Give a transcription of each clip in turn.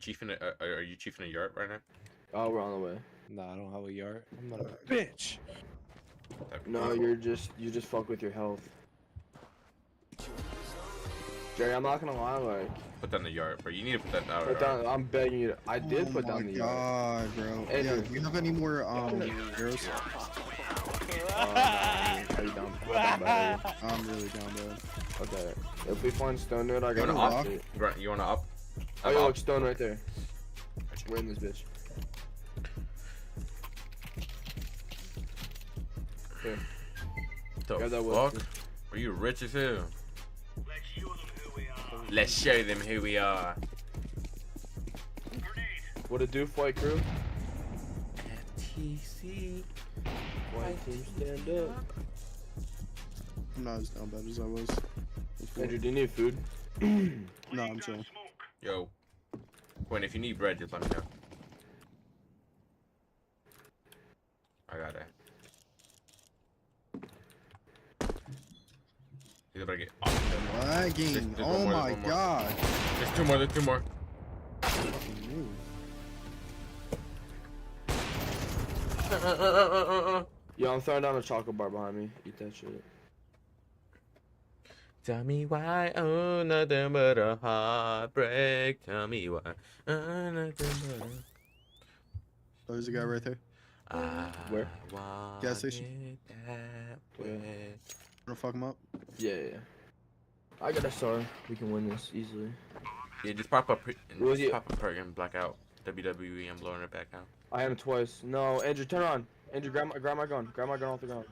chiefing? Are you chiefing a yard right now? Oh, we're on the way. Nah, I don't have a yard. I'm not a bitch. No, you just fuck with your health. Jerry, I'm not gonna lie, like. Put that in the yard, bro. You need to put that down. Put down, I'm begging you. I did put down the yard. Oh my god, bro. Andrew. Yeah, do you have any more arrows? Are you down? I'm really down, bro. Okay. If we find stone node, I You got wanna a up? rock. You wanna up? Oh, yo, look, stone right there. We're in this bitch. Here. The Grab that fuck? wood. Are you rich as hell? Let's show them who we are. What it do, fight crew? FTC. White team stand up. I'm not as down bad as I was. Andrew, do you need food? No, I'm chilling. Yo. Quinn, if you need bread, just let me know. I got it. You better get off. Lagging. There's Oh one more, my there's one more. god. There's two more, there's two more. Yo, I'm throwing down a chocolate bar behind me. Eat that shit. Tell me why, oh, nothing but a heartbreak. Tell me why, oh, nothing but a... Oh, there's a guy right there. Where? Gas station. Yeah. Wanna fuck him up? Yeah. I got a star. We can win this easily. Yeah, just pop up, What was just it? pop up and black out. WWE, I'm blowing it back out. I had him twice. No, Andrew, turn on. Andrew, grab my gun. Grab my gun off the ground.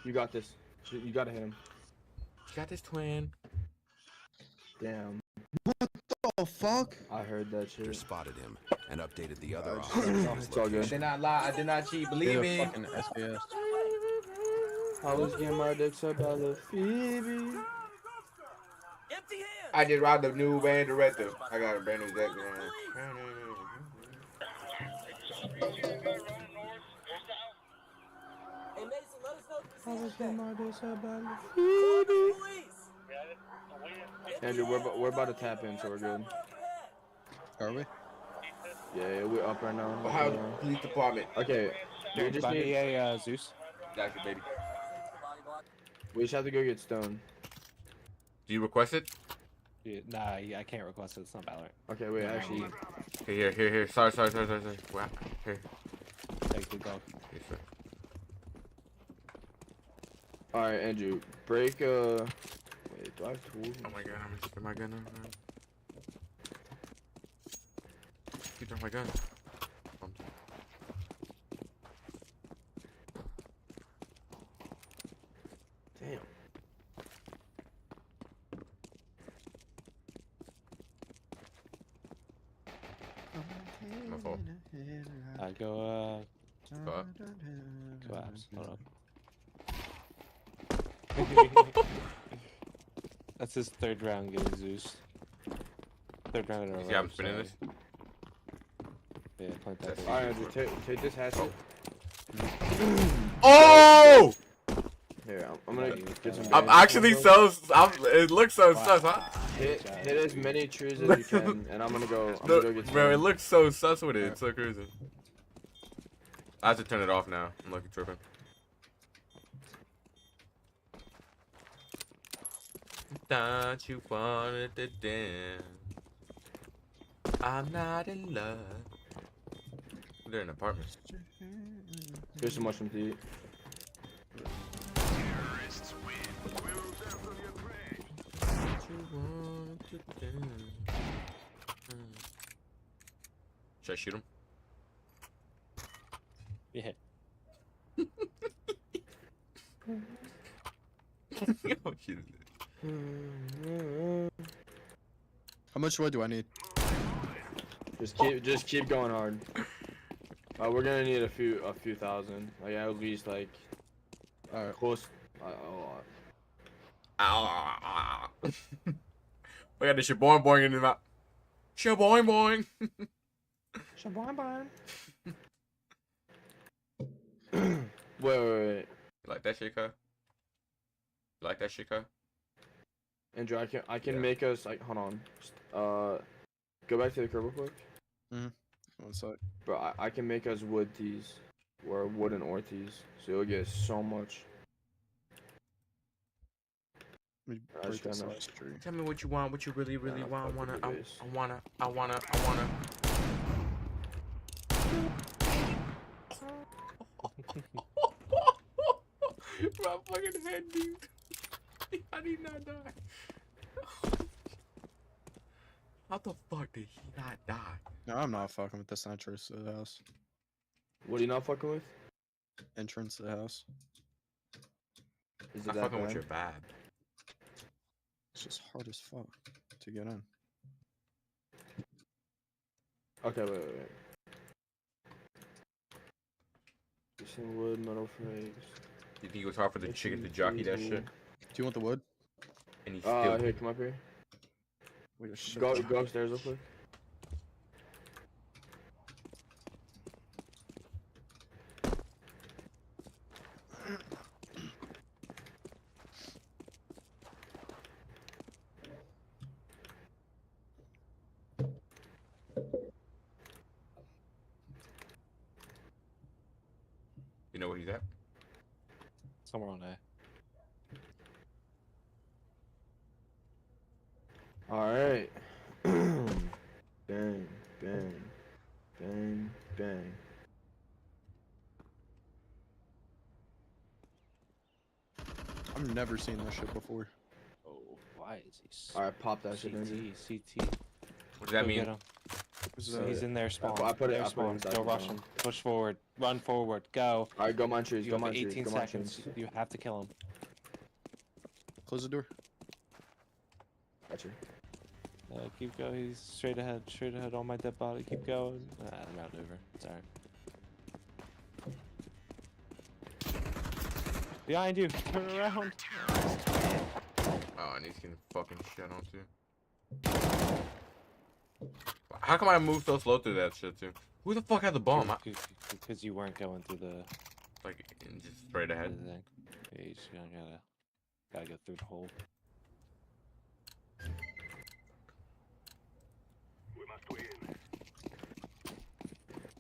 You got this. You gotta hit him. You got this, twin. Damn. Oh fuck! I heard that shit. Spotted him and updated the other It's all good. I did not lie. I did not cheat. Believe me. Fucking SPS. I was getting my dick sucked by the Phoebe. I just robbed the new band director. I got a brand new deck. I was getting my dick sucked by the Phoebe. Andrew, we're about to tap in, so we're good. Are we? Yeah, we're up right now. Ohio Police Department. Okay, we just Buy need. me a Zeus. Got you, baby. We just have to go get stone. Do you request it? Yeah, nah, I can't request it. It's not Valorant. Okay, wait, actually. Okay, here. Sorry. Wow. Here. Thank you, dog. Yes, sir. All right, Andrew, break. Wait, do I have tools? Oh my god, I'm gonna get my gun out. Keep throwing my gun. Damn. My fault. I go Fuck. go apps. Hold on. That's his third round getting Zeus. Third round in a row. See how I'm spinning sorry. this? Yeah, plant that. All right, Andrew, take this hatchet. Oh! Here, I'm gonna get some. I'm bandages. actually so. It looks so sus, huh? Hit as many trees as you can, and I'm gonna go get some. Bro, it looks so sus with it. It's so crazy. I have to turn it off now. I'm looking tripping. Thought you wanted to dance. I'm not in love. They're in apartments. Here's some mushrooms to eat. Should I shoot him? Yeah. Oh, shoot him. How much wood do I need? Just keep going hard. We're gonna need a few thousand. Like at least like close. A lot. We got the shaboing boing in his mouth. Shaboing boing. Shaboing boing. Wait. You like that shit, cuz? You like that shit, cuz? Andrew, I can Yeah. make us like hold on. Go back to the crib real quick. One sec. Bro, I can make us wood tees. Or wooden or tees. So you'll get so much. Let me I just break this got last tree. Tell me what you want, what you really, really Nah, want. fuck with the base. I wanna. My fucking head, dude. I did not die. How the fuck did he not die? No, I'm not fucking with this entrance to the house. What are you not fucking with? Entrance to the house. Is I'm it that fucking with bad? your vibe. It's just hard as fuck to get in. Okay, wait. Some wood, metal frames. You think it was hard for the chicken to jockey that shit? Do you want the wood? And he still Here, come up here. Wait, shit. Go upstairs real quick. You know where he's at? Somewhere on A. Alright. Bang, bang, bang, bang. I've never seen that shit before. Oh, why is he so Alright, pop that shit in. CT. What does that Go mean? get him. So he's in there spawn. I put it- There I put it spawn. inside Go the rush zone. him. Push forward. Run forward. Go. Alright, go mine trees, You go have mine trees, 18 go mine seconds. trees. You have to kill him. Close the door. Gotcha. Keep going. He's straight ahead. Straight ahead on my dead body. Keep going. I'm outnumbered. It's alright. Behind you. Turn around. Oh, and he's getting fucking shit on too. How come I moved so slow through that shit too? Who the fuck had the bomb? Because you weren't going through the Like, just straight ahead. thing. Yeah, you just gotta go through the hole.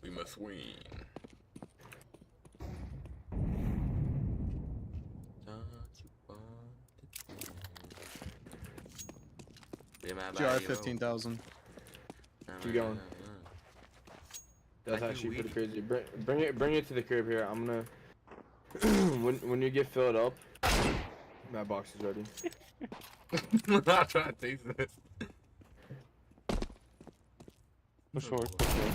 We must win. GR 15,000. Keep going. That's Like actually you pretty crazy. Bring it to the crib here. I'm gonna when you get filled up, that box is ready. I'm not trying to taste this. Push forward. Push forward.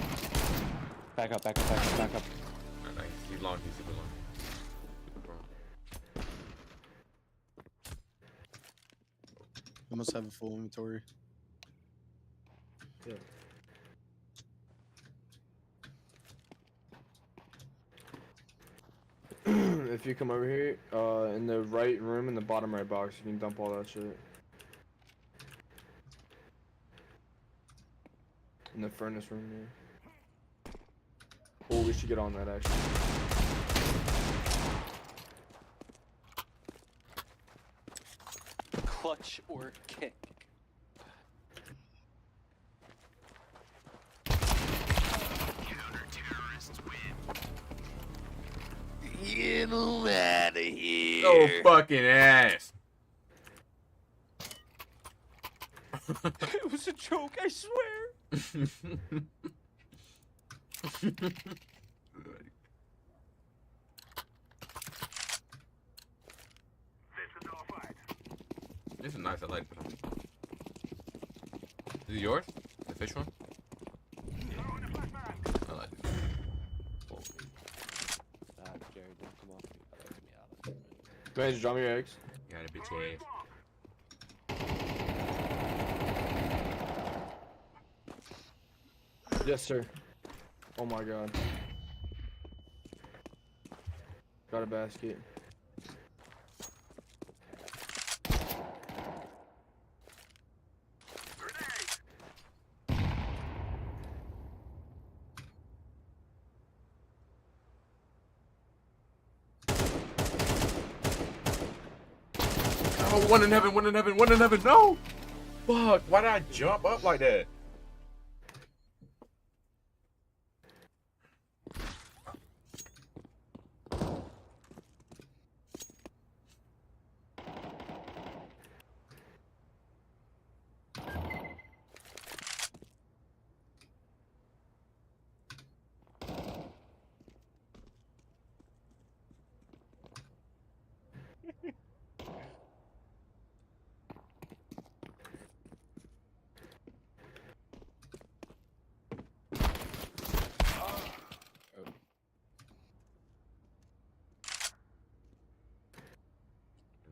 Back up. Back up. Back up. Back up. Alright, he's long, he's super long. Super long. I must have a full inventory. Yeah. If you come over here, in the right room, in the bottom right box, you can dump all that shit. In the furnace room here. Oh, we should get on that actually. Clutch or kick. Get him out of here. No fucking ass. It was a joke, I swear. This is nice, I like this one. Is it yours? The fish one? I like it. Jerry, don't come off me. Get me out of here. Man, just drop me your eggs. You got a bitch ass. Yes, sir. Oh my god. Got a basket. Oh, one in heaven, one in heaven, one in heaven. No! Fuck, why did I jump up like that?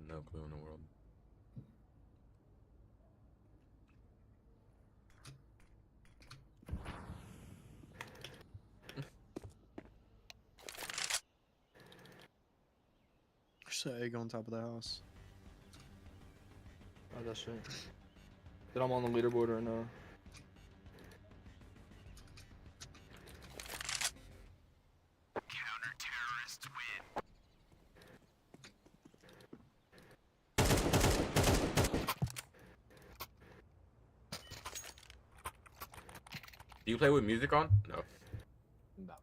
No clue in the world. There's an egg on top of the house. Oh, that's right. That I'm on the leaderboard right now. Do you play with music on? No. No.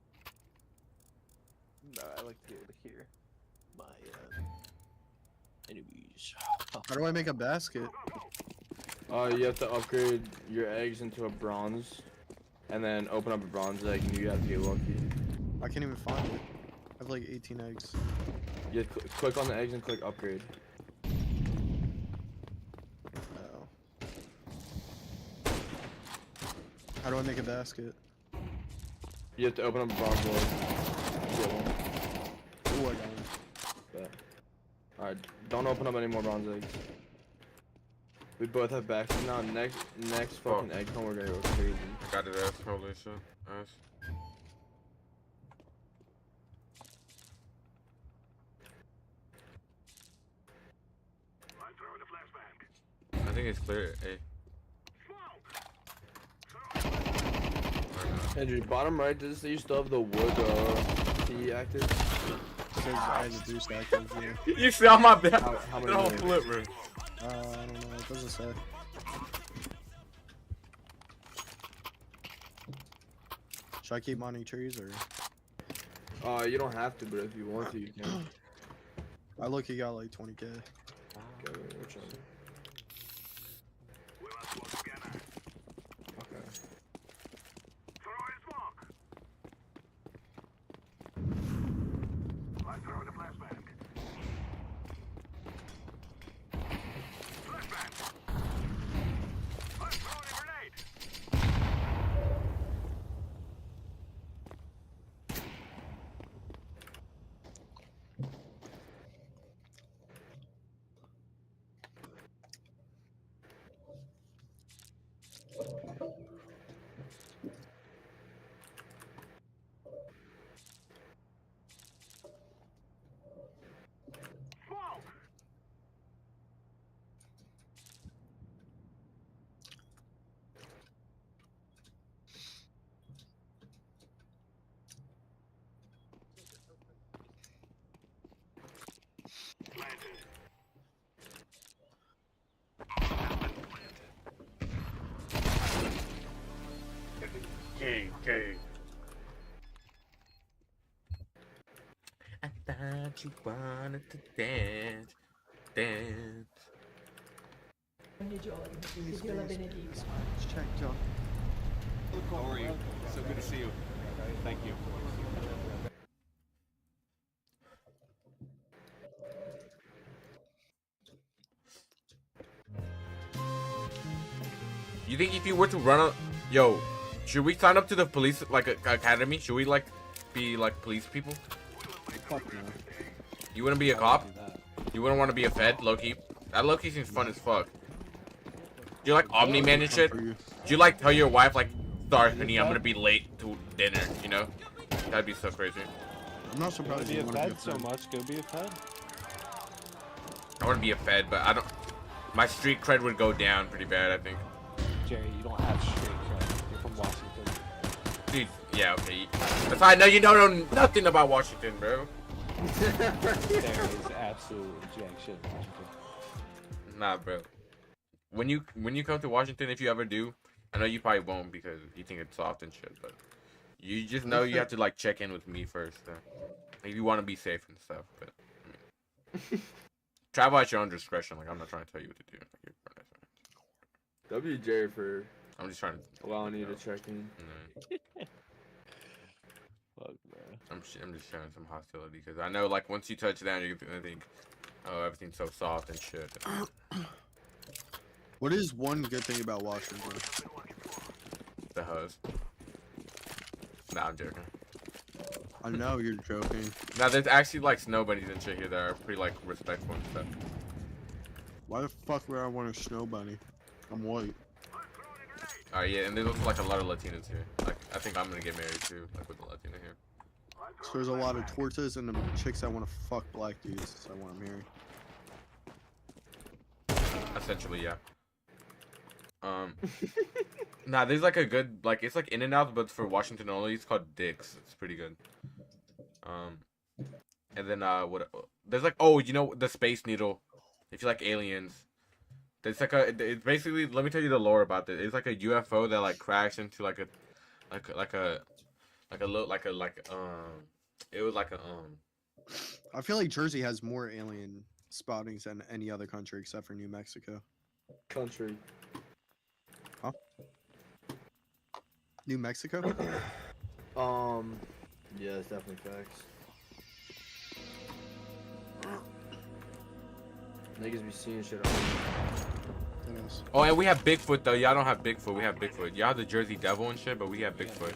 No, I like to be able to hear my enemies. How do I make a basket? You have to upgrade your eggs into a bronze, and then open up a bronze egg, and you have to get lucky. I can't even find it. I have like 18 eggs. You click on the eggs and click upgrade. Oh. How do I make a basket? You have to open up a bronze egg. Get one. Ooh, I got one. Bet. Alright, don't open up any more bronze eggs. We both have baskets now. Next fucking egg hunt, we're gonna go crazy. Got it ass, holy shit. Nice. I think it's clear. Hey. Andrew, bottom right, does it say you still have the wood key active? It says I have a boost active, yeah. You see on my back? How many The whole minutes? flip, bro. I don't know. It doesn't say. Should I keep mining trees or? You don't have to, but if you want to, you can. I look, you got like 20k. Okay, which one? Okay. I thought you wanted to dance, dance. Check, Joe. How are you? So good to see you. Thank you. You think if you were to run a... Yo, should we sign up to the police, like, academy? Should we, like, be, like, police people? Fuck no. You wouldn't be a cop? You wouldn't want to be a fed, low-key? That low-key seems fun as fuck. Do you like Omni-Man and shit? Do you like tell your wife, like, sorry, honey, I'm gonna be late to dinner, you know? That'd be so crazy. I'm not surprised Be you a want to be a fed so fed. much. Go be a fed. I want to be a fed, but I don't... My street cred would go down pretty bad, I think. Jerry, you don't have straight cred. You're from Washington. Dude, yeah, okay. That's why I know you don't know nothing about Washington, bro. There is absolutely jack shit in Washington. Nah, bro. When you come to Washington, if you ever do, I know you probably won't because you think it's soft and shit, but you just know you have to like check in with me first. If you want to be safe and stuff, but I mean, travel at your own discretion. Like I'm not trying to tell you what to do. Like, WJ for I'm just trying to. allowing you to check in. Fuck, bro. I'm just showing some hostility because I know like once you touch down, you're gonna think, oh, everything's so soft and shit. What is one good thing about Washington? The hose. Nah, I'm joking. I know you're joking. Now there's actually like snow bunnies and shit here that are pretty like respectful and stuff. Why the fuck would I want a snow bunny? I'm white. Alright, yeah, and there's also like a lot of Latinos here. Like I think I'm gonna get married too, like with a Latina here. So there's a lot of tortas and the chicks that want to fuck black dudes. I want to marry. Essentially, yeah. Nah, there's like a good like it's like In-N-Out, but for Washington only. It's called Dick's. It's pretty good. And then what? There's like you know the Space Needle. If you like aliens, there's like it's basically let me tell you the lore about this. It's like a UFO that like crashed into like a it was like a I feel like Jersey has more alien spottings than any other country except for New Mexico. Country. New Mexico? Yeah, it's definitely facts. Niggas be seeing shit on Oh, and we have Bigfoot though. Y'all don't have Bigfoot. We have Bigfoot. Y'all have the Jersey Devil and shit, but we have Bigfoot.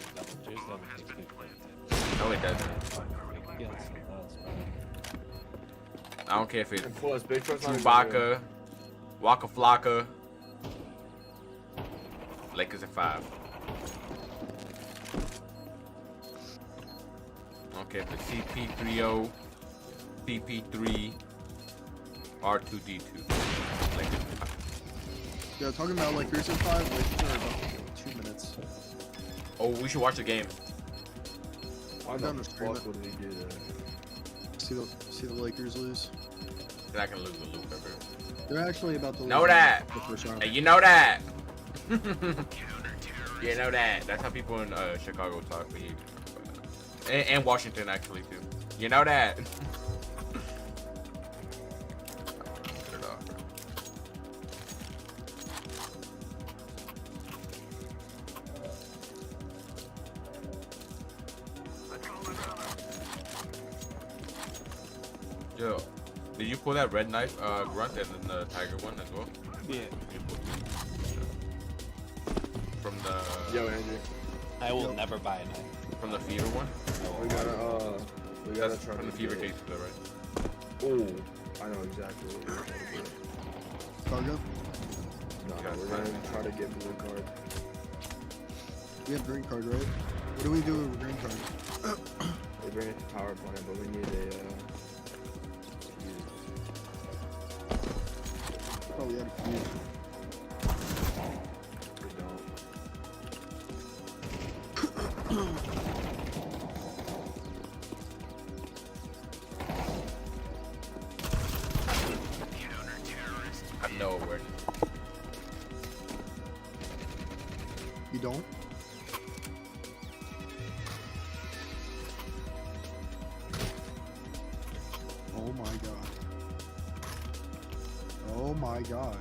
No, it doesn't. I don't care if it's And plus, Bigfoot's not even Chewbacca, Waka Flocka, Lakers at 5. Okay, if it's CP30, CP3, R2D2. Lakers at 5. Yeah, talking about like Lakers in 5, Lakers are about 2 minutes. Oh, we should watch the game. Why Down the the stream. fuck would we do that? See the Lakers lose. They're not gonna lose with Luka, bro. They're actually about to lose. Know that. the first round. Hey, you know that. You know that. That's how people in Chicago talk. And Washington actually too. You know that. Turn it off, bro. Yo, did you pull that red knife grunt and then the tiger one as well? Yeah. From the Yo, Andrew. I will never buy a knife. from the fever one? We gotta That's try from to the fever get case though, right? Oh, I know exactly what we're trying to do. Cargo? No, Yeah, we're gonna try to get blue card. We have green card, right? What do we do with green card? They bring it to power plant, but we need a Oh, we had a fuse. we don't. I have no awareness. You don't? Oh my god. Oh my god.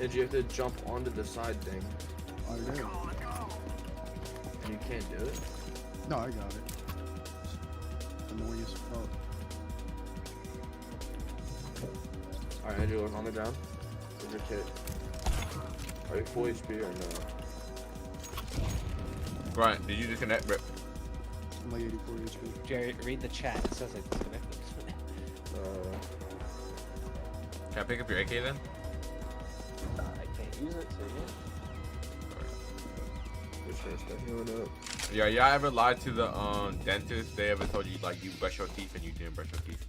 And you have to jump onto the side thing, I did. and you can't do it. No, I got it. Annoying as fuck. Alright, Andrew, look on the ground. Where's your kit? Are you full HP or no? Brian, did you disconnect? Rip. I'm like 84 HP. Jerry, read the chat. It says I disconnected. Can I pick up your AK then? I can't use it, so For sure, start healing up. Yeah, y'all ever lied to the dentist? They ever told you like you brush your teeth and you didn't brush your teeth?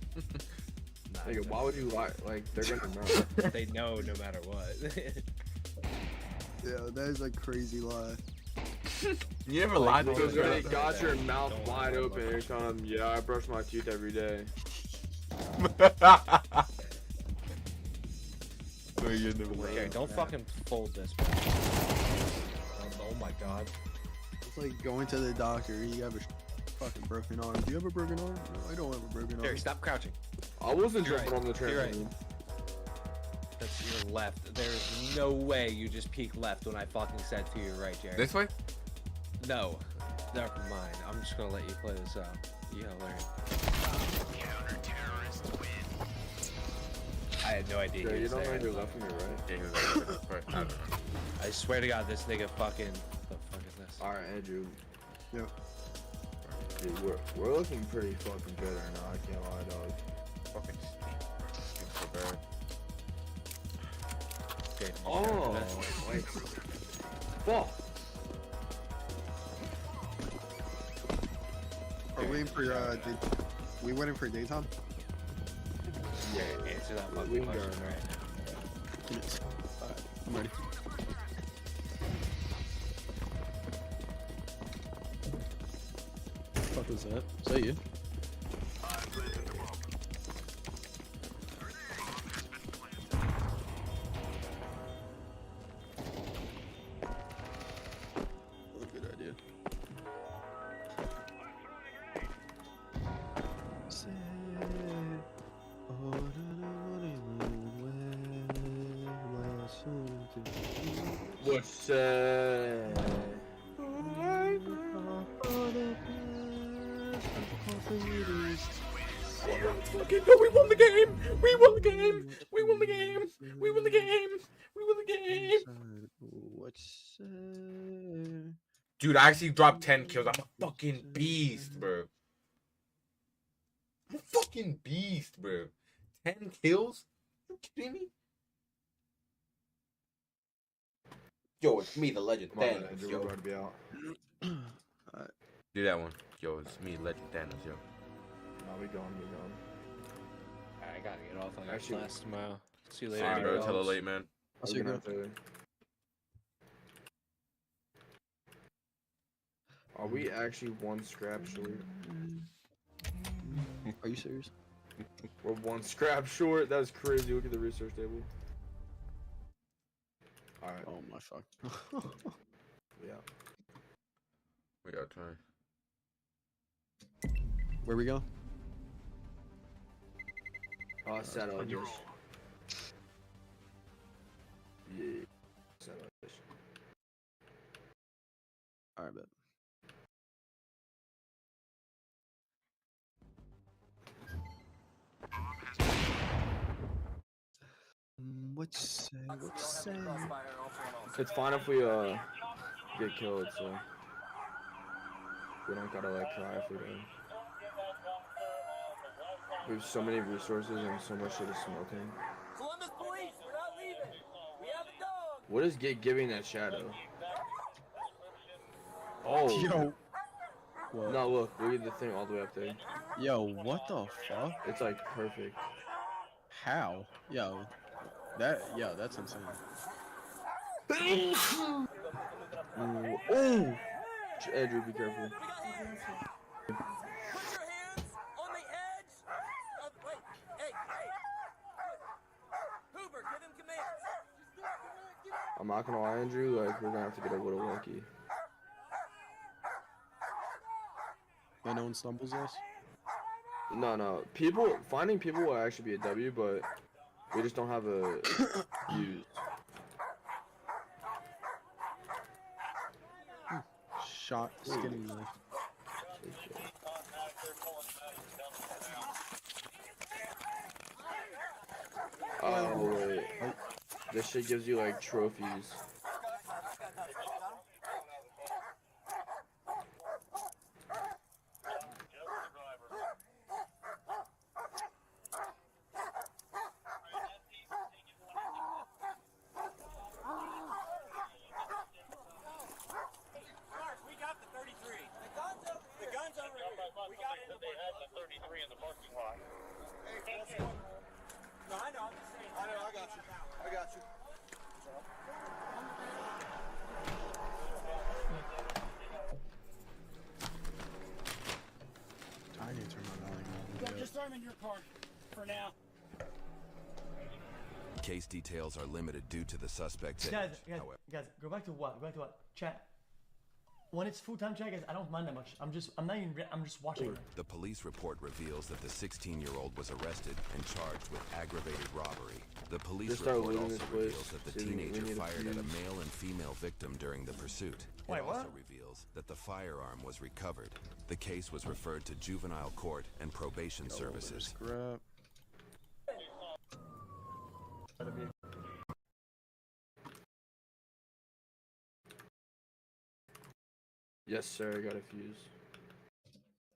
yeah. Nigga, why would you lie? Like, they're gonna know. They know no matter what. Yeah, that is a crazy lie. You ever lied to Because them? they got your mouth wide open, you're telling them, yeah, I brush my teeth every day. Okay, don't fucking fold this. Oh my god. It's like going to the doctor. You have a fucking broken arm. Do you have a broken arm? No, I don't have a broken arm. Jerry, stop crouching. I wasn't You're jumping right. on the You're right. trampoline. That's your left. There's no way you just peek left when I fucking said to your right, Jerry. This way? No. Never mind. I'm just gonna let you play this out. You hilarious. I had no idea Yeah, he you was don't know there. your left from your right. Yeah, he was like, this way. I don't know. I swear to God, this nigga fucking. What the fuck is this? All right, Andrew. Yeah. Dude, we're looking pretty fucking good right now. I can't lie, dog. Fucking steep. So bad. Okay, did you Oh, start with wait. Fuck. Are we waiting for we waiting for daytime? that? Yeah, answer that We fucking can go question now. right now. Yes. Alright, I'm ready. What was that? Is that you? What a good idea. What's Fucking no, we won the game! We won the game! We won the game! We won the game! We won the game! What's Dude, I actually dropped 10 kills. I'm a fucking beast, bro. I'm a fucking beast, bro. 10 kills? You kidding me? Yo, it's me, the legend. Come on, Thanos, Andrew, yo. we're about to be out. Do that one. Yo, it's me, Legend Thanos, yo. No, we gone. I gotta get off. I got Actually- class tomorrow. See you later. Sorry, bro. everybody Tell her else. late, man. I'll see you We're guys. gonna have to- Are we actually one scrap short? Are you serious? We're one scrap short. That's crazy. Look at the research table. All right. Oh my fuck. Yeah. We got time. Where we go? Settle this. Yeah. Settle this. Alright, bet. What's It's fine if we get killed, so we don't gotta like cry if we do. We have so many resources and so much shit is smoking. Columbus police, we're not leaving. We have a dog. What is giving that shadow? Oh Yo. What? no! Look at the thing all the way up there. Yo, what the fuck? It's like perfect. How? Yo. That's insane. Ooh. Oh! Andrew, be careful. Put your hands on the edge. Wait, hey. Hoover, give him commands. I'm not gonna lie, Andrew. Like we're gonna have to get a little lucky. And no one stumbles us? No. Finding people will actually be a W, but we just don't have a use. Shot skinny knife. Oh wait. This shit gives you like trophies. We got the 33. The gun's over here. We got it. They had the 33 in the parking lot. No, I know. I'm just saying. I got you. I need to turn my volume up. Just throw him in your car for now. case details are limited due to the suspect's age. However, Guys, go back to what? Go back to what? Chat. When it's full-time chat, guys, I don't mind that much. I'm just watching. the police report reveals that the 16-year-old was arrested and charged with aggravated robbery. The police Just start report looting also this place. reveals that the See, we teenager need a fired at a fuse. male and female victim during the pursuit. Wait, It also what? reveals that the firearm was recovered. The case was referred to juvenile court and probation services. Scrap. Yes, sir. I got a fuse.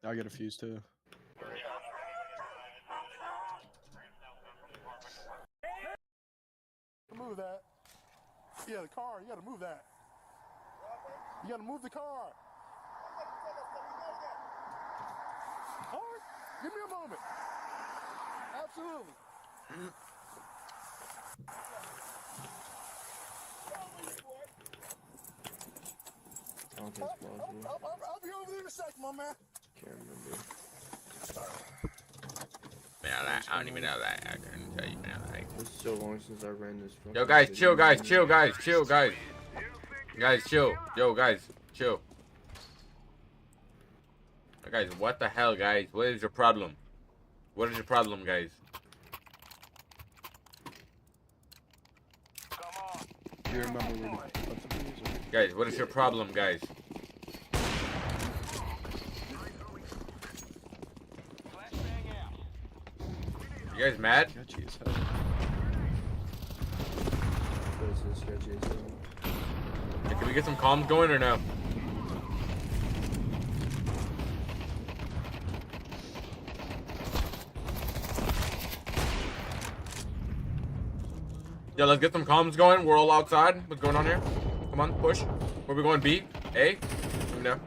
I get a fuse too. Move that. Yeah, the car. You gotta move that. You gotta move the car. All right. Give me a moment. Absolutely. I don't think it's plausible. I'll be over there in a second, my man. Can't remember. Man, I don't even know that. I couldn't tell you, man. Like, It's so long since I ran this. yo, fucking guys, city. chill, guys, chill, guys, chill, guys. Guys, chill. Yo, guys, chill. Guys, what the hell, guys? What is your problem? What is your problem, guys? Do you remember where to put the fuse? Or? Guys, what is your problem, guys? You guys mad? Sketchy as hell. This is sketchy as hell. Hey, can we get some comms going or no? Yeah, let's get some comms going. We're all outside. What's going on here? Come on, push. Where we going? B? A? No.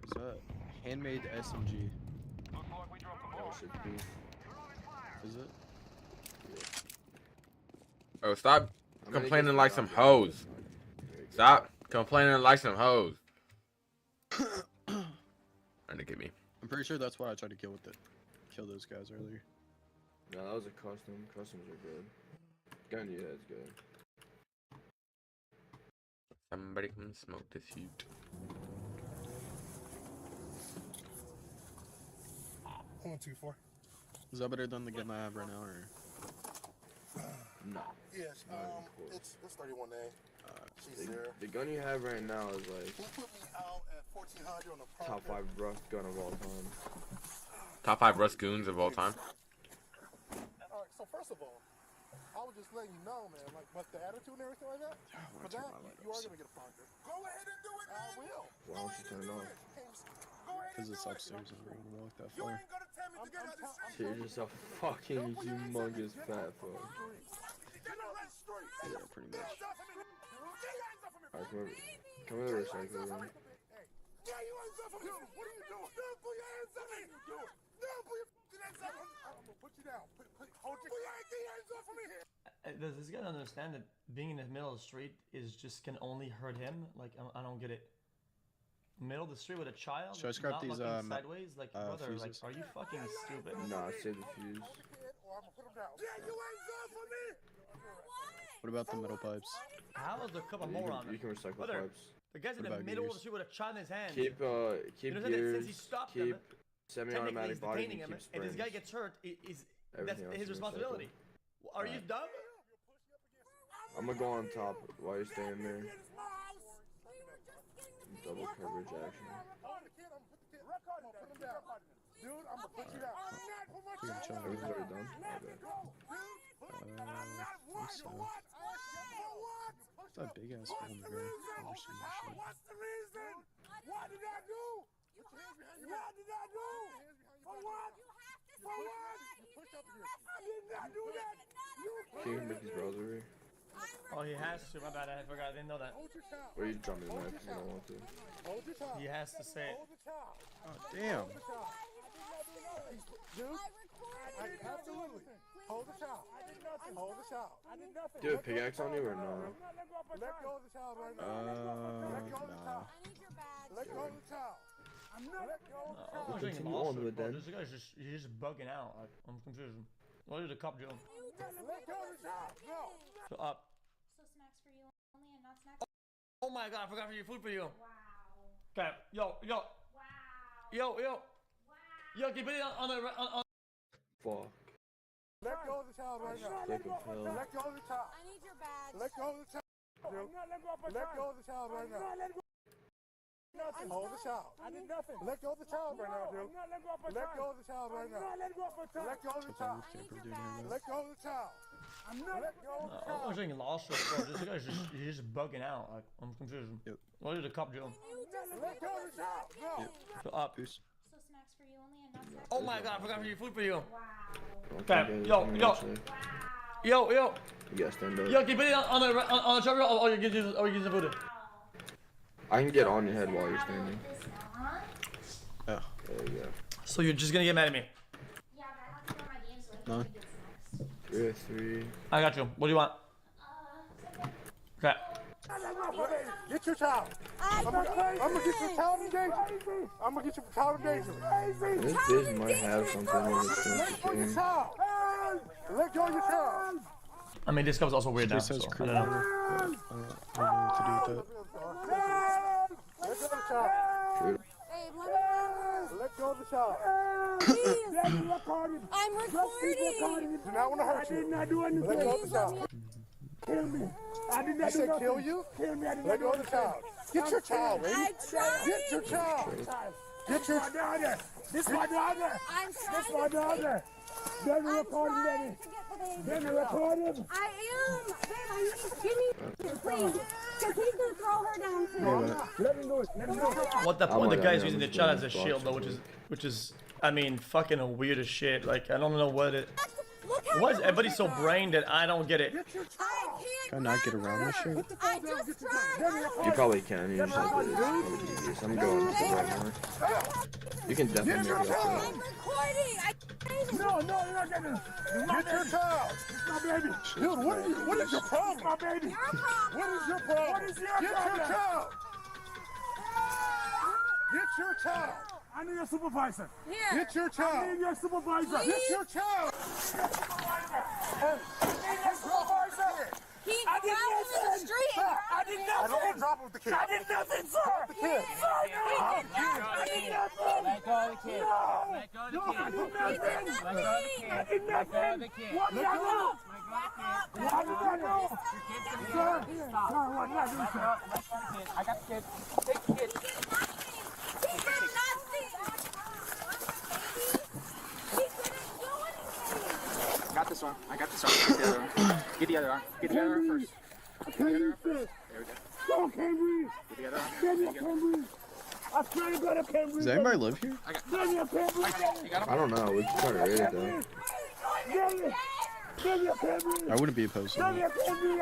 Is that handmade SMG? Oh, shit, dude. Is it? Oh, stop How many complaining gifts like we some got? hoes. Stop complaining like some hoes. Trying to get me. I'm pretty sure that's what I tried to kill with it. Kill those guys earlier. No, that was a custom. Customs are good. Gun you is good. Somebody come smoke this heat. Is that better than the gun I have right now, or? No. Yes, it's 31A. She's there. The gun you have right now is like Who put me out at 1400 on the top 5 rust gun of all time. Top 5 Rust goons of all time. Alright, so first of all, I was just letting you know, man, like, but the attitude and everything like that, for that, you are gonna get a Parker. Go ahead and do it, man. I will. Why don't you turn it off? Because it's upstairs and we're gonna walk that far. You're just a fucking humongous fat fuck. Yeah, pretty much. Alright, come over to the recycle room. Yeah, you ain't stuff from him. What are you doing? No, put your hands up me. No, put your hands up. I'm gonna put you down. Hold your hands up from me. Does this guy understand that being in the middle of the street is just can only hurt him? Like, I don't get it. Middle of the street with a child? Should I scrap not these, looking sideways? Like, brother, like, fuses? are you fucking stupid? Nah, save the fuse. Or I'm gonna put him down. Yeah, you ain't stuff from me. What about the metal pipes? How is there a couple more on You him? can recycle Brother, pipes. the guy's in What the about middle of gears? the street with a child in his hand. Keep you know that gears. since he stopped Keep him, technically semi-automatic he's bodies detaining and him, keep and this guy springs. gets hurt. That's Everything else his is responsibility. Are you Alright. dumb? I'm gonna go on top while you're staying there. Double coverage action. Dude, I'm gonna put you down. Everything's already done? Okay. What's that big ass hole in the ground? I've never seen that shit. What's the reason? What did I do? What did I do? For what? For what? I did not do that. Can you make these browser here? Oh, he has to. My bad. I forgot. I didn't know that. Or you jump in there if you don't want to. Hold your child. He has to say it. Hold the child. Oh, damn. Dude, absolutely. Hold the child. I did nothing. Hold the child. I did nothing. Do you have a pickaxe on you or no? Let go of the child right now. Let go of the Nah. child. Let go of the child. I'm not. Let go of the child. I'm getting continue lost on with with bro. then. This guy's just bugging out. Like, I'm confused. What did the cop do? Let go of the child. No. Shut up. So snacks for you only and not snacks. Oh my god, I forgot for your food for you. Wow. Okay, yo. Wow. Yo, keep it on the on. Fuck. Let go of the child right now. Take a pill. Let go of the child. I need your badge. Let go of the child. Let go of the child right now. Nothing. Hold the child. I did nothing. Let go of the child right now, dude. Let go of the child right now. Let go of the child. Let go of the child. I'm not. Let go of the child. I'm getting lost with bro. This guy's just bugging out. Like, I'm confused. Yep. What did the cop do? Let go of the child. No. Shut up. Peace. So snacks for you only and not snacks. Oh my god, I forgot for your food for you. Wow. Okay, yo. You Yo. gotta stand up. Yo, keep it on the shoulder, or you get the food. I can get on your head while you're standing. Yeah. There you go. So you're just gonna get mad at me? Yeah, but I have to go to my game so I No. can get snacks. 3 3. I got you. What do you want? Okay. Get your child. I'm gonna get your child engagement. I'm gonna get your child engagement. This bitch might have something in his Let go of your thing. child. Let go of your child. I mean, this cup's also weird now, She says so I crew. don't I know. don't know what to do with that. Let go of the child. Babe, let me Let go of the child. Please. I'm recording. Do not want to hurt you. Let go of the child. Kill me. I did not say kill you. Let go of the child. Get your child, lady. Get your child. Get your daughter. This is my daughter. I'm This is my daughter. Then record him, baby. Then record him. I am. Babe, I need give me please. Because he's gonna throw her down too. Let him do it. Let him do it. What the Oh point? my The God, guy's yeah, using the I'm child just as a gonna shield, though, box which is, I mean, fucking weird as shit. Like, I don't know what it. Look Why is everybody so brain that I don't get it? Can I not get around this shit? I just tried. You probably can. You just have to. It's probably easiest. I'm going to the right more. You can definitely make it up. I'm recording. No, you're not getting it. Get your child. It's my baby. Dude, what is your problem? My baby. What is your problem? What is your problem? Get your child. Get your child. I need a supervisor. Here. Get your child. I need your supervisor. Please. Get your child. I need your supervisor. He grabbed him in the street. I did nothing. I don't drop him with the kid. I did nothing, sir. Drop the kid. I did nothing. Let go of the kid. Let go of the kid. I did nothing. Let go of the kid. I did Let go of nothing. the kid. What did I do? What did I do? Your kid's gonna be Sir, okay. Stop. sir, what did I do, sir? Let go of the kid. I got the kid. Take the kid. He did nothing. He couldn't do anything. Got this one. I got this one. Get the other arm. Get the other arm first. I can't breathe, sir. There we go. I can't breathe. Get the other arm. Baby, I can't breathe. I swear to God, I can't breathe. Does anybody live here? Baby, I can't breathe. You got him? I don't know. We can try to rate it though. Baby, baby, I can't breathe. I wouldn't be opposed to Baby, I that. can't breathe.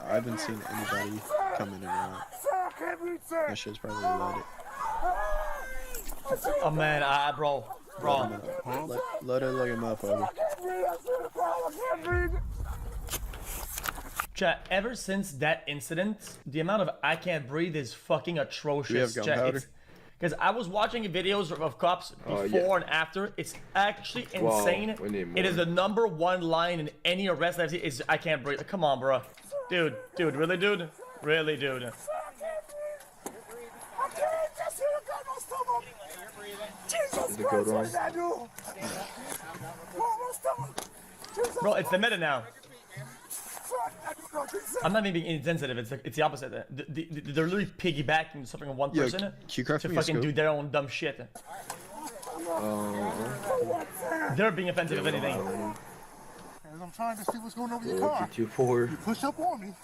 I haven't seen anybody come in and out. Sir, I can't breathe, sir. That shit's probably loaded. Oh man, bro. Loaded like a motherfucker. I can't breathe. I swear to God, I can't breathe. Chat, ever since that incident, the amount of I can't breathe is fucking atrocious. Do we have gunpowder? Because I was watching videos of cops before and after. It's actually insane. we need It is more. the #1 line in any arrest I've seen. Is I can't breathe. Come on, bro. Dude, really, dude? Really, dude? I can't just hear the gun, my stomach. Jesus Is the Christ, code what did I do? Oh, my stomach. Jesus Bro, it's the meta now. Christ, I do nothing, sir. I'm not even being insensitive. It's the opposite. They're literally piggybacking something on one Yo, person can you craft to me a fucking do scope? their own dumb shit. They're being offensive if anything. As I'm trying to see what's going on with your car. 2-4. You push up on me.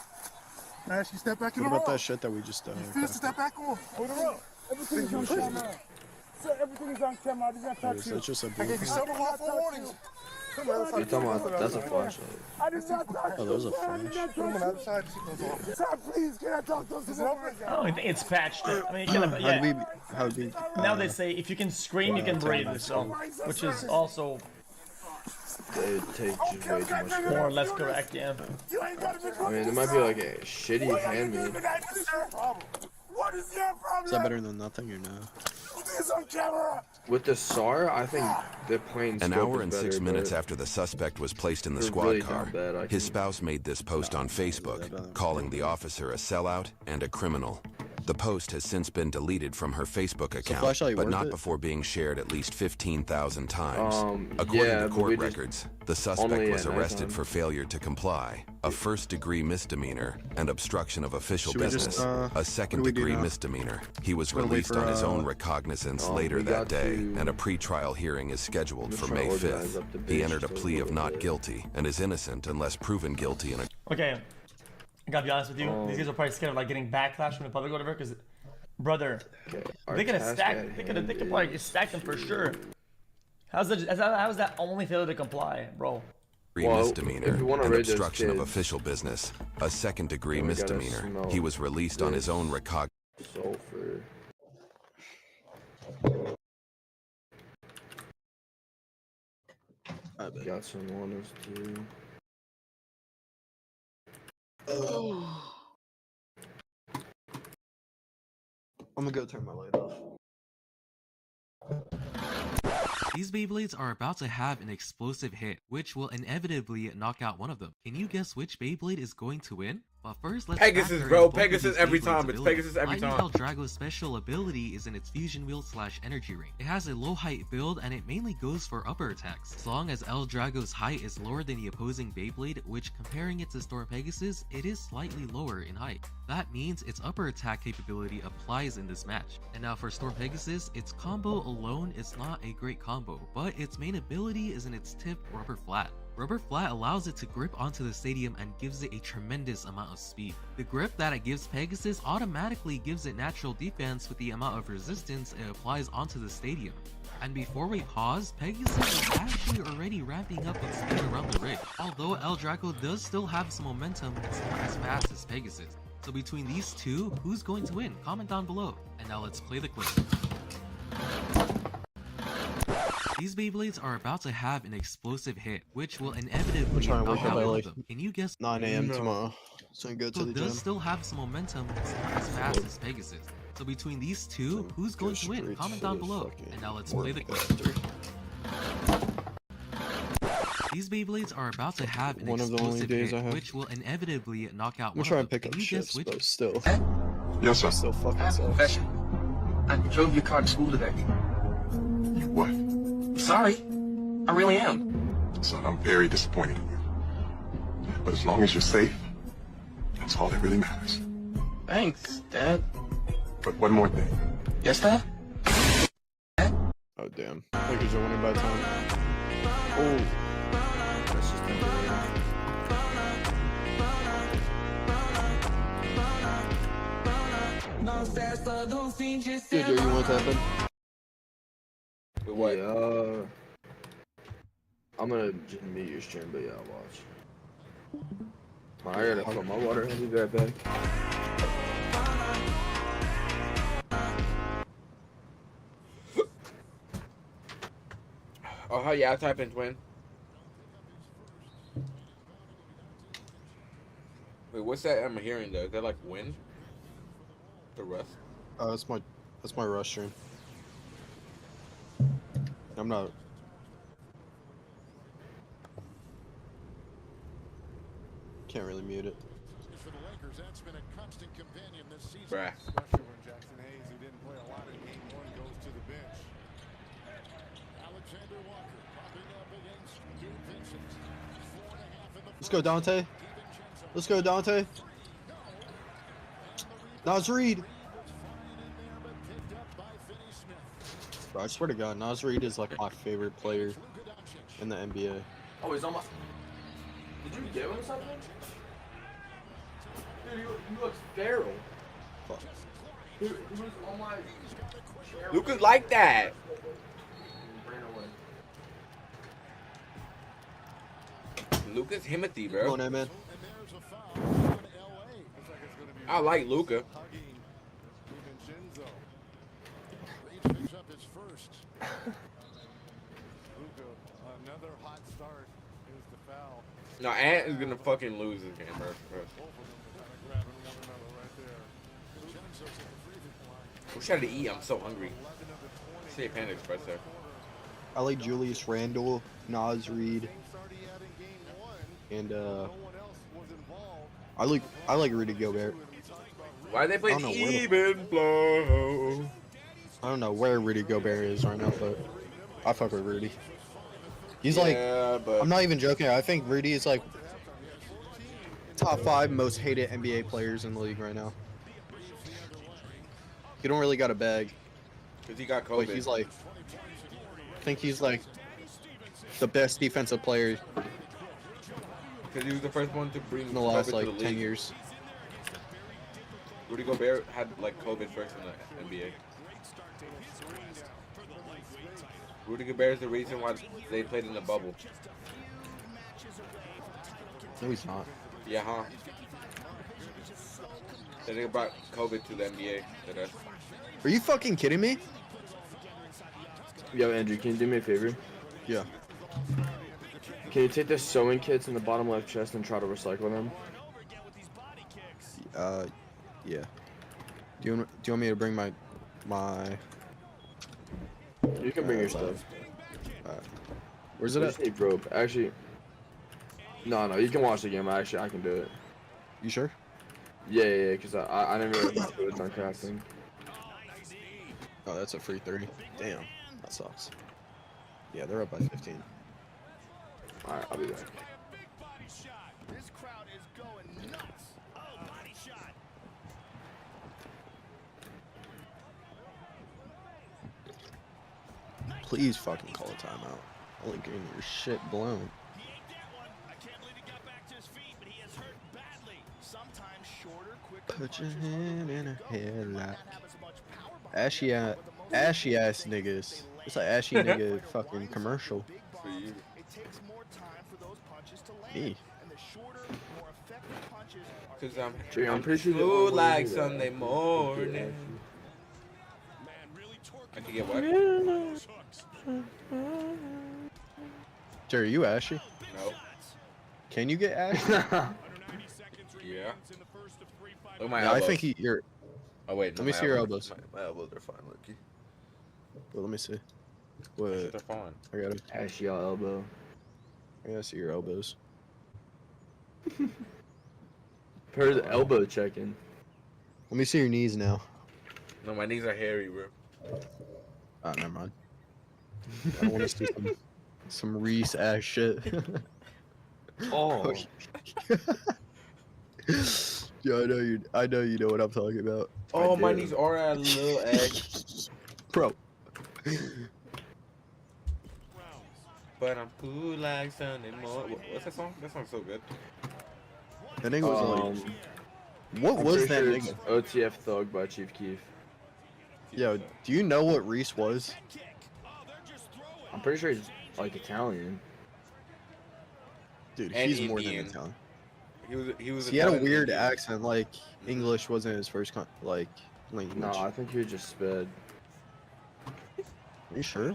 Now you step back in What the about road. that shit that we just You feel to step back on the road. Everything is on camera. Sir, everything is on camera. I just got to touch Is you. that just a I gave you blue? several lawful warnings. Come on, You're talking about that's a flashlight. I did not touch Oh, that was a you. I did flash. not touch you. Outside, sir, please, can I talk to us? I don't think it's patched. I mean, you can, How do we, now they say if you can scream, you can breathe. So, which is also It takes just way too much. more or less correct. Yeah. You ain't got to be I mean, it might be like a shitty handmade. What is your problem? is that better than nothing or no? It's on camera. With the SAR, I think the plain An scope hour is and better, 6 minutes but after the suspect was placed in the they're squad really car, not bad. I his can- spouse made this post on Facebook, calling the officer a sellout and a criminal. The post has since been deleted from her Facebook account, flashlight but worth not it? before being shared at least 15,000 times. According yeah, to but court we just- records, the suspect only was at arrested nighttime. for failure to comply, a first-degree misdemeanor, and obstruction of official Should we just, business, what a do we do second-degree now? misdemeanor. He was Gonna wait released for, on his own recognizance later we that got day, to- and a pre-trial hearing is scheduled just for trying May to organize 5th. up the He bitch entered a so plea we of can not get- guilty and is innocent unless proven guilty in a Okay. I gotta be honest with you. These guys are probably scared of like getting backlash from the public or whatever. Because, brother, Our they could task stack. at They could hand probably is- stack them for sure. How's that only failure to comply, bro? Well, misdemeanor if you wanna and raid those obstruction of kids, official business, a second-degree then we gotta misdemeanor. smell He was released on his this own recognizance. Sulfur. Got some on us too. I'm gonna go turn my light off. These Beyblades are about to have an explosive hit, which will inevitably knock out one of them. Can you guess which Beyblade is going to win? But first, let's Pegasus, factor in bro. both of Pegasus these every Beyblades' time. It's abilities. Pegasus every Lightning time. Drago's special ability is in its fusion wheel / energy ring. It has a low height build and it mainly goes for upper attacks. As long as El Drago's height is lower than the opposing Beyblade, which comparing it to Storm Pegasus, it is slightly lower in height. That means its upper attack capability applies in this match. And now for Storm Pegasus, its combo alone is not a great combo, but its main ability is in its tip Rubber Flat. Rubber Flat allows it to grip onto the stadium and gives it a tremendous amount of speed. The grip that it gives Pegasus automatically gives it natural defense with the amount of resistance it applies onto the stadium. And before we pause, Pegasus is actually already ramping up its speed around the rig. Although El Draco does still have some momentum, it's not as fast as Pegasus. So between these two, who's going to win? Comment down below. And now let's play the clip. These Beyblades are about to have an explosive hit, which will inevitably trying to knock wake up out at one like of them. Can you guess? 9 a.m. tomorrow. So I go to So the does gym. still have some momentum, it's not as fast as Pegasus. So between these two, who's going to win? Comment down below. And now let's play the clip. These Beyblades are about to have an One of the only explosive days I hit, have. which will inevitably knock out I'm one trying of to them. pick up Can you guess shifts, which? but still. Yes, sir. Still fucking sucks. Professor, I drove your car to school today. You what? Sorry. I really am. Son, I'm very disappointed in you. But as long as you're safe, that's all that really matters. Thanks, Dad. But one more thing. Yes, Dad? Oh damn. Lakers are winning by 10. Oh. That's just Dude, you want that happen? Wait, what? Yeah, I'm gonna just mute your stream, but yeah, I'll watch. I gotta fill my water. I'll be right back. Oh, how yeah, type in twin. Wait, what's that I'm hearing though? Is that like wind? The rust? That's my rush stream. I'm not. Can't really mute it. For the Lakers, that's been a constant companion this season. Bruh. Especially when Jackson Hayes, who didn't play a lot in game one, goes to the bench. Alexander Walker popping up against Gabe Vincent. 4.5 in the Let's go, Dante. Let's go, Dante. Nas Reed. Bro, I swear to God, Nas Reed is like my favorite player in the NBA. Oh, he's on my. Did you give him something? Dude, he looks feral. Fuck. Dude, he was on my. Luka's like that. Luka's Himothy, Come bro. on, man. I like Luka. Picks up his first. Luka, another hot start is the foul. No, Ant is gonna fucking lose this game, bro. Grabbing one another right there. Wish I had to eat. I'm so hungry. Say Panda Express there. I like Julius Randle, Nas Reed, and I like Rudy Gobert. Why they play I don't know where the- even flow? I don't know where Rudy Gobert is right now, but I fuck with Rudy. He's like, but I'm not even joking. I think Rudy is like top 5 most hated NBA players in the league right now. He don't really got a bag, because he got but COVID. he's like, I think he's like the best defensive player Because he was the first one to bring in the last COVID to like the 10 league. years. Rudy Gobert had like COVID first in the NBA. Rudy Gobert is the reason why they played in the bubble. No, he's not. Yeah, huh? Then they brought COVID to the NBA. Are you fucking kidding me? Yo, Andrew, can you do me a favor? Yeah. Can you take the sewing kits in the bottom left chest and try to recycle them? Yeah. Do you want me to bring my You can bring your stuff. Where's I it just at? need rope. Actually, no, you can watch the game. Actually, I can do it. You sure? Yeah, because I never really thought it was on crafting. Oh, that's a free 30. Damn, that sucks. Yeah, they're up by 15. Alright, I'll be back. This crowd is going nuts. Oh, body shot. Please fucking call a timeout. Only getting your shit blown. Put your hand in a headlock. Ashy ass niggas It's like ashy nigga fucking commercial. For you. Me. Cause I'm Jay, I'm pretty sure the cool only way like to do that. Sunday morning. I can get what? Jerry, you ashy? No. Can you get ashy? Yeah. Look at my Yeah, I elbows. think you're. Oh wait, no, Let me my see your elbows. My elbows are fine, Lucky. Well, let me see. What? They're fine. I gotta. Ashy y'all elbow. I gotta see your elbows. Heard the elbow checking. Let me see your knees now. No, my knees are hairy, bro. Oh, never mind. I want to see some Reese ass shit. Oh. Yeah, I know you know what I'm talking about. Oh, my do. knees are a little egg. Bro. But I'm cool like Sunday morning. What's that song? That song's so good. That nigga was like. What I'm was pretty that sure nigga? it's OTF Thug by Chief Keef. Yo, do you know what Reese was? I'm pretty sure he's like Italian. Dude, And he's more than Indian. Italian. He was. He had a Italian weird Indian. accent, like English wasn't his first language. No, I think he was just sped. Are you sure?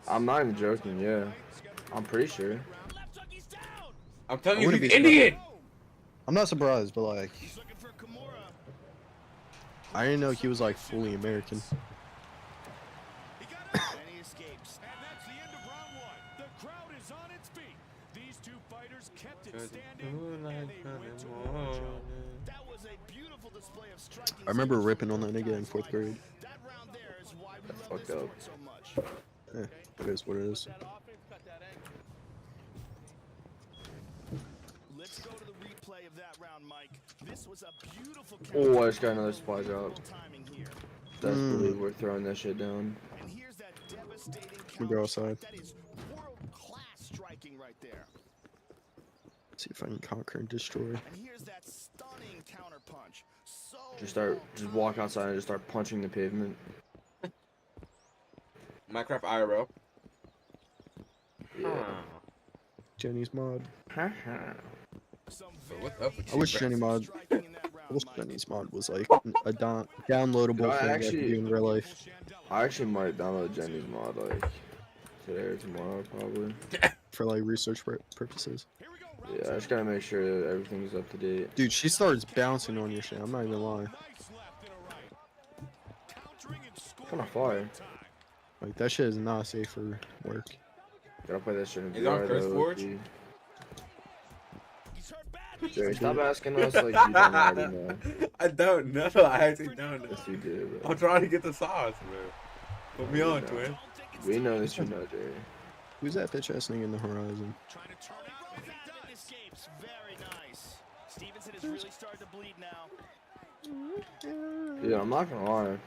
I'm not even joking, yeah. I'm pretty sure. I'm telling I you, wouldn't he's be Indian. I'm not surprised, but like, I didn't know he was like fully American. I remember ripping on that nigga in 4th grade. That's fucked up. It is what it is. Let's go to the replay of that round, Mike. This was a beautiful Oh, I just got another supply drop. timing here. Best believe we're throwing that shit down. And here's that devastating Can we go outside? that is world-class striking right there. See if I can conquer and destroy. And here's that stunning counterpunch. So Just walk outside and just start punching the pavement. Minecraft IRL. Yeah. Jenny's mod. So what's up with I you, wish bro? Jenny mod. I wish Jenny's mod was like a downloadable I thing I actually- could do in real life. I actually might download Jenny's mod like today or tomorrow probably. For like research purposes. Yeah, I just gotta make sure that everything's up to date. Dude, she starts bouncing on your shit. I'm not even lying. Kinda fire. Like that shit is not safe for work. Gotta play that shit in Is it on VR, Curse though, Forge? dude. Jerry, stop asking us like you don't already know. I don't know. I actually don't know. Yes, you do, bro. I'm trying to get the sauce, bro. Put me on, know. twin. We know that you know, Jerry. Who's that bitch ass nigga in the horizon? escapes. Very nice. Stevenson has really started to bleed now. Yeah, I'm not gonna lie.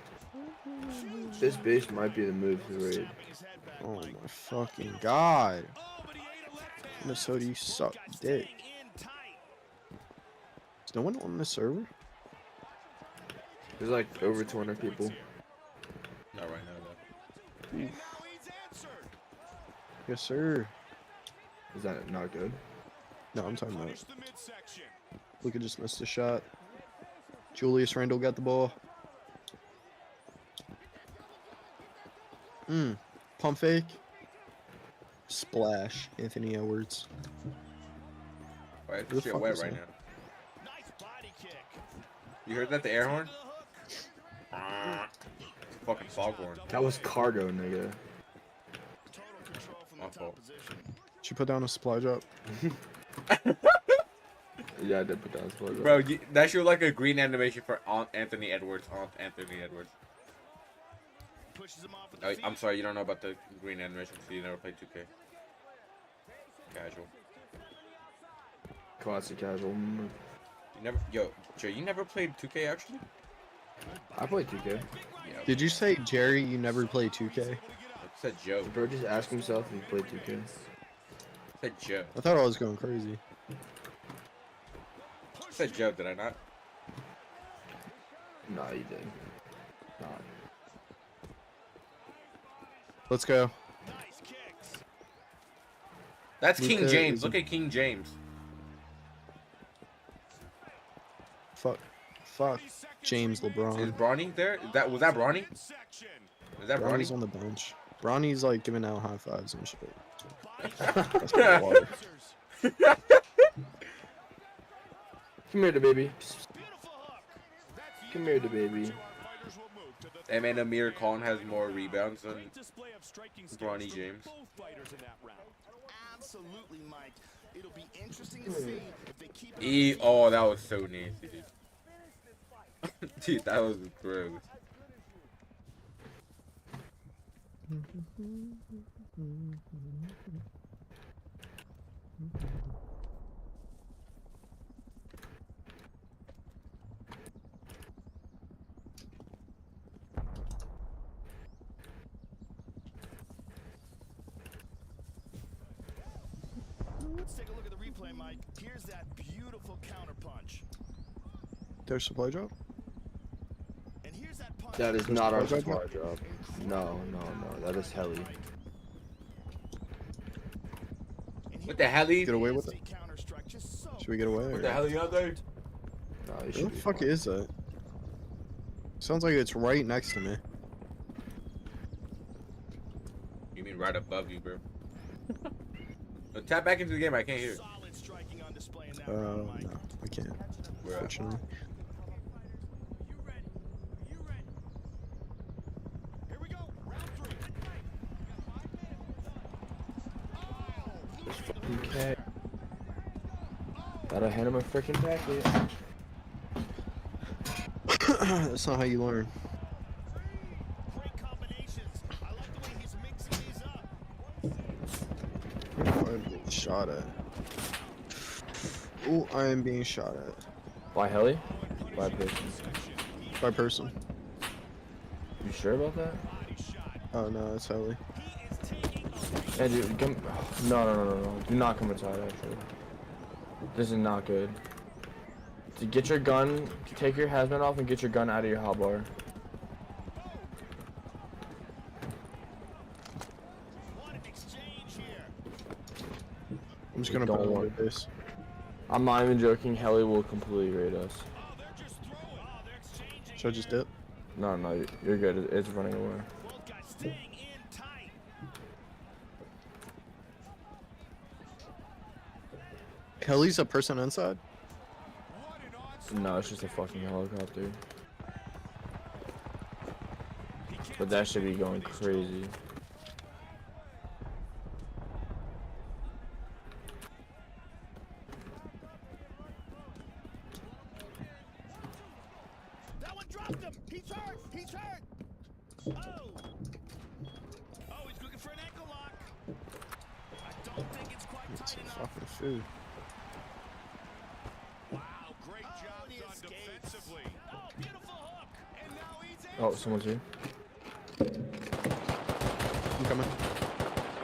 This base might be the move to the raid. Oh my fucking god. Minnesota, you suck dick. Is no one on the server? There's like over 200 people. Not right now, though. Yes, sir. Is that not good? No, I'm talking about. Luka just missed a shot. Julius Randle got the ball. Pump fake. Splash. Anthony Edwards. Alright, Who the this shit fuck wet was right that? now. You heard that? The air horn? Fucking foghorn. That was cargo, nigga. My fault. Did you put down a supply drop? Yeah, I did put down supply drop. Bro, that shit was like a green animation for Aunt Anthony Edwards. Aunt Anthony Edwards. Oh, I'm sorry, you don't know about the green animation, so you never played 2K. Casual. Classic casual. You never, yo, Jay, you never played 2K actually? I played 2K. Yeah. Did you say, Jerry, you never played 2K? I said Joe. Bro, just ask himself if he played 2K. I said Joe. I thought I was going crazy. I said Joe, did I not? Nah, you did. Nah. Let's go. That's King Luka James. is Look at King James. Fuck. James LeBron. Is Bronny there? Was that Bronny? Is that Bronny's Bronny? on the bench. Bronny's like giving out high fives and shit. That's my water. Come here, the baby. Come here, the baby. Hey man, Amir Khan has more rebounds than Bronny James. Absolutely, Mike. It'll be interesting to see if they keep Oh, that was so nasty, dude. Dude, that was gross. Let's take a look at the replay, Mike. Here's that beautiful counter punch. There's supply drop? And here's that punch. That is not our supply drop. No. That is Helly. What the hell? Get away with it. Should we get away? What the hell are you out there? No, What the fuck is that? Sounds like it's right next to me. You mean right above you, bro? No, tap back into the game. I can't hear. No, I can't. Unfortunately. Okay. Gotta hand him a freaking packet. That's not how you learn. I'm being shot at. Oh, I am being shot at. By Helly? By person. By person. You sure about that? Oh no, it's Helly. Hey, dude, come. No. Do not come inside, actually. This is not good. To get your gun, take your hazmat off and get your gun out of your hotbar. I'm just gonna Don't put it on worry. this. I'm not even joking. Helly will completely raid us. Should I just dip? No, you're good. It's running away. Helly's a person inside? No, it's just a fucking helicopter. But that should be going crazy. That one dropped him. He's hurt. He's hurt. Oh, he's looking for an ankle lock. I don't think it's quite It's tight enough. fucking food. Wow, great job done defensively. Oh, beautiful hook. And now he's in. Oh, someone's here. I'm coming.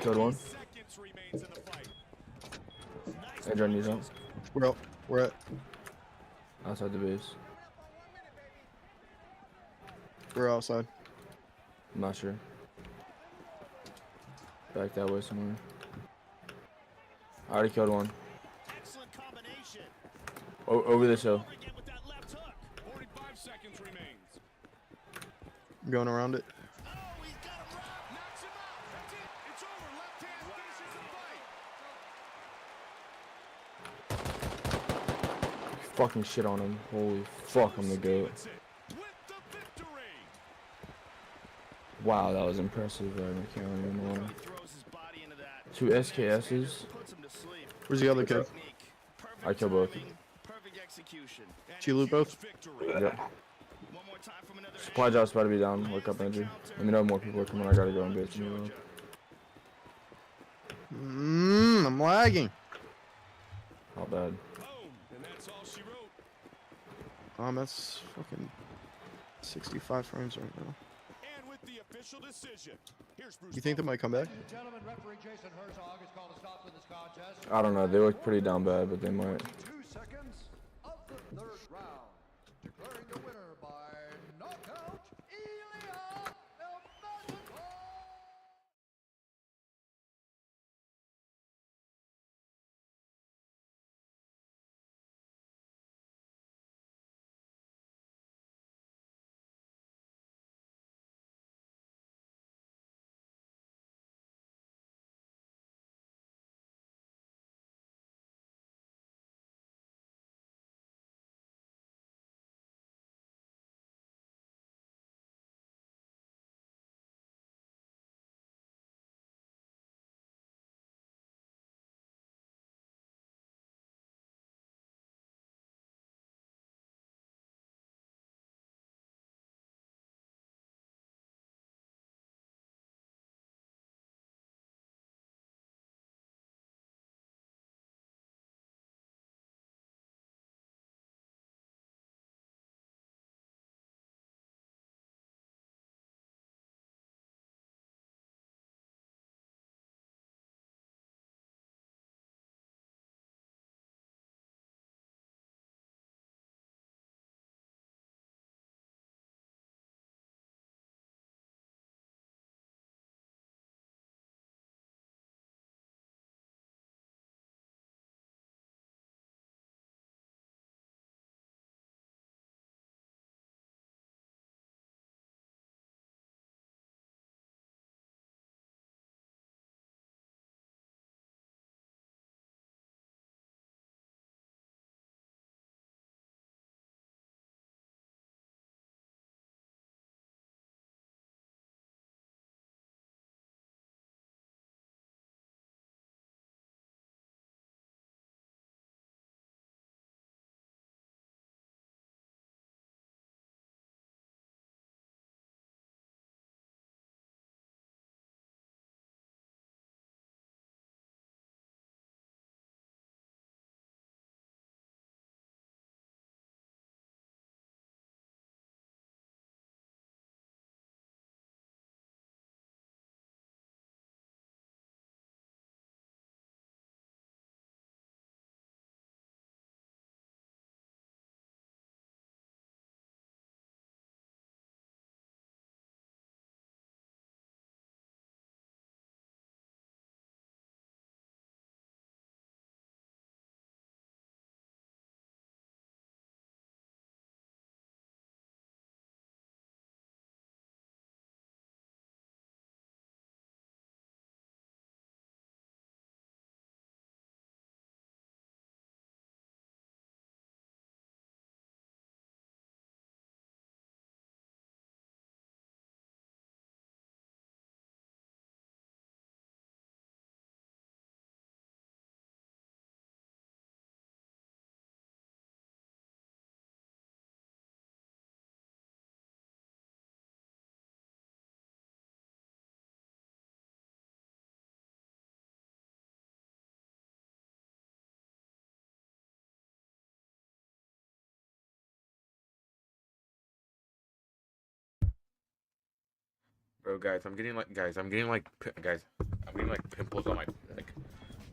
Killed one. Seconds remains in the fight. Adrian needs help. We're at. Outside the base. We're outside. I'm not sure. Back that way somewhere. I already killed one. Excellent combination. Over this hill. Again with that left hook. 45 seconds remains. I'm going around it. Oh, he's got him wrapped. Knocks him out. That's it. It's over. Left hand finishes the fight. Fucking shit on him. Holy fuck, I'm the goat. Wow, that was impressive. I can't remember. Two SKSs. Where's the other kid? I killed both. Did you loot both? Yep. Supply drop's about to be down. Look up, Andrew. Let me know more people are coming. I gotta go and bitch. I'm lagging. Not bad. That's fucking 65 frames right now. You think they might come back? I don't know. They look pretty down bad, but they might. 2 seconds of the third round. Declaring the winner by knockout. Bro, guys, I'm getting like pimples on my like,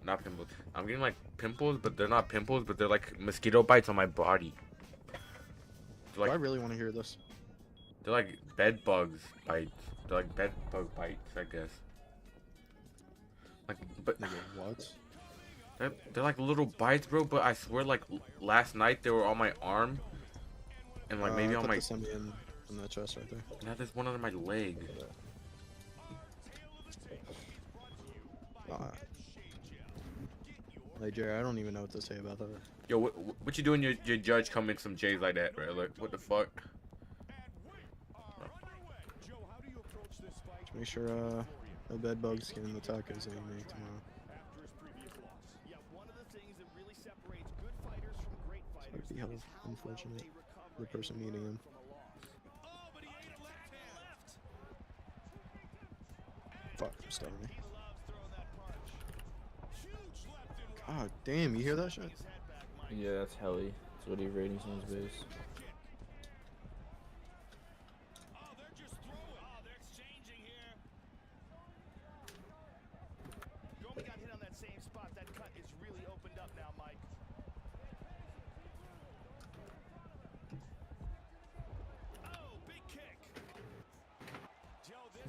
not pimples. I'm getting like pimples, but they're not pimples, but they're like mosquito bites on my body. They're Do I like, really want to hear this? they're like bed bugs bites. They're like bed bug bites, I guess. Like, but Nigga, what? they're like little bites, bro. But I swear, like last night they were on my arm, and like maybe I on put my. this in the chest right there. Now there's one under my leg. Like Jerry, I don't even know what to say about that. Yo, what you doing? Your judge coming some J's like that, bro? Like, what the fuck? Just make sure the bed bugs get in the tacos that you make tomorrow. That'd be hella unfortunate. The person meeting him. Fuck, I'm starving. God damn, you hear that shit? Yeah, that's Helly. That's what he rating someone's base.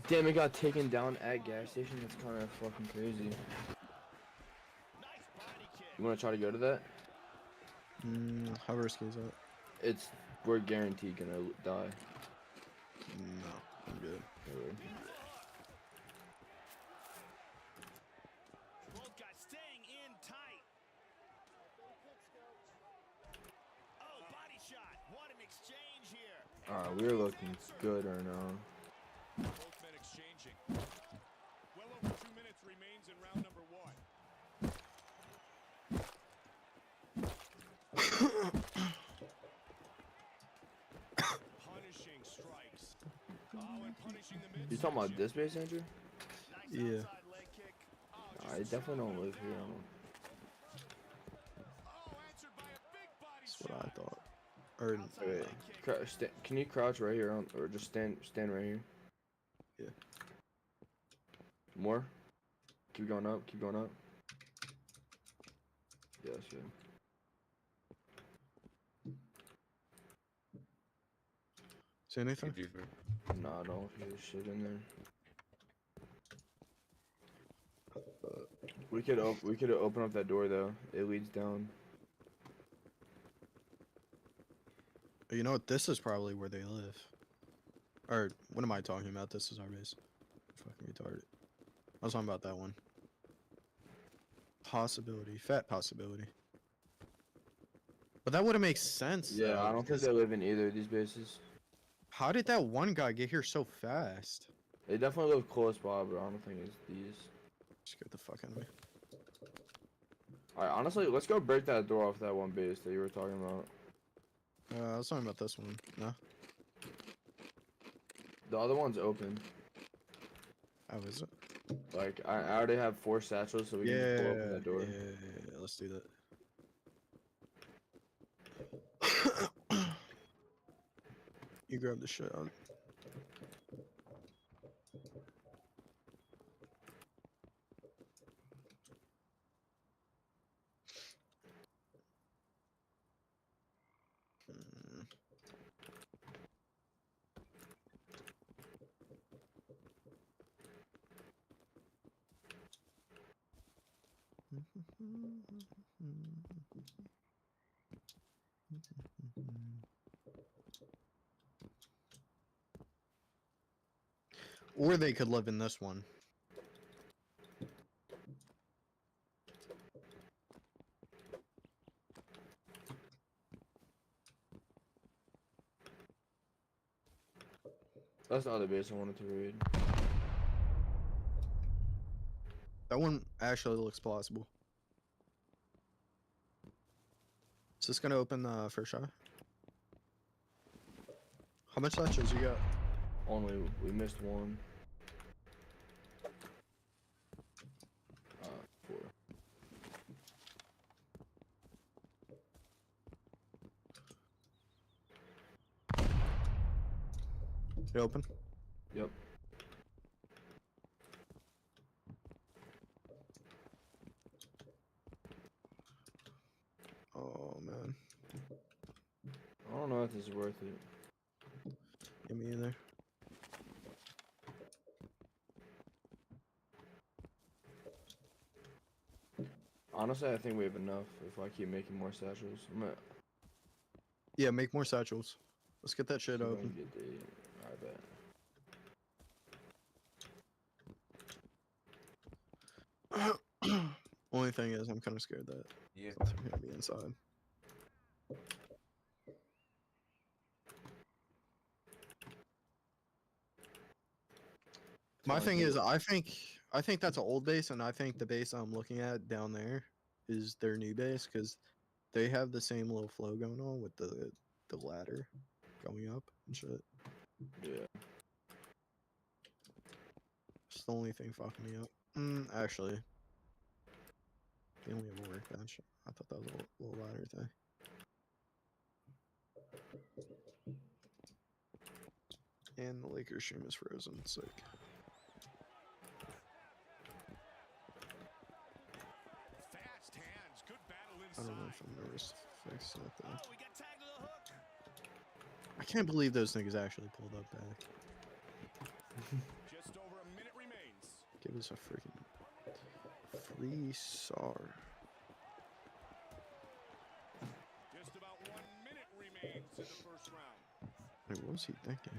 Damn, it got taken down at gas station. That's kind of fucking crazy. You want to try to go to that? How risky is that? We're guaranteed gonna die. No, I'm good. Both guys staying in tight. Oh, body shot. What an exchange here. Alright, we're looking good right now. Both men exchanging. Well over 2 minutes remains in round number 1. Punishing strikes. Oh, and punishing the mid. You talking about this base, Andrew? Yeah. I definitely don't live here. That's what I thought. Or Wait, can you crouch right here or just stand right here? Yeah. More? Keep going up, keep going up. Yeah, that's good. say anything? Nah, I don't hear shit in there. We could open up that door though. It leads down. You know what? This is probably where they live. Or what am I talking about? This is our base. Fucking retarded. I was talking about that one. Possibility, fat possibility. But that wouldn't make sense. Yeah, though, I don't think because they live in either of these bases. how did that one guy get here so fast? They definitely live close by, but I don't think it's these. Just get the fuck out of me. Alright, honestly, let's go break that door off that one base that you were talking about. I was talking about this one. No? The other one's open. How is it? Like, I already have 4 satchels, so we can just pull open that door. Yeah, let's do that. You grab the shit out. Or they could live in this one. That's the other base I wanted to raid. That one actually looks plausible. Is this gonna open the first shot? How much latches you got? Only we missed one. 4. It open? Yep. I don't know if this is worth it. Yeah, me either. Honestly, I think we have enough if I keep making more satchels. Yeah, make more satchels. Let's get that shit I open. bet. Only thing is, I'm kind of scared that something's gonna be inside. My thing is, I think that's an old base, and I think the base I'm looking at down there is their new base because they have the same little flow going on with the ladder going up and shit. Yeah. It's the only thing fucking me up. Actually, they only have a workbench. I thought that was a little ladder thing. And the Lakers stream is frozen. Sick. Fast hands, good battle I don't know inside. if I'm nervous to fix that though. I can't believe those niggas actually pulled up back. Just over a minute remains. Give us a freaking free SAR. Just about 1 minute remains in the first round. Wait, what was he thinking?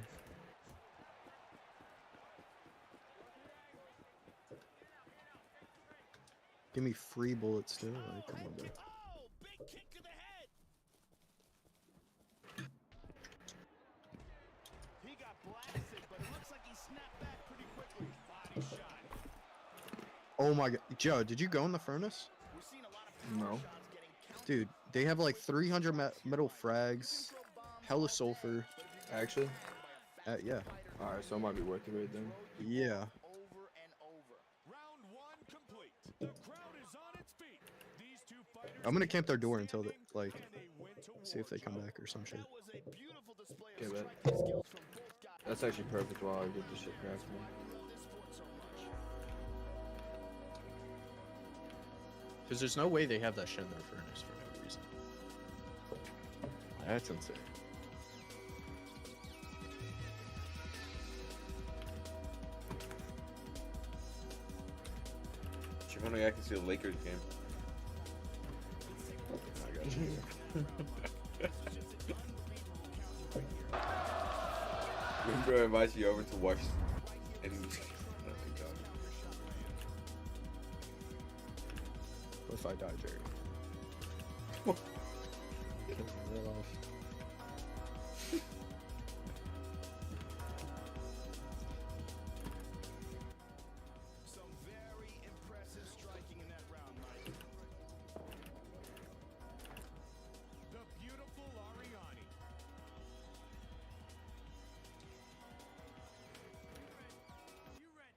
Give me free bullets too. Like, come on, bro. Oh, big kick to the head. He got blasted, but it looks like he snapped back pretty quickly. Body shot. Oh my god, Joe, did you go in the furnace? We're seeing a lot of No. shots getting counted. Dude, they have like 300 metal frags, hella sulfur. Actually? Yeah. Alright, so it might be worth it right then. Yeah. Over and over. Round 1 complete. The crowd is on its feet. These two fighters I'm gonna camp their door until they, like, and they went to see if they come war. back or some shit. That was a beautiful display of Okay, bet. striking skills from both guys. That's actually perfect while I get this shit crafted. This sport so much. Because there's no way they have that shit in their furnace for no reason. That's insane. If only I can see the Lakers game. I got you. Remember I invited you over to watch and oh my god. What if I die, Jerry? Real life. Some very impressive striking in that round, Mike. The beautiful Ariani. You ready?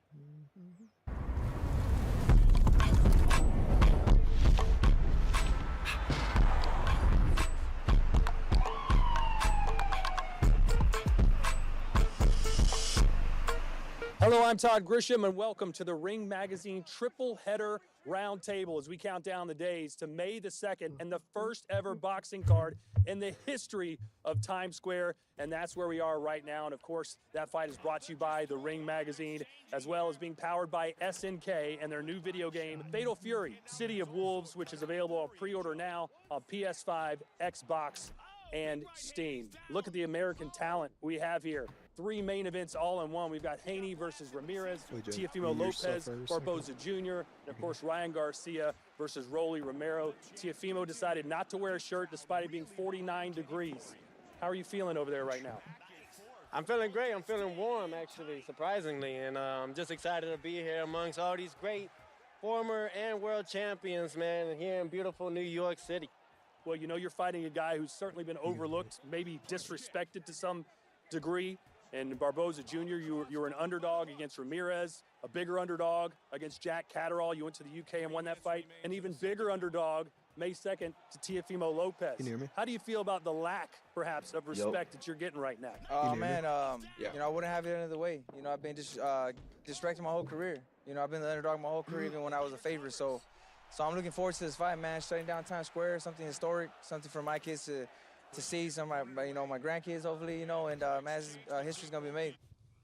Hello, I'm Todd Grisham, and welcome to the Ring Magazine Triple Header Roundtable as we count down the days to May the 2nd and the first ever boxing card in the history of Times Square. And that's where we are right now. And of course, that fight is brought to you by the Ring Magazine, as well as being powered by SNK and their new video game, Fatal Fury, City of Wolves, which is available on pre-order now on PS5, Xbox, and Steam. Look at the American talent we have here. 3 main events all in one. We've got Haney versus Ramirez, Wait, Jay, Teofimo mute yourself Lopez, for a Barboza Jr., and of course Ryan Garcia versus Rolly Romero. Teofimo decided not to wear a shirt despite it being 49 degrees. How are you feeling over there right now? I'm feeling great. I'm feeling warm, actually, surprisingly. And I'm just excited to be here amongst all these great former and world champions, man, here in beautiful New York City. Well, you know, you're fighting a guy who's certainly been overlooked, maybe disrespected to some degree. And Barboza Jr., you were an underdog against Ramirez, a bigger underdog against Jack Catterall. You went to the UK and won that fight. An even bigger underdog, May 2nd, to Teofimo Lopez. Can you hear me? How do you feel about the lack, perhaps, of respect that you're getting right now? Can you hear me? You know, I wouldn't have it any other way. You know, I've been distracted my whole career. You know, I've been the underdog my whole career, even when I was a favorite. So I'm looking forward to this fight, man. Shutting down Times Square, something historic, something for my kids to to see some of my, my grandkids, hopefully, and man, history's gonna be made.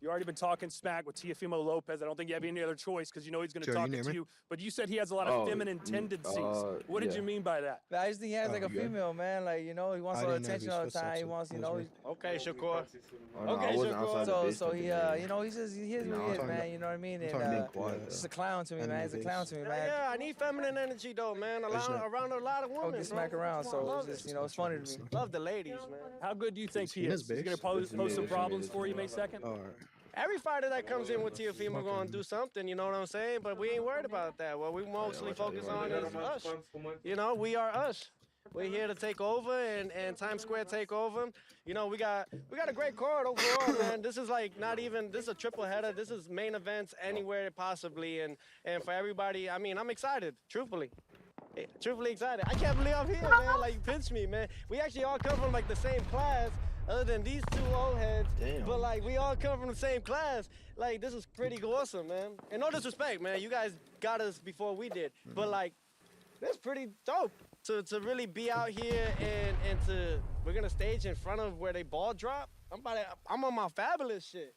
You already been talking smack with Teofimo Lopez. I don't think you have any other choice because you know he's going to Joe, talk you it near to me? you. But you said he has a lot of feminine tendencies. What did yeah. you mean by that? But I just think he has like a you good? female, man. Like, he wants I all the didn't know attention his all the footsteps time. He were- wants, was right. Okay, Shakur. Oh, no, Okay, I wasn't Shakur. outside the so basement he, thinking he's just, he is No, what I'm he is, talking man. about- You know what I mean? I'm And talking about quiet, he's just a clown to me, man. Enemy He's a base. clown to me, Yeah, man. yeah, I need feminine energy though, man. Around a lot of women. Oh, get smacked bro. around. I So love it's just, it. it's funny to me. Love the ladies, man. How good do you think he seen is? his He's going base? to pose It's me, some it's me, problems it's for you me. May 2nd? All right. Every fighter that comes in with Teofimo going to do something, you know what I'm saying? But we ain't worried about that. What we mostly focus on is us. You know, we are us. We're here to take over and Times Square take over. You know, we got a great card overall, man. This is like this is a triple header. This is main events anywhere possibly. And for everybody, I mean, I'm excited, truthfully. Truthfully excited. I can't believe I'm here, man. Like, you pinched me, man. We actually all come from like the same class. Other than these two old heads, Damn. but like we all come from the same class. Like this is pretty awesome, man. And no disrespect, man. You guys got us before we did, but like that's pretty dope to really be out here and we're gonna stage in front of where they ball drop. I'm on my fabulous shit.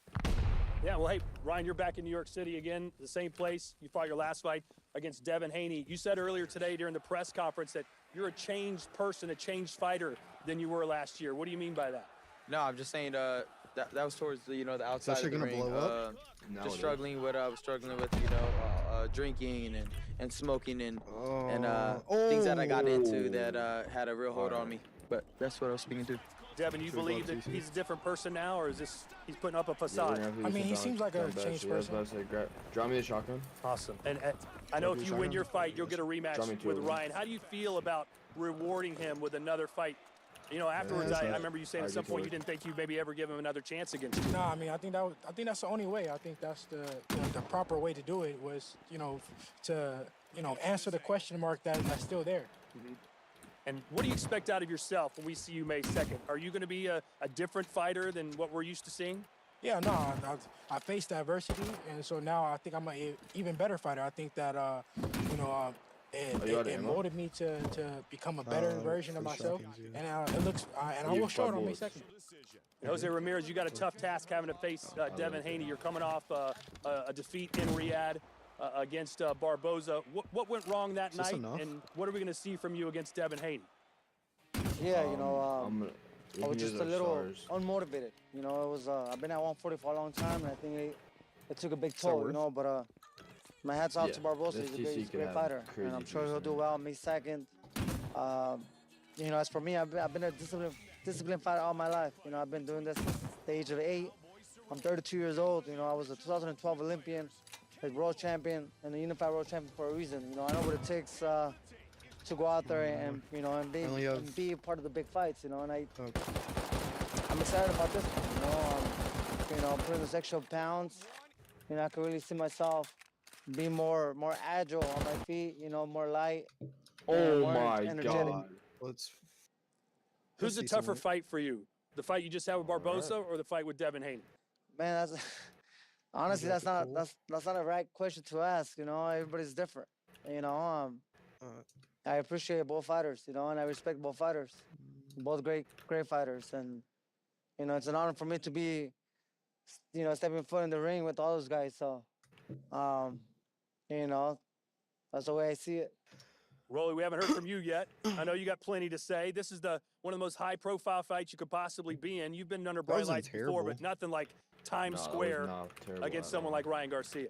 Yeah, well, hey, Ryan, you're back in New York City again, the same place you fought your last fight against Devin Haney. You said earlier today during the press conference that you're a changed person, a changed fighter than you were last year. What do you mean by that? No, I'm just saying that was towards the the outside shit of the gonna ring. blow up? No, Just it struggling with drinking and smoking and things that I got into that had a real hold on me. But that's what I was speaking to. Devin, you believe that he's a different person now, or is he's putting up a facade? I mean, he seems like a changed person. Drop me the shotgun. Awesome. And I know if you win your fight, you'll get a rematch Draw me two with of them. Ryan. How do you feel about rewarding him with another fight? You know, afterwards, Yeah, I that's remember you saying at some point you didn't think you'd maybe ever give him another chance against you. No, I mean, I think that's the only way. I think that's the proper way to do it was, to answer the question mark that's still there. And what do you expect out of yourself when we see you May 2nd? Are you going to be a different fighter than what we're used to seeing? Yeah, no, I faced adversity, and so now I think I'm an even better fighter. I think that it molded me to become a better version of for myself, shotguns, yeah. and it looks and I will show it on May 2nd. Jose Ramirez, you got a tough task having to face Devin Haney. You're coming off a defeat in Riyadh against Barboza. What went wrong that Is this night, enough? and what are we going to see from you against Devin Haney? Yeah, I was just a little unmotivated. It was I've been at 140 for a long time, and I think it took a big toll. worth? But my hats off Yeah, to Barboza. this He's a TC great can fighter, have crazy and I'm sure he'll juice do in it. well May 2nd. As for me, I've been a disciplined fighter all my life. I've been doing this since the age of 8. I'm 32 years old. I was a 2012 Olympian, a world champion, and a unified world champion for a reason. I know what it takes to go out there and be a part of the big fights. And I'm excited about this one. Putting this extra pounds. I can really see myself being more agile on my feet. More light. Oh more my energetic. god. Who's the see some tougher work. fight for you? The fight you just had with Barboza or the fight with Devin Haney? Man, that's honestly that's not a right question to ask. Everybody's different. I appreciate both fighters. And I respect both fighters. Both great fighters, and it's an honor for me to be, stepping foot in the ring with all those guys. So, that's the way I see it. Rolly, we haven't heard from you yet. I know you got plenty to say. This is one of the most high-profile fights you could possibly be in. You've been under bright wasn't lights before, terrible. but nothing like Times No, it was Square not terrible against at someone all. like Ryan Garcia.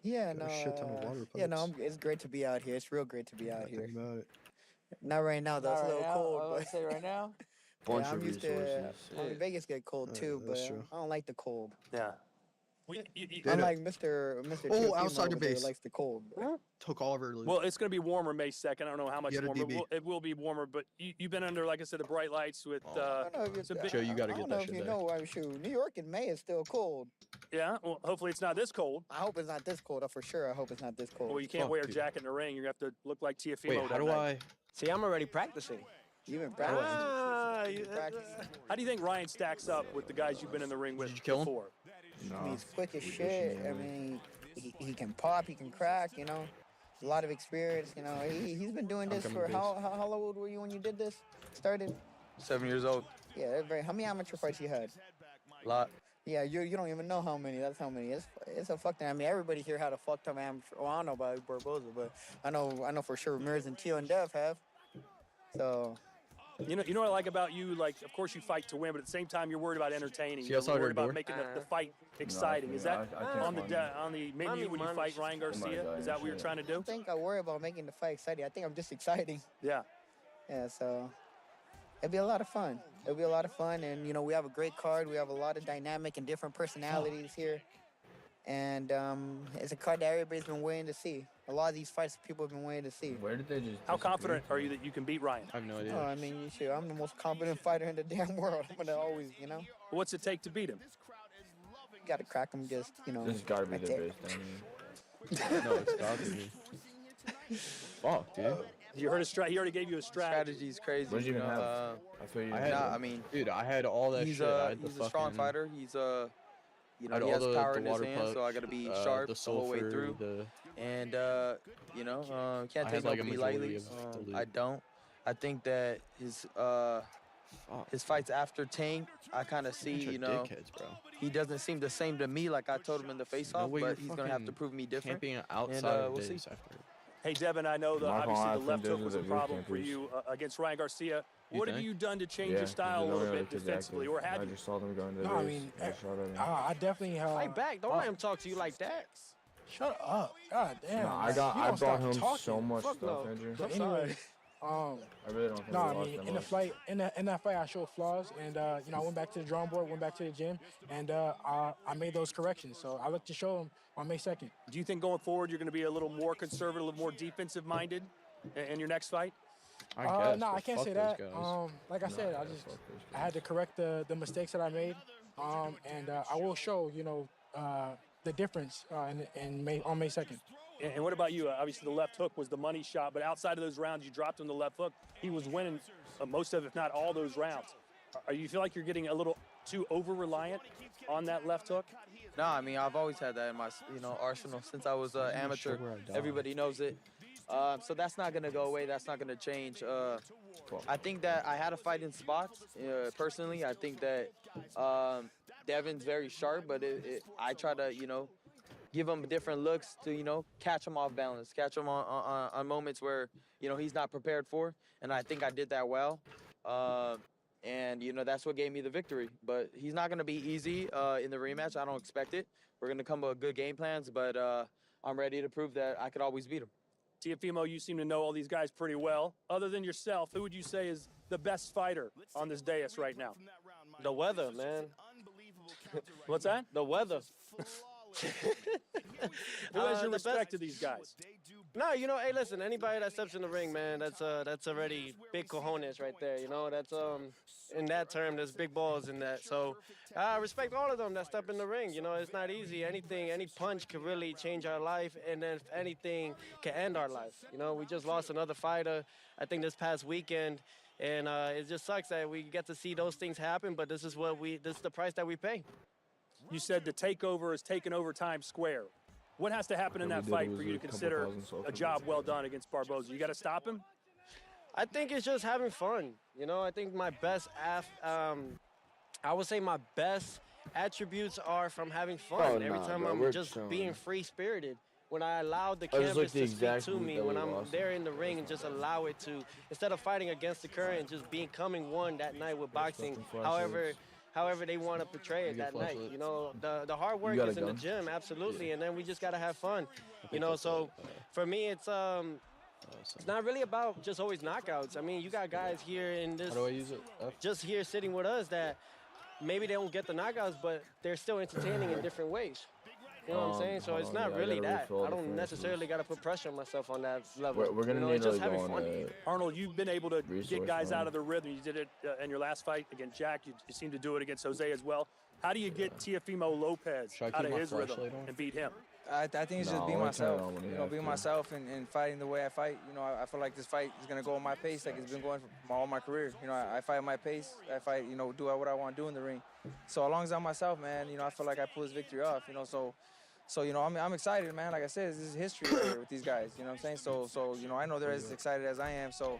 Yeah, no. A shit ton of water pipes. It's great to be out here. It's real great to be out here. Think about it. Not right now, though. It's a little cold. I was say right now. Bunch I'm of used resources. to. Vegas get cold too, but that's true. I don't like the cold. Yeah. Unlike Mr. Oh, Teofimo outside your over there base. likes the cold. Took all of her loot. Well, it's going to be warmer May 2nd. I don't know how much You had a warmer. DB. It will be warmer, but you've been under, like I said, the bright lights with I don't know if it's- some big. Joe, you gotta I get don't know that if shit you back. know. Shoot, New York in May is still cold. Yeah, well, hopefully it's not this cold. I hope it's not this cold. For sure, I hope it's not this cold. Well, you can't Fuck, wear a dude. jacket in the ring. You're going to have to look like Teofimo. Wait, that how do night. See, I'm already practicing. You been practicing? Practicing. How do you think Ryan stacks up with the guys you've been in the ring with you kill him? before? I mean, he's quick as shit. I mean, he can pop, he can crack. A lot of experience. He's been doing this coming for to how old were you when you did this? Started? 7 years old. Yeah, they're very. How many amateur fights you had? A lot. Yeah, you don't even know how many. That's how many. It's a fuck ton. I mean, everybody here had a fuck ton of amateur. Well, I don't know about Barboza, but I know for sure Ramirez and Tio and Dev have. So. You know what I like about you? Like, of course you fight to win, but at the same time you're worried about entertaining. See You're outside worried her about door? making the fight exciting. Is that I on the menu when you fight Ryan Garcia? Is that what you're trying to I do? don't think I worry about making the fight exciting. I think I'm just exciting. Yeah. Yeah, so it'll be a lot of fun. It'll be a lot of fun, and we have a great card. We have a lot of dynamic and different personalities here, and it's a card that everybody's been waiting to see. A lot of these fights people have been waiting to see. Where did they just? How confident are you that you can beat Ryan? I have no Oh, idea. I mean, sure, I'm the most confident fighter in the damn world. I'm gonna always, What's it take to beat him? gotta crack him. Just, This has got to be right the there. base down here. No, it's got to be. Fuck, dude. You heard he already gave you a strategy. Strategy's crazy. What did you even have? I feel you. I mean, dude, I had all that He's shit. I had he's the a strong fucking- fighter. He's I had he all has the power in his water hands, so I gotta be sharp the whole way sulfur, through. And can't I take had, like, a nobody majority lightly. of the lead. I don't. I think that his fights after Tank, I kind of see, Bunch of dickheads, bro. he doesn't seem the same to me like I told him in the face-off, way but you're he's gonna have to fucking prove me different. camping And outside we'll see. days after. Hey, Devin, I know that Mark obviously Hall the left Athens hook was a is a problem for campers. you against Ryan Garcia. You What have think? you done to change Yeah, your style a because little they're bit really defensively, or have I you? just saw them going to the No, I base. mean, They shot at me. I definitely Fight back. Don't let him talk to you like that. Shut up. God damn. No, I man. got. You I don't brought stop home talking. so much Fuck stuff, no. Andrew. But anyway, I really don't think no, we I lost mean, that in the much. fight, in that fight, I showed flaws, and I went back to the drawing board, went back to the gym, and I made those corrections. So I look to show them on May 2nd. Do you think going forward you're going to be a little more conservative, a little more defensive minded in your next fight? I guess. No, but I can't fuck say those that. guys. Like I said, I had to correct the mistakes that I made, and I will show the difference on May 2nd. And what about you? Obviously, the left hook was the money shot, but outside of those rounds, you dropped him the left hook. He was winning most of, if not all, those rounds. Are you feel like you're getting a little too over-reliant on that left hook? No, I mean, I've always had that in my arsenal since I was amateur. Everybody knows it. So that's not gonna go away. That's not gonna change. I think that I had a fight in spots. Personally, I think that Devin's very sharp, but I try to give him different looks to catch him off balance, catch him on moments where he's not prepared for, and I think I did that well. And that's what gave me the victory. But he's not gonna be easy in the rematch. I don't expect it. We're gonna come with good game plans, but I'm ready to prove that I could always beat him. Teofimo, you seem to know all these guys pretty well. Other than yourself, who would you say is the best fighter on this dais right now? The weather, man. What's that? The weather. Who has your the respect best- to these guys? No, hey, listen, anybody that steps in the ring, man, that's already big cojones right there, That's in that term, there's big balls in that. So I respect all of them that step in the ring. It's not easy. Any punch could really change our life, and then if anything can end our life. We just lost another fighter, I think this past weekend, and it just sucks that we get to see those things happen. But this is the price that we pay. You said the takeover is taking over Times Square. What has to happen in What that we did fight was for you to a couple consider thousand soul a job well done against Barboza? You got to stop him? I think it's just having fun. I think my best I would say my best attributes are from having fun. Oh, Every nah, time bro, I'm we're just chilling. being free-spirited. When I allow the Oh, this canvas looks the to speak exact to move me, that when we I'm lost. there in the ring and just allow it to, instead of fighting against the current and just becoming one that night with boxing, fucking however they want to portray it that night. The hard work got a is in the gun? gym, absolutely, and then we just gotta have fun. So for me, it's not really about just always knockouts. I mean, you got guys here in this, How do I use it? just here sitting with us that maybe they don't get the knockouts, but they're still entertaining in different ways. You know what I'm saying? So hold it's on, not yeah, I really gotta that. refill I the don't furnace, necessarily got to put pressure on myself on that level. We're gonna it's need just to having go on fun. Arnold, you've been able to get Resource guys out fund. of the rhythm. You did it in your last fight against Jack. You seem to do it against Jose as well. How do you get Teofimo Lopez Should I out keep of my his rhythm flashlight on? and beat him? I think it's No, just being only turn it myself. on when you have Being to. myself and fighting the way I fight. I feel like this fight is gonna go at my pace, like it's been going for all my career. I fight at my pace. I fight, do what I want to do in the ring. So as long as I'm myself, man, I feel like I pull this victory off. So I'm excited, man. Like I said, this is history right here with these guys. You know what I'm saying? So I know they're as excited as I am. So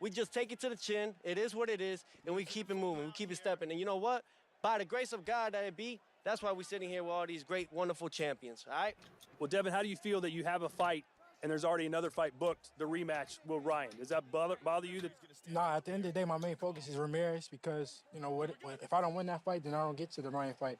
we just take it to the chin. It is what it is, and we keep it moving. We keep it stepping. And you know what? By the grace of God that it be, that's why we're sitting here with all these great, wonderful champions, all right? Well, Devin, how do you feel that you have a fight and there's already another fight booked, the rematch with Ryan. Does that bother you? Nah, at the end of the day, my main focus is Ramirez because, you know, if I don't win that fight, then I don't get to the Ryan fight.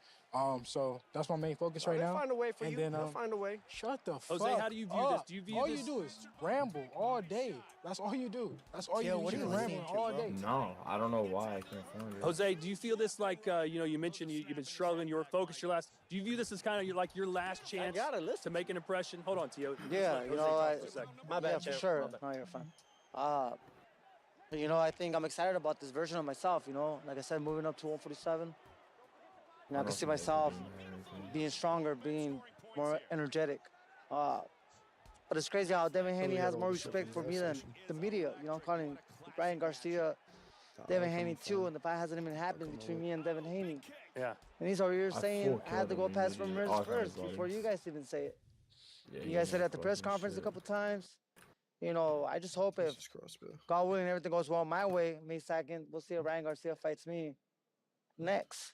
So that's my main focus right They'll now. find a way for you. Then, They'll find a way. Shut the fuck Jose, how do you view up. this? Do you view all this? you do is ramble all day. That's all you do. That's all Yeah, you do. what You are you rambling listening to, all bro? day. No, I don't know why I can't find it. Jose, do you feel this like, you know, you mentioned you've been struggling, you were focused your last. Do you view this as kind of like your last chance to make an impression? Hold on, Tio. Yeah, Jose you know, talk for a second. My bad, for sure. No, you're fine. You know, I think I'm excited about this version of myself, you know. Like I said, moving up to 147. You know, I can see myself being stronger, being more energetic. But it's crazy how Devin Haney has more respect for me than the media. You know, I'm calling Ryan Garcia, Devin Haney too, and the fight hasn't even happened between me and Devin Haney. Yeah. And he's over here I saying full I had to killed go him past in the Ramirez media. first All before you guys even say it. Yeah, You guys said it at the press fucking conference a shit. couple times. You know, I just hope if God willing everything goes well my way, May 2nd, we'll see if Ryan Garcia fights me next.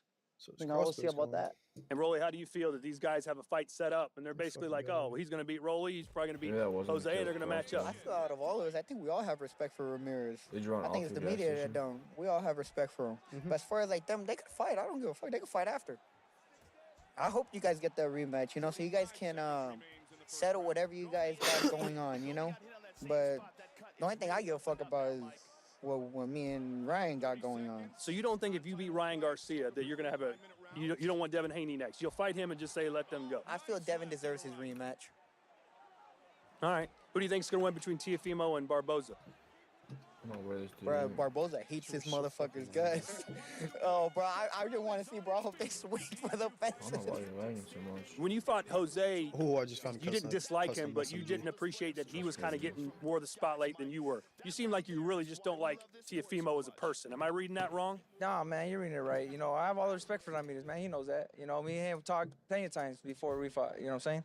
You know, we'll see about that. And Rolly, how do you feel that these guys have a fight set up and they're basically like, oh, well, he's going to beat Rolly, he's probably going to beat Yeah, it wasn't Jose, and killed they're going to match up? I feel out of all of us, I think we all have respect for Ramirez. Did you run I think off it's the your gas media station? that don't. We all have respect for him. But as far as like them, they could fight. I don't give a fuck. They could fight after. I hope you guys get that rematch, you know, so you guys can settle whatever you guys got going on, you know. But the only thing I give a fuck about is what me and Ryan got going on. So you don't think if you beat Ryan Garcia that you're going to have a, you don't want Devin Haney next? You'll fight him and just say let them go? I feel Devin deserves his rematch. All right. Who do you think's going to win between Teofimo and Barboza? I don't know where this dude Bro, is. Barboza hates his motherfuckers' guts. Oh, bro, I just want to see, bro. I hope they swing for the I fences. don't know why you're lagging so much. When you fought Jose, Oh, I just found you didn't dislike him, but you didn't appreciate that he was kind of getting more of the spotlight than you were. You seem like you really just don't like Teofimo as a person. Am I reading that wrong? Nah, man, you're reading it right. You know, I have all the respect for Ramirez, man. He knows that. You know, me and him talked plenty of times before we fought. You know what I'm saying?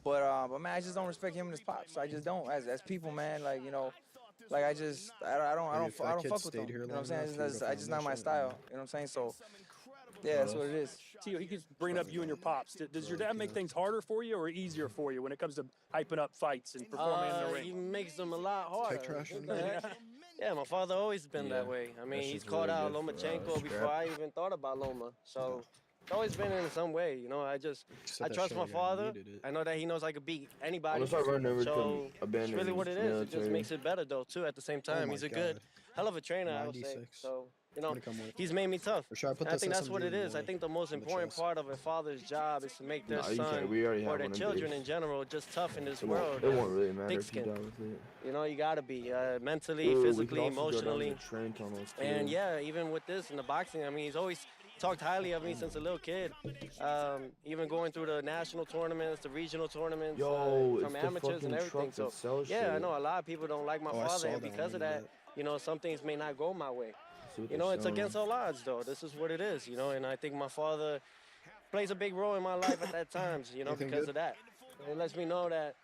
But man, I just don't respect him and his pops. I just don't. As people, man, like, you know, like I don't fuck with them. You know what I'm saying? It's just not my style. You know what I'm saying? So yeah, that's what it is. Tio, he keeps bringing up you and your pops. Does your dad make things harder for you or easier for you when it comes to hyping up fights and performing in the He ring? makes them a lot harder. trash in Yeah, my father always been that Yeah, way. I mean, that's he's just called really out good for, Lomachenko before scrap. I even thought about Loma. So it's always been in some way, you know. I Said that trust shit my again, father. needed it. I know that he knows I could beat anybody. I'm gonna start running over So to it's really what it is. It just military. makes it better though too. At the same time, my he's a good, God. hell of a trainer. I would say. 96. So you know, Gonna come with. he's made me tough. Or should I put And I this think that's what SMG it in is. the I think the most in the important chest? part of a father's job is to make their Nah, you son can't. We already or have their one of children these. in general just tough in this It world. won't, it won't really matter thick if you skin. die with it. You know, you gotta be mentally, Ooh, we could physically, also go down to emotionally. the train tunnels, too. And yeah, even with this in the boxing, I mean, he's always talked highly of me since a little kid. Even going through the national tournaments, the regional tournaments, Yo, from it's the amateurs and fucking everything. truck So that sells yeah, I shit. know a lot of people don't like my Oh, I father, saw and that because of one, that, you know, some things may not go my way. See what You they're know, it's selling. against all odds, though. This is what it is, you know, and I think my father plays a big role in my life at that times, you know, Anything because good? of that. It lets me know that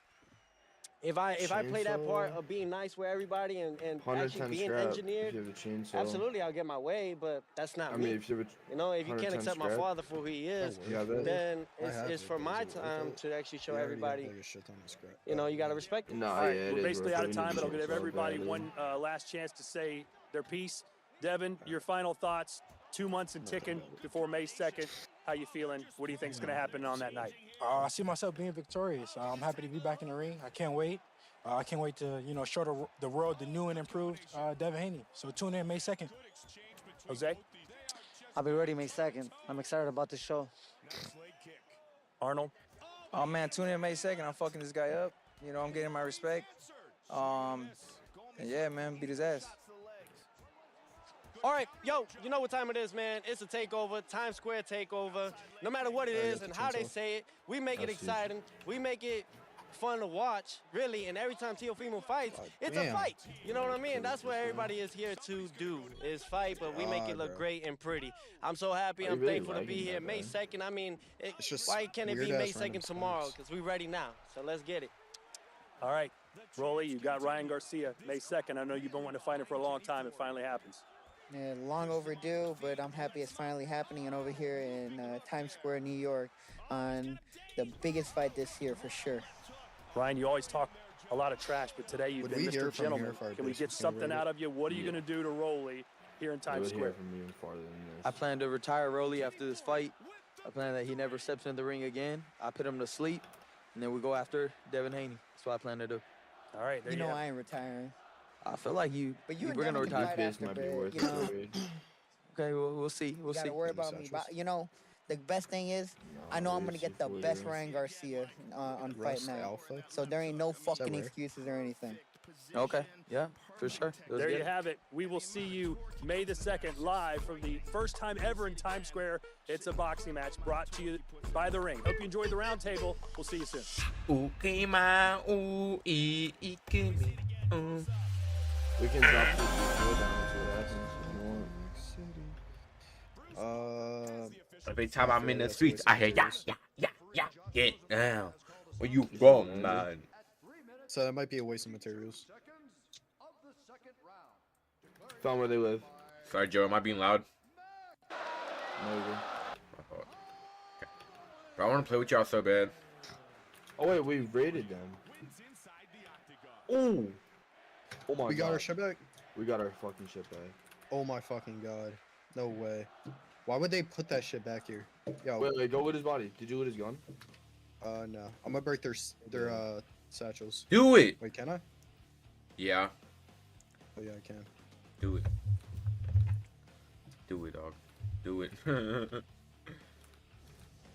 if I play that part Chainsaw? of being nice with everybody and 110 actually being scrap engineered, if you have a chainsaw. absolutely I'll get my way, but that's not I me. mean, if you have You know, if you can't 110 accept my scrap. father for who he is, You have it? then I it's, have it's it, for but my is it worth time it? to actually show We already have, everybody, like, a shit ton of scrap. you know, you got to respect it. Nah, All right, yeah, it we're is basically worth out it. of We need time, but I'll to give so everybody badly. one last chance to say their piece. Devin, your final thoughts. 2 months and ticking before May 2nd. How you feeling? What do you think's going to happen on that night? I see myself being victorious. I'm happy to be back in the ring. I can't wait. I can't wait to, you know, show the world the new and improved Devin Haney. So tune in May 2nd. Jose? I'll be ready May 2nd. I'm excited about this show. Arnold? Oh man, tune in May 2nd. I'm fucking this guy up. You know, I'm getting my respect. And yeah, man, beat his ass. All right, yo, you know what time it is, man. It's a takeover, Times Square takeover. No matter what it is and how they say it, we make it exciting. We make it fun to watch, really. And every time Teofimo fights, it's a damn. fight. You know what I mean? That's what everybody is here to do, is fight, but we make it look great and pretty. I'm so happy. I I'm really thankful to like be him, here. that May guy. 2nd, I mean, It's just why can't it be weird-ass May random 2nd tomorrow? spots. Because we're ready now. So let's get it. All right. Rolly, you got Ryan Garcia, May 2nd. I know you've been wanting to fight him for a long time. It finally happens. Yeah, long overdue, but I'm happy it's finally happening and over here in Times Square, New York, on the biggest fight this year for sure. Ryan, you always talk a lot of trash, but today you've Would been we hear Mr. from Gentleman. here if our Can we base get was something rated? out of you? What are you Yeah. going to do to Rolly here in I Times would hear Square? from you farther than this. I plan to retire Rolly after this fight. I plan that he never steps in the ring again. I put him to sleep, and then we go after Devin Haney. That's what I plan to do. All right, there You you know have I ain't retiring. I feel like you. But you and we're gonna Devin can retire. fight This after, might be but, worth you the know, trade. Okay, we'll see. We'll you see. gotta worry about me. But, you know, the best thing is, I know I'm gonna get the best Ryan Garcia on fight Rust night. Alpha? So there ain't no fucking rare? excuses or anything. Okay. Yeah, for sure. Let's There get you it. have it. We will see you May the 2nd live from the first time ever in Times Square. It's a boxing match brought to you by The Ring. Hope you enjoyed the roundtable. We'll see you soon. We can drop this before down and see what happens if you want. Every time I'm in the that's streets, way I hear some yeah, materials. yeah, yeah, yeah. Get down. Where you from, man? So that might be a waste of materials. Found where they live. Sorry, Joe. Am I being loud? Maybe. Okay. Bro, I want to play with y'all so bad. Oh wait, we raided them. Oh. Oh my We god. got our shit back? We got our fucking shit back. Oh my fucking god. No way. Why would they put that shit back here? Yo. Wait, go with his body. Did you loot his gun? No. I'm gonna break their satchels. Do it. Wait, can I? Yeah. Oh yeah, I can. Do it. Do it, dog. Do it.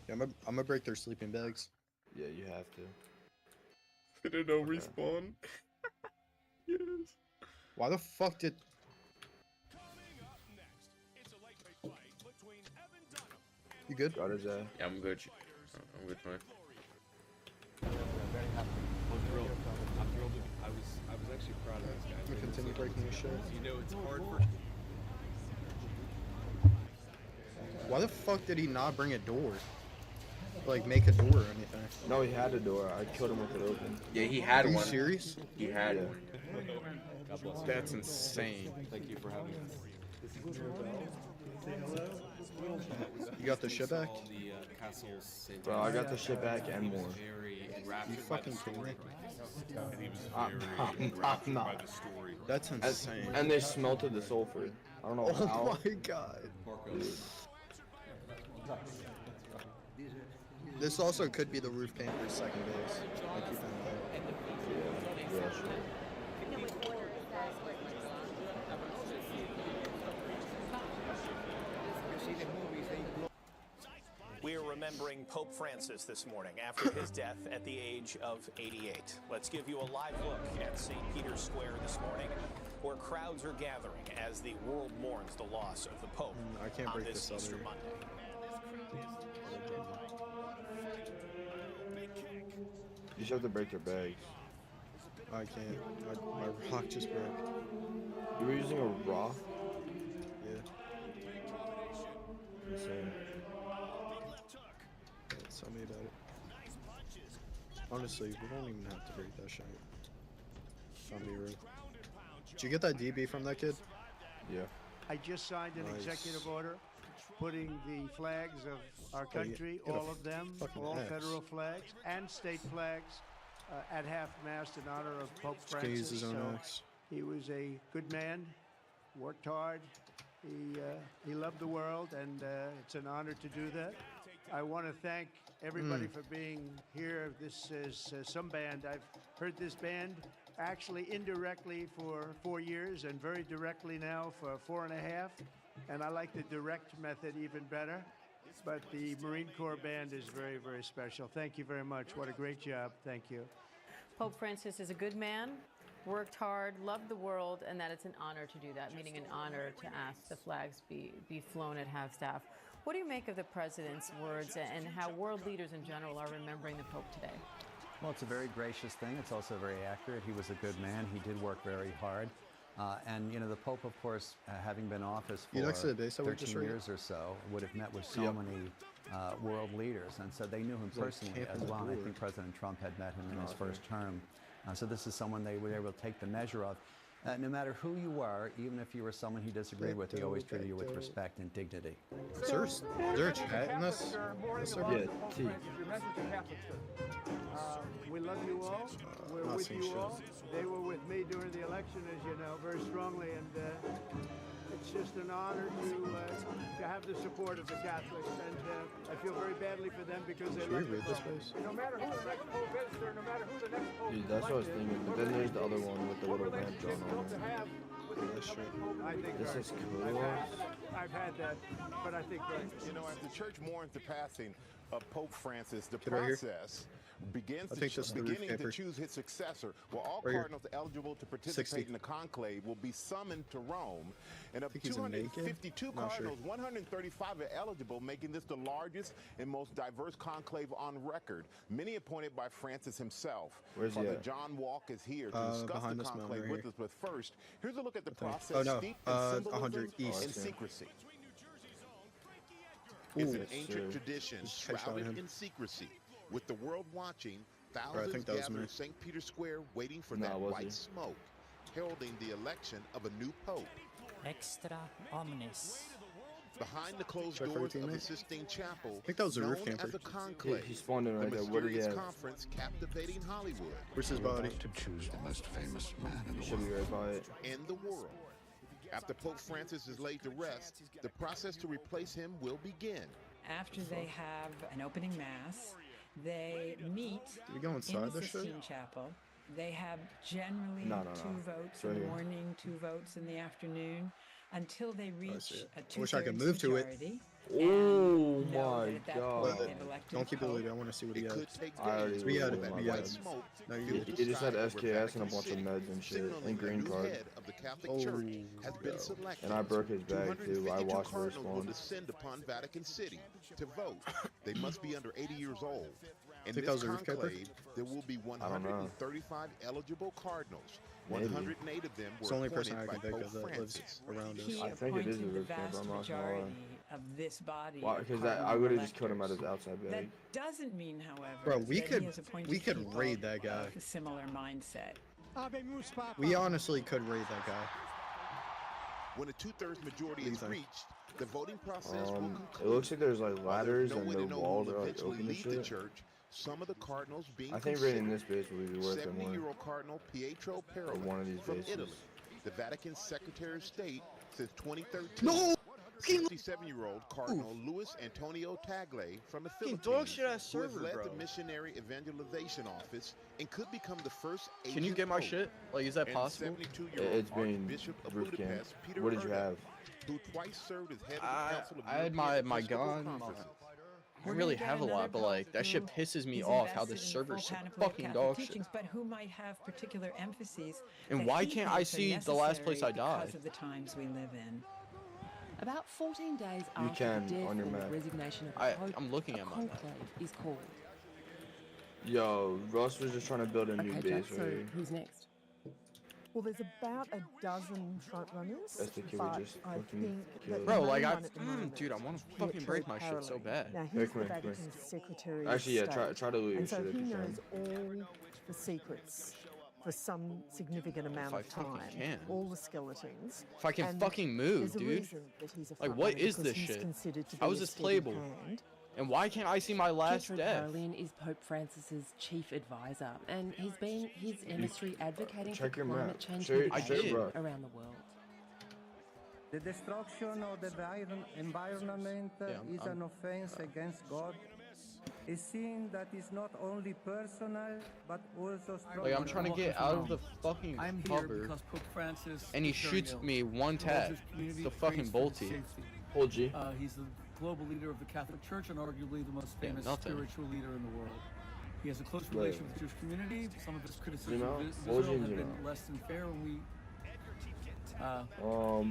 Yeah, I'm gonna break their sleeping bags. Yeah, you have to. Did no respawn? Yes. Why the fuck did? You good? Got his ass. Yeah, I'm good. I'm good, man. I'm thrilled. I was actually proud of this guy. I'm gonna continue breaking his shit. You know, it's hard for. Why the fuck did he not bring a door? Like, make a door or anything? No, he had a door. I killed him with it open. Yeah, he had Are you one. serious? He had Yeah. one. God bless you. That's insane. Thank you for having us. You got the shit back? Bro, I got the shit back and more. You fucking kidding me? I'm not. That's insane. And they smelted the sulfur. I don't know how. Oh my god. This also could be the roof painter's second base. I keep on that. Yeah, sure. We are remembering Pope Francis this morning after his death at the age of 88. Let's give you a live look at St. Peter's Square this morning, where crowds are gathering as the world mourns the loss of the Pope I can't on break this this Easter other- Monday. You just have to break their bags. I can't. My rock just broke. You were using a rock? Yeah. Insane. Tell me about it. Honestly, we don't even have to break that shit. I'll be real. Did you get that DB from that kid? Yeah. I just signed an Nice. executive order putting the flags of our Oh, yeah. country, Get a all of them, fucking all axe. federal flags and state flags, at half-mast in honor of Pope Just gonna use Francis. his own So axe. he was a good man, worked hard. He loved the world, and it's an honor to do that. I want to thank everybody for being here. This is some band. I've heard this band actually indirectly for 4 years and very directly now for 4.5. And I like the direct method even better. But the Marine Corps band is very, very special. Thank you very much. What a great job. Thank you. Pope Francis is a good man, worked hard, loved the world, and that it's an honor to do that, meaning an honor to ask the flags be flown at half-staff. What do you make of the president's words and how world leaders in general are remembering the Pope today? Well, it's a very gracious thing. It's also very accurate. He was a good man. He did work very hard. And, you know, the Pope, of course, having been in office for You next to the base that we just 13 read? years or so, would have met with so Yep. many world leaders. And so they knew him He's like personally camping as the well. And I board. think President Trump had met him in his Oh, okay. first term. So this is someone they were able to take the measure of. No matter who you were, even if you were someone he disagreed with, he always treated you with respect and dignity. Is there a chat in this? Yeah, T. We love you all. We're not with seeing you shit. all. They were with me during the election, as you know, very strongly, and it's just an honor to have the support of the Catholics, and I feel very badly for them because they Should we love read the this Pope. place? No matter who the next Pope is, or no matter who the next Pope Dude, that's what I was thinking. But then there's the other one with the little ramp drawn on it. I think This is cool. I've had that, but I think You know, as the church mourns the passing of Pope Francis, the Kid right here. process begins I think this is the roof beginning to camper. choose his successor. Well, all Right here. cardinals eligible to participate 60. in the conclave will be summoned to Rome. And of Think he's a naked? 252 Not sure. cardinals, 135 are eligible, making this the largest and most diverse conclave on record. Many appointed by Francis himself. Where's he Father at? John Walk is here to discuss behind the this mountain conclave right with here. us. But first, here's a look at the process Oh, no. steeped in 100 symbolism east. and secrecy. It's It's an ancient tradition Just headshot shrouded him. in secrecy. With the world watching, I thousands think that was gather me. at St. Peter's Square waiting for Nah, that was white he? smoke, heralding the election of a new pope. Extra omnis. Behind the closed Check for doors your of the teammate. Sistine Chapel, think that was a roof known camper. as a conclave, He spawned in the right there. What did he mysterious have? conference captivating Hollywood Where's his body? To choose the most famous man in You the should be world. right by it. and the world. After Pope Francis is laid to rest, the process to replace him will begin. After they have an opening mass, they meet Did we go in inside the this shit? Sistine Chapel. They have generally No. two votes It's in right the here. morning, two votes in the afternoon, until they reach see it. a I wish I could two-thirds move to it. majority. Oh And know my that at that point god. they've elected Don't a keep pope. deleting. I want to see what he It has. could take I already days We had for it, that we white had it. smoke No, to you be did. He just had decided SKS where and a Vatican bunch of City, meds and shit, signaling and a green new card. head of the Catholic Oh, Church has been bro. selected. And I broke his bag too. I 252 watched the cardinals will respawn. descend upon Vatican City to vote. They must be under 80 years old. In Think that this was a roof camper? conclave, there will be I don't know. 135 eligible cardinals. Maybe. 108 of them It's were the only person appointed I by can think Pope of that lives Francis. around us. He I think it is a appointed the roof camper, vast I'm not gonna lie. majority of this body. Why? of Because I cardinal would have just killed him at electors. his outside That bag. doesn't mean, however, Bro, we that could- he has appointed we could people raid that guy. of a similar mindset. We honestly could raid that guy. When a two-thirds majority What do is you think? reached, the voting process will It conclude. looks like there's like While there's ladders no and way the to know walls who are will like eventually open and lead the shit. church, some of the cardinals being I think raiding considered. this base would be worth it more. 70-year-old Cardinal Pietro Or Parolin one of these from bases. Italy, the Vatican's Secretary of State since 2013. No! 57-year-old Cardinal Luis Antonio Tagle from the Fucking Philippines, dog shit ass who has server, led bro. the Missionary Evangelization Office and could become the first Can you get my shit? Like, is that and possible? 72-year-old It's being Archbishop of roof camp. Budapest, Peter What did you Urda, have? who twice served as head of the Council of I had European my Episcopal gun. Conferences. I don't really have a lot, but like that shit pisses me off how this server's so fucking dog shit. But who might have particular emphases. And that why he can't I thinks are see the last place I necessary died? Because of the times we live in. About 14 days You after can the death on your or map. resignation of the Pope, I'm looking a at my map. conclave is called. Yo, Russ was just trying to build a new Okay, base Jack, right so here. who's next? Well, there's about a dozen front runners, That's the kid we but just I fucking think killed. that Bro, the like main I, one at the moment dude, I want to is fucking Pietro break my shit so Parolin. bad. Now, Here, he's come the here, come here. Vatican's Secretary Actually, of yeah, State. try to loot your And so shit if he you knows can. all the secrets for some significant amount I of fucking time. can. All the skeletons. If I can And fucking move, there's a dude. reason that he's a Like, front what runner, is because this he's shit? considered to How be is a this steady playable? hand. And why can't I see my last Pietro death? Parolin is Pope Francis's chief advisor, and he's been his emissary advocating for Check your climate map. change Show your- I mitigation did. around the world. The destruction of the environment Yeah, is an offense against God. A sin that is not only personal but also strong. Like I'm trying to get out of the fucking I'm here cover, because Pope Francis and he is very shoots ill. me one He loves tap. his community, The fucking prays for his bolty. safety. Hold G. He's the global leader of the Catholic Church and arguably the most Yeah, famous nothing. spiritual leader in the world. He has a close Right. relation with the Jewish community. Some of his criticisms know? of What Israel do have you been know? less than fair when we.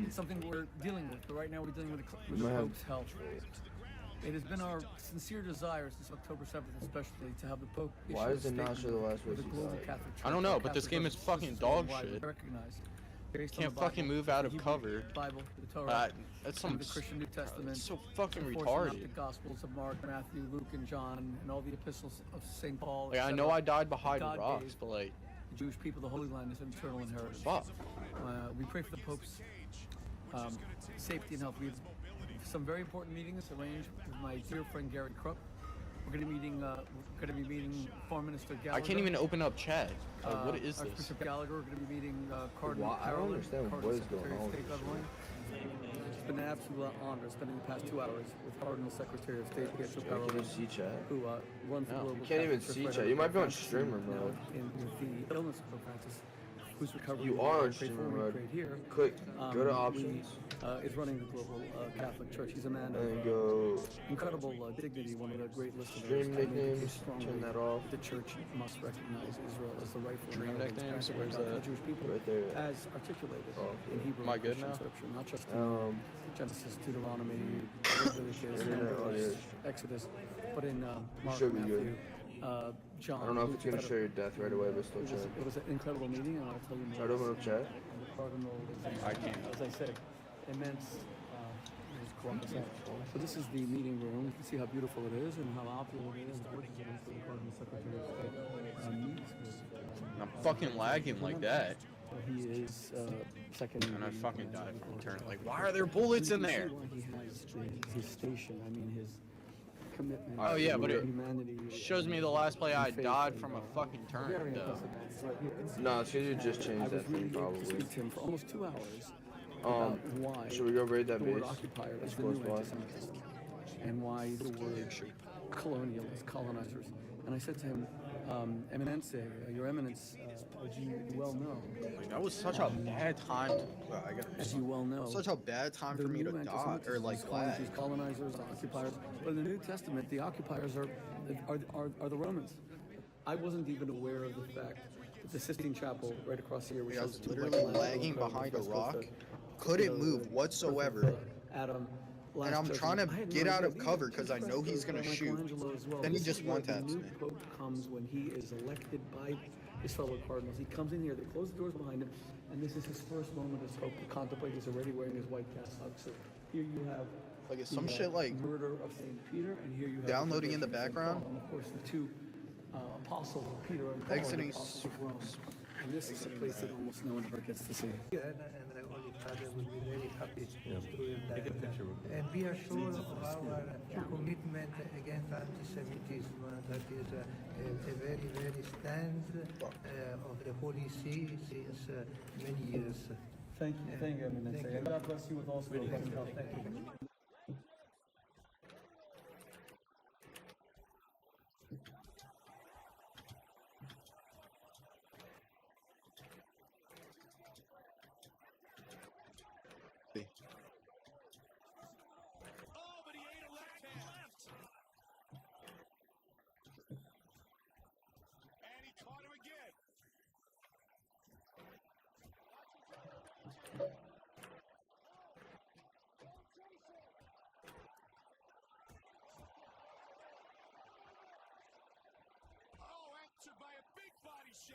It's something we're dealing with, but right now we're dealing with the Man. Pope's health. It has been our sincere desire since October 7th, especially, to have the Pope issue Why a does it not show statement the last with place the he global died? Catholic Church. I don't know, Our but this Catholic game is brothers and fucking sisters dog worldwide shit. recognize, based on Can't the fucking Bible, move out the of Hebrew cover. Bible, the Torah, That's and some the Christian New Testament. It's so fucking the four retarded. synoptic Gospels of Mark, Matthew, Luke, and John, and all the epistles of St. Paul. Like I etc. know I died behind God rocks, gave but like the Jewish people, the Holy Land is an eternal inheritance. We pray for the Pope's safety and health. We have some very important meetings arranged with my dear friend Garrett Krupp. We're going to be meeting Foreign Minister Gallagher. I can't even open up chat. What is this? Archbishop Gallagher. We're going to be meeting Cardinal I don't Parolin, understand Cardinal what is Secretary going of on State with Beverly. It's been an absolute honor spending the past 2 hours with Cardinal Secretary of State Pietro Can you Parolin, see chat? who runs the No, global you can't even Catholic see Church chat. right You might be on Francis streamer now mode. with the illness of Pope Francis, whose recovery You we are on pray for, streamer we mode. prayed here. Click. Go to options. Is running the global Catholic Church. He's a man And of go incredible dignity, one of the great listeners. stream nicknames. Turn that off. The Church must recognize Israel as the rightful Dream inheritance nicknames? of Where's the that? Jewish people, Right there. as articulated in Hebrew Am I and good Christian now? Scripture, not just in Genesis, Deuteronomy, Leviticus, Numbers, Exodus, but in Mark, should be Matthew, good. John. I don't know if Luke, it's gonna etc. show your death right away, but still check. It was an incredible meeting, and I'll tell you more. Try to open up chat. The Cardinal is, I can't. as I said, immense. So this is the meeting room. You can see how beautiful it is and how opulent it is. The Cardinal Secretary of State meets with. I'm fucking lagging like that. He is second. And I fucking died from turn. Like, why are there bullets in there? He has his station. I mean, his commitment. Oh yeah, to but it humanity. shows me the last play I died from a fucking turn. Though. No, it's because you just changed that thing probably. Speak to him for almost 2 hours. Why should we go raid that the word base? occupier is That's the close new by. anti-Semitism, and why the word colonialists, colonizers. And I said to him, Eminence, Your Eminence, as you well know, That was such a bad time. as you well know, Such a bad time the for me to new die anti-Semitism or like is lag. these colonizers, occupiers. But in the New Testament, the occupiers are the Romans. I wasn't even aware of the fact that the Sistine Chapel right across here, which I has was two literally white lagging flags, behind a frescoes rock. that, Couldn't move whatsoever. Adam. And I'm trying to get out of cover because I know he's gonna shoot. Then he just one-taps The me. new Pope comes when he is elected by his fellow cardinals. He comes in here, they close the doors behind him, and this is his first moment as Pope to contemplate. He's already wearing his white cassock. So here you have Like it's some shit like murder of Saint Peter, and here you have downloading in the background. and of course the two apostles, Peter and Paul, Exiting the apostles of Rome. And this is a place that almost no one ever gets to see. And the Holy Father will be very happy to do that. And be assured of our commitment against anti-Semitism. That is a very, very stand of the Holy See since many years. Thank you, Eminence. And God bless you with all sorts of health. Thank you.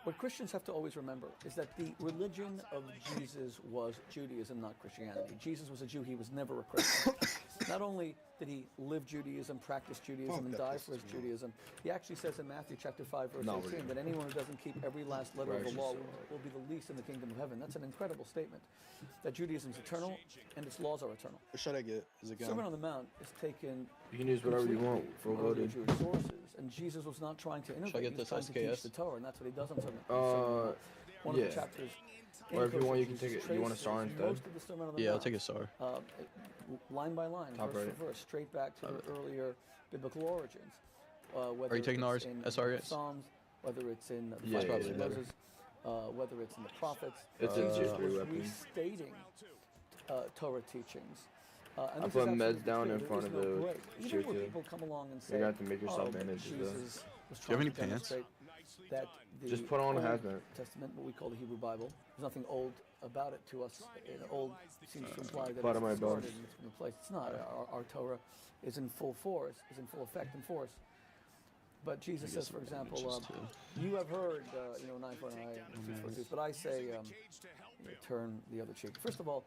What Christians have to always remember is that the religion of Jesus was Judaism, not Christianity. Jesus was a Jew, he was never a Christian. Not only did he live Judaism, practice Judaism, and die for his Judaism, he actually says in Matthew chapter 5, verse 18, that anyone who doesn't keep every last letter of the law will be the least in the kingdom of heaven. That's an incredible statement, that Judaism is eternal and its laws are eternal. What should I get? Is it gun? Sermon on the Mount is taken. You can use whatever you want for earlier loaded. Jewish sources, and Jesus was not trying to innovate. Should I get he was this trying to teach SKS? the Torah, and that's what he does on Sermon. One yeah. of the chapters. Or if you want, you can Jesus take it. You want a traces star instead? most of the Sermon on the Yeah, I'll Mount, take a star. line by line, Top verse right. for verse, straight back to the earlier biblical origins. Whether Are you taking it's ours? in SR yet? Psalms, whether it's in the Yeah, five yeah, books of yeah. Moses, whether it's in the prophets. It's Jesus a was history weapon. restating Torah teachings. And I this put is meds absolutely down true. in There front is of no the break. Even shirt when too. people come along and say, You have to make yourself oh, manage Jesus though. was Do you have trying any to pants? demonstrate that the Just put on a Old hazmat. Testament, what we call the Hebrew Bible, there's nothing old about it to us. Old seems to imply that Bottom of it's my belt. discarded and it's been replaced. It's not. Our Torah is in full force, is in full effect and force. But Jesus says, for example, you have heard, you know, an eye for an eye and a tooth for a tooth. But I say, turn the other cheek. First of all,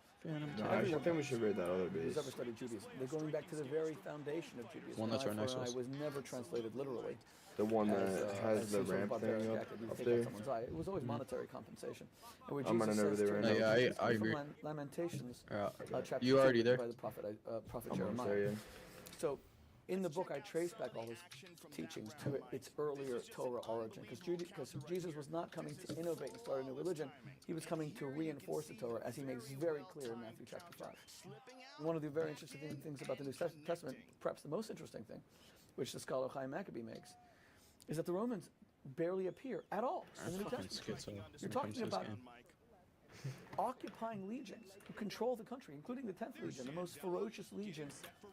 I think we should read that other who's base. ever studied Judaism, they're going back to the very foundation of Judaism. One that's An right eye next for to an us. eye was never translated literally. The one that has as the some sort of ramp barbaric thing act that you up take out there. someone's eye. It was always monetary compensation. And where I'm running Jesus over says there to right him, now. this is I from agree. Lamentations, chapter You 2, already there? by the prophet I'm almost Jeremiah. there, yeah. So, in the book, I trace back all his teachings to its earlier Torah origin, because Jesus was not coming to innovate and start a new religion. He was coming to reinforce the Torah, as he makes very clear in Matthew chapter 5. One of the very interesting things about the New Testament, perhaps the most interesting thing, which the scholar Chaim Maccabee makes, is that the Romans barely appear at all in the New Testament. You're talking about occupying legions who control the country, including the 10th Legion, the most ferocious legion,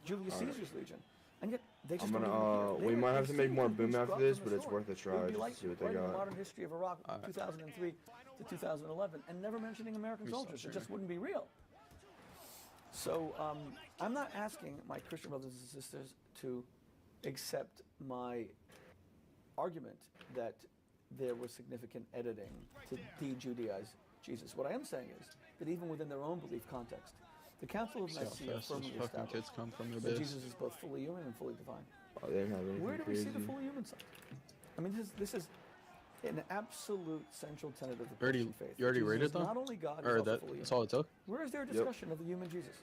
Julius Caesar's legion. And yet, they just don't even appear. We might have to make more boom after this, from but the it's sword. worth a It try would be just like to see what they writing the got. modern history of Iraq, 2003 to 2011, and never mentioning American soldiers. It just wouldn't be real. So I'm not asking my Christian brothers and sisters to accept my argument that there was significant editing to de-Judaize Jesus. What I am saying is that even within their own belief context, the Council of See how Nicaea fast firmly those fucking established kids come from their that base. Jesus is both fully human and fully divine. Oh, they didn't have anything Where do we crazy. see the fully human side? I mean, this is an absolute central tenet of the Already, Christian faith. you already Jesus rated is them? not only God, he's Or also that, fully that's human. all it took? Where is there a discussion of the human Jesus?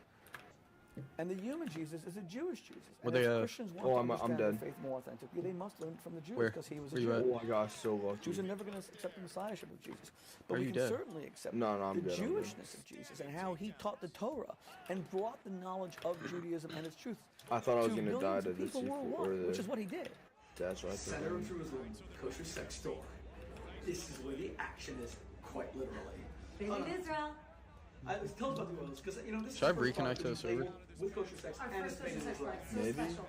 And the human Jesus is a Jewish Jesus. Were And they, if Christians want Oh, to I'm understand dead. the faith more authentically, they must learn from the Jews Where? because he was a Where you Jew. at? Oh my gosh, so lucky. Jews are never going to accept the messiahship of Jesus. But Are we you can dead? certainly accept No, I'm the dead, I'm dead. Jewishness of Jesus and how he taught the Torah and brought the knowledge of Judaism and its truth I thought I was to gonna die billions to of the people C4 or worldwide, the. which is what he did. That's right. Center of Jerusalem, kosher sex store. This is where the action is, quite literally. Made in Israel. Tell us about the oils, because you know this Should I is the first reconnect part to the that we server? label with kosher sex Our and first it's made kosher in sex Israel. bar. It's so Maybe. special.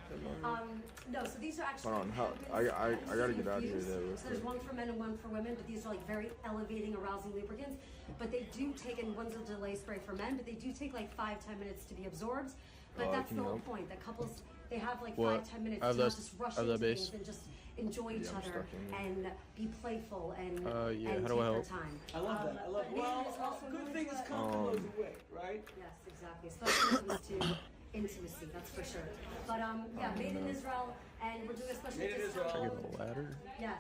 No, so these are actually. Hold on, how I gotta get out of here though. real So there's quick. one for men and one for women, but these are like very elevating, arousing lubricants. But they do take, and one's a delay spray for men, but they do take like 5-10 minutes to be absorbed. But that's can the you whole help? point. That couples, they have like What? 5-10 minutes I have to not that- just rush I have into that base. things and just enjoy each I'm other stuck in here. and be playful and Yeah, and how take do I their help? time. I love that. I love Nathan well, is also good really things good. come from those away, right? Yes, exactly. Especially when it comes to intimacy, that's for sure. But yeah, made in Israel, and we're doing a special Made in discount. Should I get a ladder? Yes.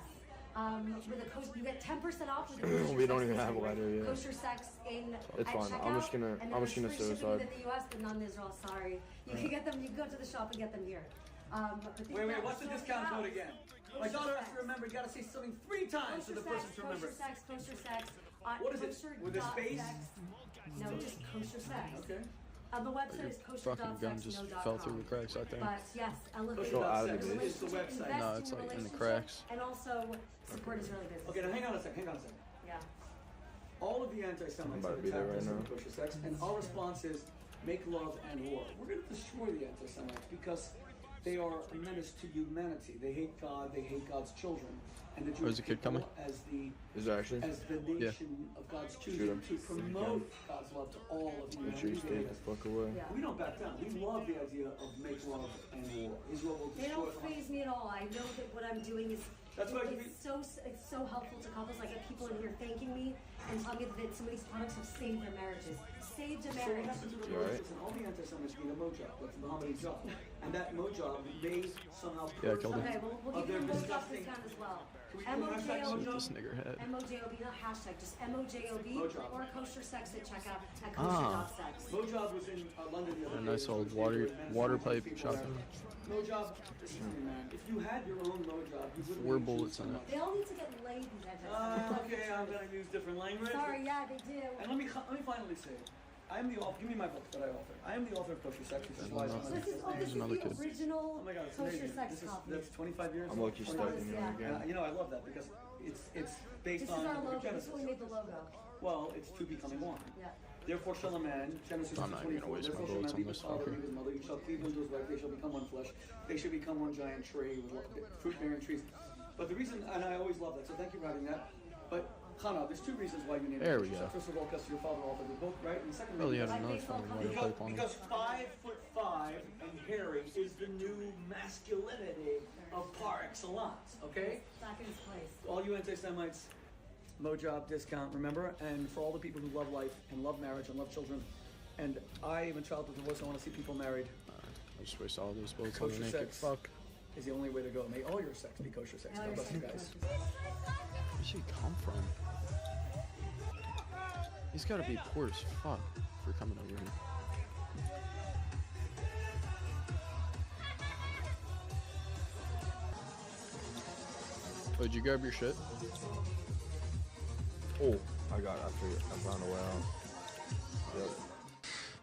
With a you get 10% off with a kosher We don't sex even have a discount. ladder yet. Kosher sex in It's at fine. checkout, I'm just gonna- and I'm just then gonna there's free suicide. shipping within the US, but not in Israel. Sorry, you can get them. You can go to the shop and get them here. But these Wait, guys what's the are discount sold code out. again? My Kosher daughter has sex. to remember, you gotta say something 3 times for the person to remember. Kosher sex, kosher sex. What is it? With a space? No, just kosher sex. Okay. The website is Fucking gun just fell through the cracks, I think. But yes, elevate Go out of the relationship, base. It's the website. invest No, in it's like in the relationship, cracks. And also support Israeli business. Okay, now hang on a second. Yeah. All of the anti-Semites I'm about have to be there attacked us right in now. kosher sex, and our response is make love and war. We're going to destroy the anti-Semites because they are a menace to humanity. They hate God. They hate God's children. And the Jewish is the kid people coming? as the Is there actually? as the nation of God's choosing to promote God's love to all of Make sure you humanity. stay the fuck away. Yeah. We don't back down. We love the idea of make love and war. Israel will They destroy don't phase me at all. I know that what I'm doing is That's why it's so helpful to couples. I get people in here thanking me and telling me that some of these products have saved their marriages. Saved a So what marriage. happened to the You alright? Listen, all the anti-Semites need a mojab. That's the Mohammedan job. And that mojab, they somehow Yeah, I killed him. Okay, we'll of give you their a mojab disgusting. discount as well. Can we do a hashtag MOJOB, mojab? This nigger head. MOJOB, not hashtag, just MOJOB Mojab. or kosher sex at checkout at Ah. kosher.sex. Mojab was in London the other A day. nice It was old a water men's water men's pipe people shotgun. wear. Mojab, listen to me, man. If you had your own Mojab, you wouldn't 4 need bullets so in it. much. They all need to get laid, these anti-Semites. Okay, I'm gonna use different language. Sorry, yeah, they do. And let me finally say, I am the author. Give me my book that I author. I am the author of Kosher Sex, which is why it's on This is, my this is another the kid. original Oh my God, it's kosher amazing. sex This is, copy. that's 25 years. I'm lucky 25 stuck years. in Yeah. here again. You know, I love that because it's based This is on our the book of logo. This Genesis. is what we made the logo. Well, it's two becoming one. Yeah. Therefore shall a man, Genesis I'm not even 24, gonna waste my therefore shall bullets man on leave his this father, fucker. leave his mother, you shall cleave unto his wife, they shall become one flesh. They shall become one giant tree with fruit-bearing trees. But the reason, and I always love that, so thank you for having that. But Hannah, there's 2 reasons why you named There it. we go. First of all, because your father authored the book, right? And secondly, Really had because- another fucking water because, pipe on him. because 5'5" and hairy is the new masculinity of par excellence. okay? Back in his place. All you anti-Semites, no job discount, remember? And for all the people who love life and love marriage and love children, and I am a child with divorce. I want to see people married. I just wish all those boats Kosher were naked. sex is the only way to go. May all your sex be kosher sex. God bless you guys. Where'd she come from? He's gotta be poor as fuck for coming over here. Oh, did you grab your shit? Oh, I found a way out. Yep.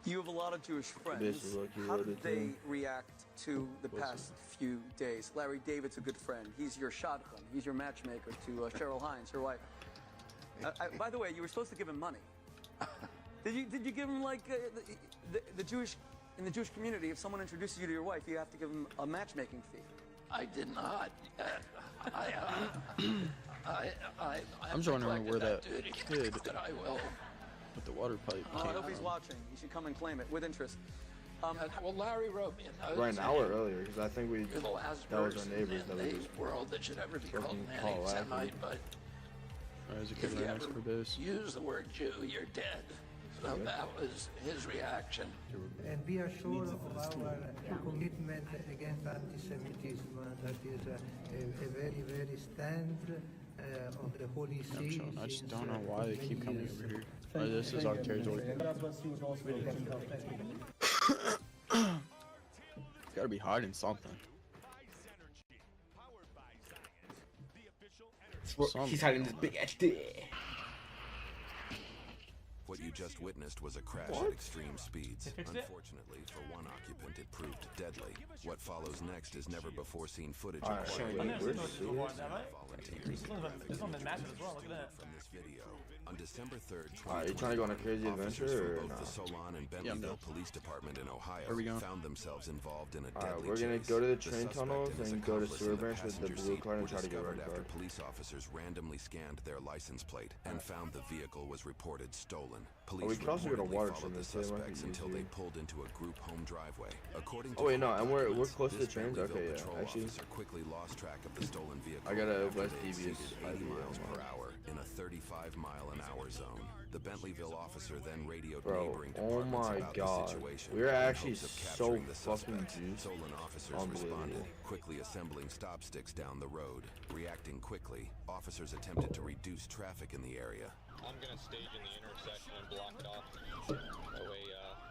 You have a lot of Jewish friends. Basically, like you How alluded did they to. react to the past few days? Larry David's a good friend. He's your shadchan. He's your matchmaker to Cheryl Hines, your wife. By the way, you were supposed to give him money. Did you give him like the Jewish in the Jewish community? If someone introduces you to your wife, you have to give them a matchmaking fee. I did not. I'm just wondering where that kid that I will. with the water pipe I came hope he's from. watching. You should come and claim it with interest. Well, Larry wrote me a note. Right now or earlier? Because I think You're the last that was person our neighbors in that we the just world that should ever be called fucking an call anti-Semite, after. but There's a if kid you right ever next to our base. use the word Jew, you're dead. So that was his reaction. And we are sure of our commitment against anti-Semitism. That is a very, very stand of the Holy See. I just don't know why they keep coming over here. Or this is our territory. It's gotta be hiding something. He's hiding this big ass dick. What you just witnessed was a crash What? at extreme speeds. They fixed it? Unfortunately, for one occupant, it proved deadly. What follows next is never before seen footage Alright, of Shane, quite we're volunteers serious? this one is massive as well. Look at that. From this video, on December 3rd, Alright, you trying to go on a crazy officers adventure from or both the not? Solon and Yeah, I'm Bentleyville down. Police Department in Ohio Where we going? found themselves involved in a Alright, deadly we're gonna chase. go to the train suspect tunnels and his and go to accomplice Sewer in the Branch with the passenger blue seat car and were try to get discovered red after car. police officers randomly scanned their license plate and found the vehicle was reported stolen. Police we could also go to reportedly Water followed the Trim, so it might be suspects until they easier. pulled into a group home driveway. According to Oh wait, no, and we're documents, close to the this trains. Bentleyville Okay, patrol yeah. Actually, officer quickly lost track of the stolen vehicle. I got a after West they Devious exceeded 80 idea miles on per that. hour in a 35-mile-an-hour zone. The Bentleyville officer then radioed Bro, neighboring oh departments my about God. the situation. We're in actually hopes of so capturing the fucking suspects. juiced. Solon officers Unbelievable. responded, quickly assembling stop sticks down the road. Reacting quickly, officers attempted to reduce traffic in the area. I'm gonna stage in the intersection and block it off. That way,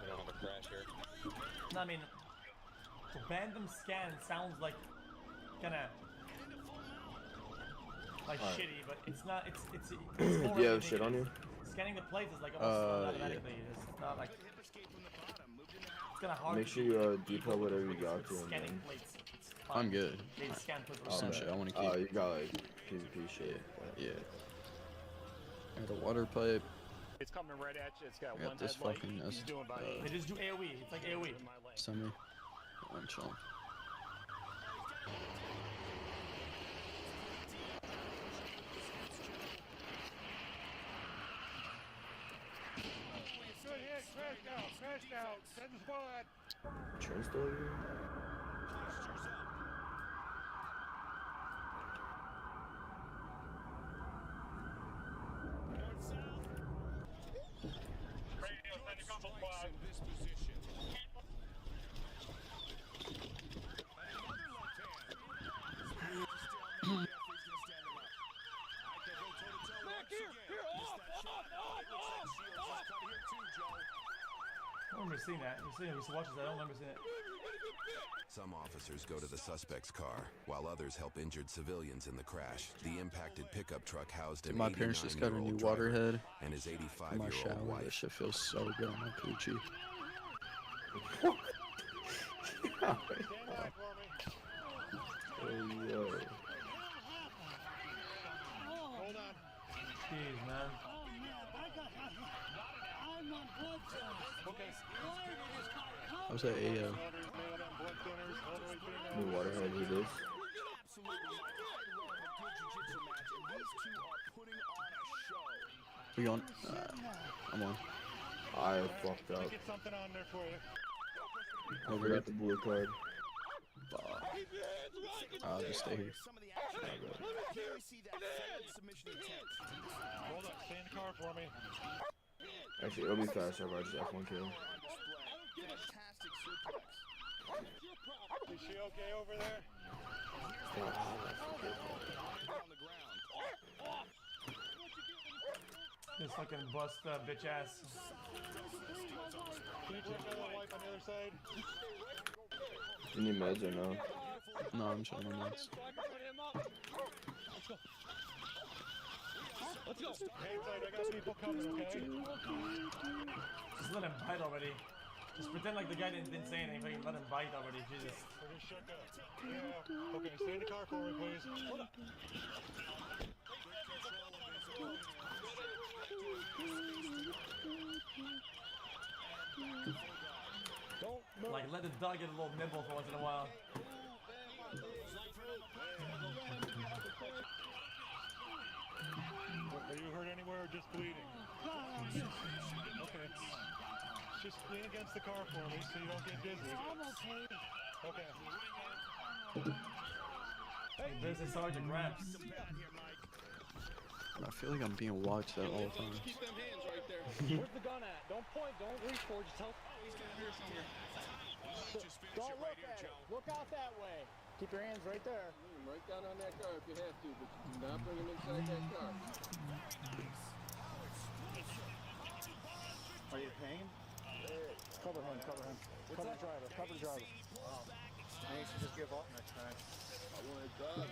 we don't have a crash here. No, I mean, the random scan sounds like kinda like Alright. shitty, but it's not. It's Do more you have like shit on you? Scanning the plates is like almost Yeah. automatically. It's not like it's kind of hard. Make to sure do you with depot whatever you got to, and scanning then. plates. It's I'm fine. good. They scan plates with Some the- shit I want to keep. Oh, you got like PvP shit. Yeah. I got a water pipe. It's coming right at you. It's got I got one this headlight. fucking He's doing about They just do AOE. It's like AOE. semi. I'm chilling. Good hit, crashed out, send the squad. Train still here? I don't remember seeing that. I've seen it. We used to watch this. I don't remember seeing it. Some officers go to the suspect's car, while others help injured civilians in the crash. The impacted pickup truck housed an My parents just got a new 89-year-old water driver head and his for my 85-year-old shower. That wife. shit feels so good on my coochie. Hey, yo. Jeez, man. How's that AO? New waterhead, who this? We on? I'm on. I fucked up. Get something on there for you. I forgot the blue card. I'll just stay here. Hold up, stay in the car for me. Actually, it'll be faster if I just F1 kill. Is she okay over there? This fucking bust bitch ass. Can you check out that wipe on the other side? You need meds or no? No, I'm showing my meds. Let's go. Hang tight, I got people coming, okay? Just let him bite already. Just pretend like the guy didn't say anything. Fucking let him bite already. Jesus. We're just shook up. Yeah. Okay, stay in the car for me, please. Hold up. Like let the dog get a little nibble for once in a while. Are you hurt anywhere or just bleeding? Okay. Just lean against the car for me so you don't get dizzy. Okay. This is Sergeant Gramps. I feel like I'm being watched at all times. Keep them hands right there. Where's the gun at? Don't point, don't reach for it. Just help. He's down here somewhere. Don't look at it. Look out that way. Keep your hands right there. Right down on that car if you have to, but do not bring him inside that car. Are you paying? Cover him, cover him. Cover the driver, cover the driver. Maybe you should just give up next time. I want to drive.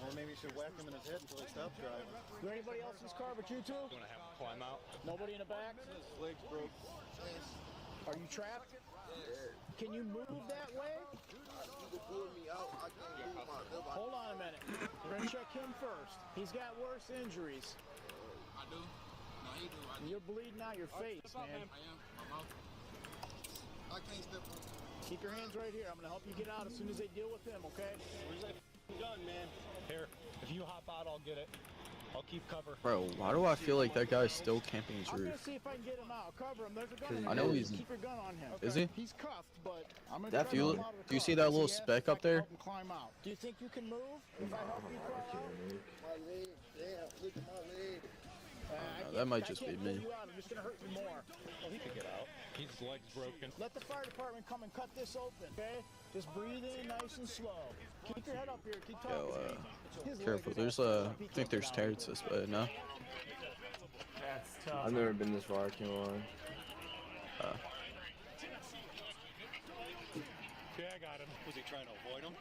Or maybe you should whack him in his head until he stops driving. Is there anybody else in this car but you two? You want to have him climb out? Nobody in the back? His legs broke. Are you trapped? Can you move that way? Hold on a minute. We're gonna check him first. He's got worse injuries. I do. No, he do. You're bleeding out your face, man. I am. My mouth. I can't step on. Keep your hands right here. I'm gonna help you get out as soon as they deal with him, okay? Where's that gun, man? Here. If you hop out, I'll get it. I'll keep cover. Bro, why do I feel like that guy's still camping his I'm gonna roof? see if I can get him out. Cover him. There's a gun. I know he's. Keep your gun on him. Is he? He's cuffed, but I'm gonna That try to fuel. get him out of the Do you car. see that little He asked speck if I up can there? help him climb out. Do you think you can move? If I help you crawl out? My leg. Yeah, look at my leg. That might just be me. I'm just gonna hurt you more. Well, he could get out. His leg's broken. Let the fire department come and cut this open, okay? Just breathe in nice and slow. Keep your head up here. Keep talking Yo, to me. His careful. leg is There's out. I think there's turrets this way. No. That's tough. I've never been this far, I can't lie. Okay, I got him. Was he trying to avoid him?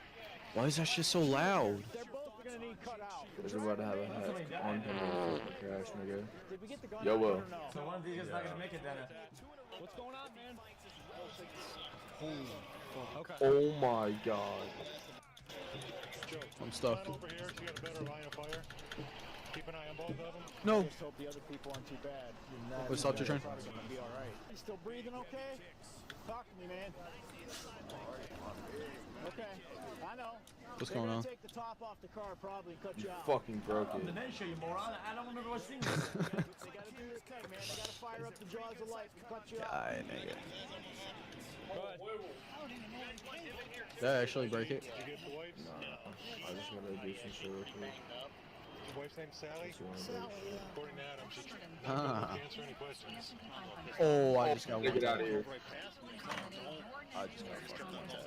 Why is that shit so loud? They're both gonna need cut out. Because we're about to have a oncoming crash, nigga. Did we get the gun Yo, out Will. or no? So one of these guys not gonna make it then. What's going on, man? Okay. Oh my god. Joe, I'm stuck. line over here so you got a better line of fire. Keep an eye on both of them. No. Just hope the other people aren't too bad. Wait, stop your turn. It's gonna be all right. You still breathing okay? Talk to me, man. Okay, I know. What's They're going gonna on? take the top off the car probably and cut you out. Fucking broke I'm it. the nation, you moron. I don't remember what scene this. They gotta do their thing, man. They gotta fire up the jaws of life and cut you out. Guy, nigga. Go ahead. Did I actually break it? Did you get the wife's? Nah, I just wanted to do some shit real quick. Your wife's name's Sally? According to Adam, she can't Ah. answer any questions. Oh, I just got one. Get out of here. I just got fucked one tap.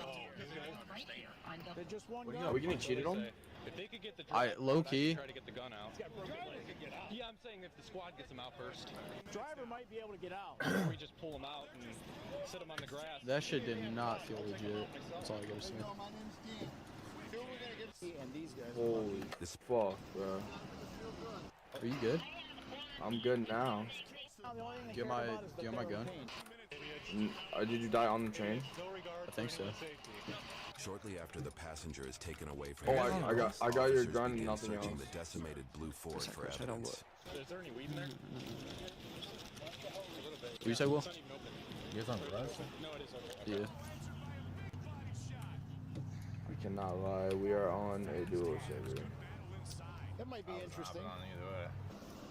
They're just one Are we getting cheated on? If they could get the I low key. try to get the gun out. Yeah, I'm saying if the squad gets him out first, Driver might be able to get out. or we just pull him out and sit him on the grass. That shit did not feel legit. That's all I gotta say. And these guys. Holy fuck, bro. Are you good? I'm good now. Do you have my gun? Did you die on the train? I think so. Shortly after the passenger is taken away from Oh, the I got your officers gun and begin nothing searching else. the decimated blue Ford for evidence. Is there any weed in there? What you say, Will? You guys on the rush? No, it is okay. Yeah. We cannot lie, we are on a duo server. That might be interesting. either way.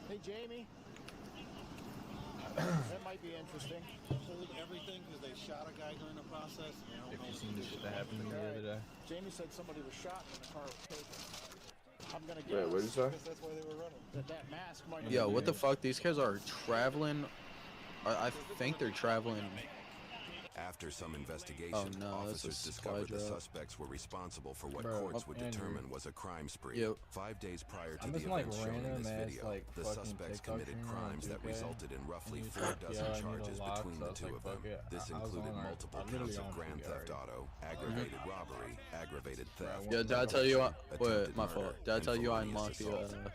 Hey, Jamie. That might be interesting. Hold everything because they shot a guy during the process. If you seen the shit that happened to me the other day. Jamie said somebody was shot and the car was taken. I'm gonna Wait, guess what did you say? because that's why they were running. That mask might. Yo, what the fuck? These kids are traveling. I think they're traveling. After some investigation, Oh, no, that's a officers supply discovered the drop. suspects were responsible for what Bro, courts up would Andrew. determine was a crime spree. Yep. 5 days prior to I'm the just, like, events shown in random this ass, video, like, the fucking suspects TikTok committed streamer on crimes that 2K, resulted in roughly and he's 4 like, dozen "Yeah, I need a charges lock," between so I the was two like, of them. "Fuck it." This I was included on our- multiple I'm literally counts of on grand 2K theft already. auto, aggravated robbery, aggravated theft. Yeah, did I tell you? Wait, my fault. Did I tell you I unlocked The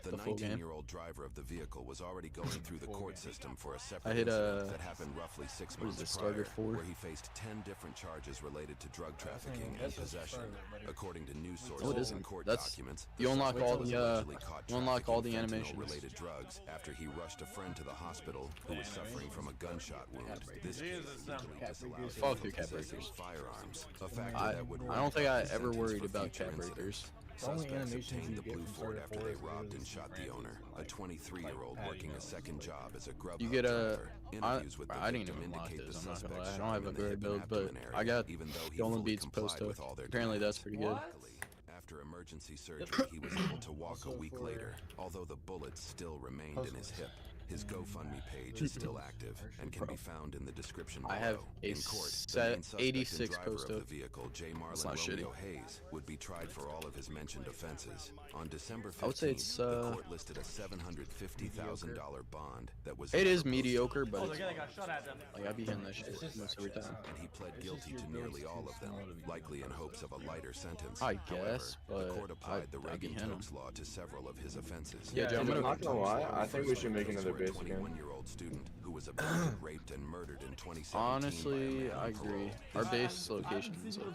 the full game? 19-year-old driver of the vehicle was already going through the court system for a separate I hit incident that happened roughly 6 what is months it, Starter prior, 4? where he faced 10 different charges related to drug trafficking and possession. According to news Oh, it sources isn't. and court That's documents, you unlock all the allegedly caught you unlock all the trafficking animations. fentanyl-related drugs after he rushed a friend to the hospital who was suffering from a gunshot wound. This case legally disallowed him Fuck from your cat possessing breakers. firearms, a factor I that would don't think I warrant ever sentence worried for about future cat incidents. breakers. The only Suspects animations obtained you the get blue from Ford Starter after 4 they is robbed literally and shot the owner, a 23-year-old like working a patio second job as a Grubhub You get a. driver. I Interviews with the didn't victim even unlock indicate the this. I'm not gonna suspect lie. I shot don't have him a in the great hip build, and but abdomen I area, got even though he Golden fully Beats post complied up. with all their Apparently that's demands. pretty good. Luckily, after emergency surgery, he was able to walk a week later, although the bullets still remained in his hip. His GoFundMe page is still active and can be found in the description below. I have a in court, the main suspect 86 and driver post of up. the vehicle, J. That's Marlon not shitty. Romeo Hayes, would be tried for all of his mentioned offenses. On December 15th, I would say it's the court listed a $750,000 bond that was It is never posted. mediocre, but Oh, it's the guy that got shot at them. like I be hitting that shit almost every time. And he pled guilty to nearly all of them, likely in hopes of a lighter sentence. I However, guess, the but court applied the I be hitting Reagan-Tokes law to several of his offenses. Yeah, Joe, I'm I'm not gonna lie. I think we should make another For a base again. 21-year-old student who was abducted, raped, and murdered in 2017 by a Honestly, man on I agree. parole. Our base location is It's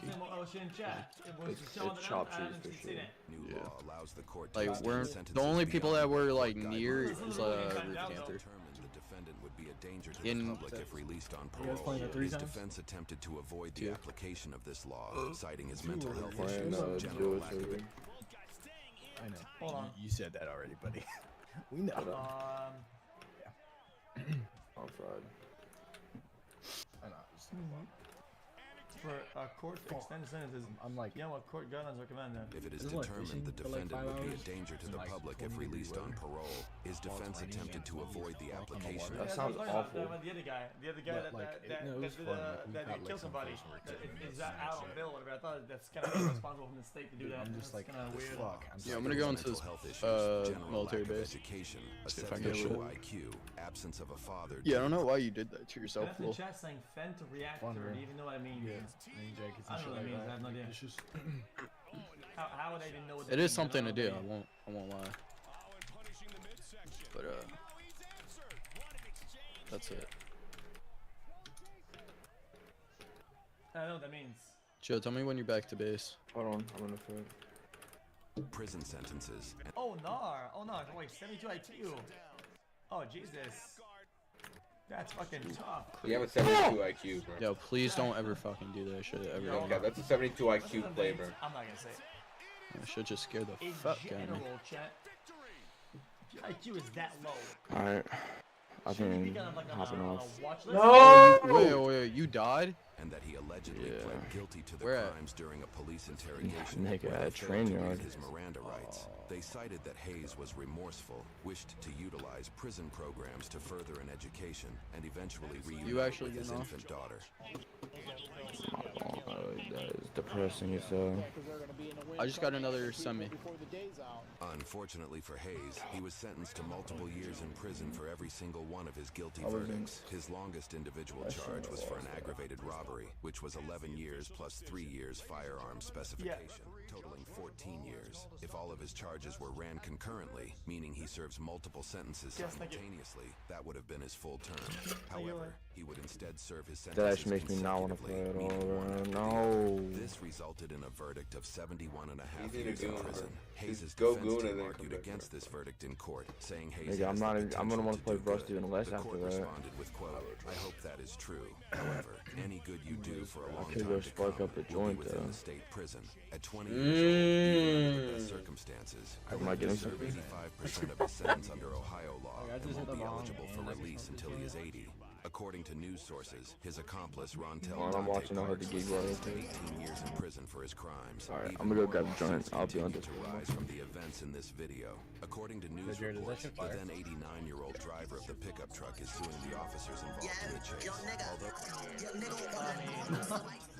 chop cheese for sure. New law allows the court to Like extend we're the sentences only people beyond that were the like court near guidelines. is Determined Root Panther. the defendant would be a danger to In- the public if released on You guys playing parole. it 3 His times? defense attempted to avoid the Two. application of this law, citing his mental health Playing issues, duo general lack of surgery. I know. Hold on. You said that already, buddy. We know. I'm fried. I know. Just, For court to extend sentences, I'm like, yeah, what court guidelines recommend then? If it is Isn't it like determined the fishing for, like, defendant 5 would be a hours? danger to the Like, public if 20 released on weather. parole, his defense attempted to avoid the application. That Yeah, sounds I was awful. talking about the other guy But, that like, that no, it was did, fun. Like, we that got, killed like, some somebody. person work That together. is that out on bail or whatever. I thought that's kind of irresponsible from the state to do that. I'm just like, kind of weird. fuck. Yeah, I'm gonna go into this military base. Education, a See if I can 72 get it. IQ, absence of a father. Yeah, I don't know why you did that to yourself, That's in Will. chat saying fent reactor. Fun, Do bro. you even know what I mean? yeah, name jackets I and don't know shit what like it means. I have no that. idea. It's just, How would I even know what that It means? is something I to don't do. know. I won't lie. But that's it. I don't know what that means. Joe, tell me when you're back to base. Hold on, I'm gonna fit. Prison sentences. And Oh no! Wait, 72 IQ. Oh Jesus. That's fucking tough. You have a 72 IQ, bro. Yo, please don't ever fucking do that shit ever. Okay, that's a 72 IQ play, bro. I'm not gonna say it. That shit just scared the In fuck out of me. general, chat, if your IQ is that low, Alright. I should you be think kind of like hopping on off. a watch list? No! Wait, you died? and that he allegedly Yeah. pled guilty to the Where at? crimes during a police interrogation Nigga, where they at failed train to yard. read his Miranda rights. They cited that Hayes was remorseful, wished to utilize prison programs to further an education, and eventually reunite actually with his getting off? infant daughter. That is depressing as hell. I just got another semi. Unfortunately for Hayes, he was sentenced to multiple years in prison for every single one of his guilty I wasn't- verdicts. His longest individual charge was for an aggravated robbery, which was 11 years plus 3 years firearm specification, totaling 14 years. If all of his charges were ran concurrently, meaning he serves multiple sentences Yes, thank you. simultaneously, that would have been his full term. However, he would instead serve his That sentences actually makes me not want to play at consecutively, all, meaning bro. one No. This resulted in a verdict of 71 and a half Easy to years in goon, bro. prison. Hayes' Just go defense goon team and then argued come back, against this verdict in court, saying Hayes Nigga, I'm has not the even- I'm gonna potential wanna play do Rust good. even less The after court that. responded with, quote, I hope that is true. However, any good you do for a long could time go to spark come up a will be joint, within though. the state prison. At 20 years old, even under the best circumstances, sources, Am I he will getting serve something? 85% of his sentence under Ohio law I and just hit won't the be ball, eligible for and release until he is 80. According to news sources, his accomplice Rontel While I'm Dante watching, I'll hit the Parks gig was while I sentenced to 18 years in prison for his crimes. Alright, Even I'm gonna go more grab a joint. lawsuits I'll be on continue this. to rise from the events in this video. According to news Jared, is that reports, shit the fire? then 89-year-old driver of the pickup truck is suing the officers involved in the chase.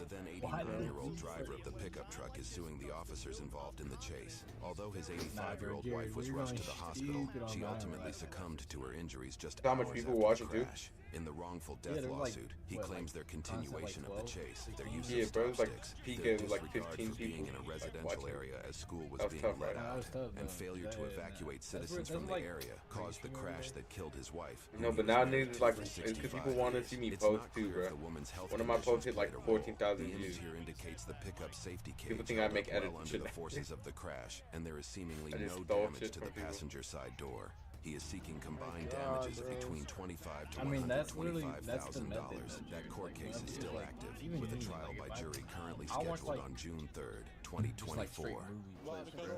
The then 89-year-old driver of the pickup truck is suing the officers involved in the chase. Although his 85-year-old Jared, wife was you're rushed going to the hospital, stupid on she that ultimately one. succumbed to her injuries just How much hours people after watch the it, dude? crash. In the wrongful death there's like, lawsuit, he what, claims their continuation of the chase, their use Yeah, of bro, it was stop like sticks, peak their of like disregard 15 for being people in a like residential watching. area as school was That was being tough, let right? out, That was tough, and though. failure to Yeah. evacuate That's citizens what- from the that's like area caused the crash that killed his wife. No, but now niggas like, it's because people want to see me post too, bro. One of my posts hit like 14,000 The views. image here indicates the pickup safety cage People think I held make up well edits and under shit the like forces that. of the crash, and there is seemingly I just no stole damage shit to from the people. passenger side door. He is seeking combined God, damages of bro. between $25,000 to I mean, that's literally- that's the method $125,000. that That court case is still like, active, even with a me, trial like, by if I- jury currently I watch, scheduled like, on June 3rd, just like straight 2024. movie clips, bro.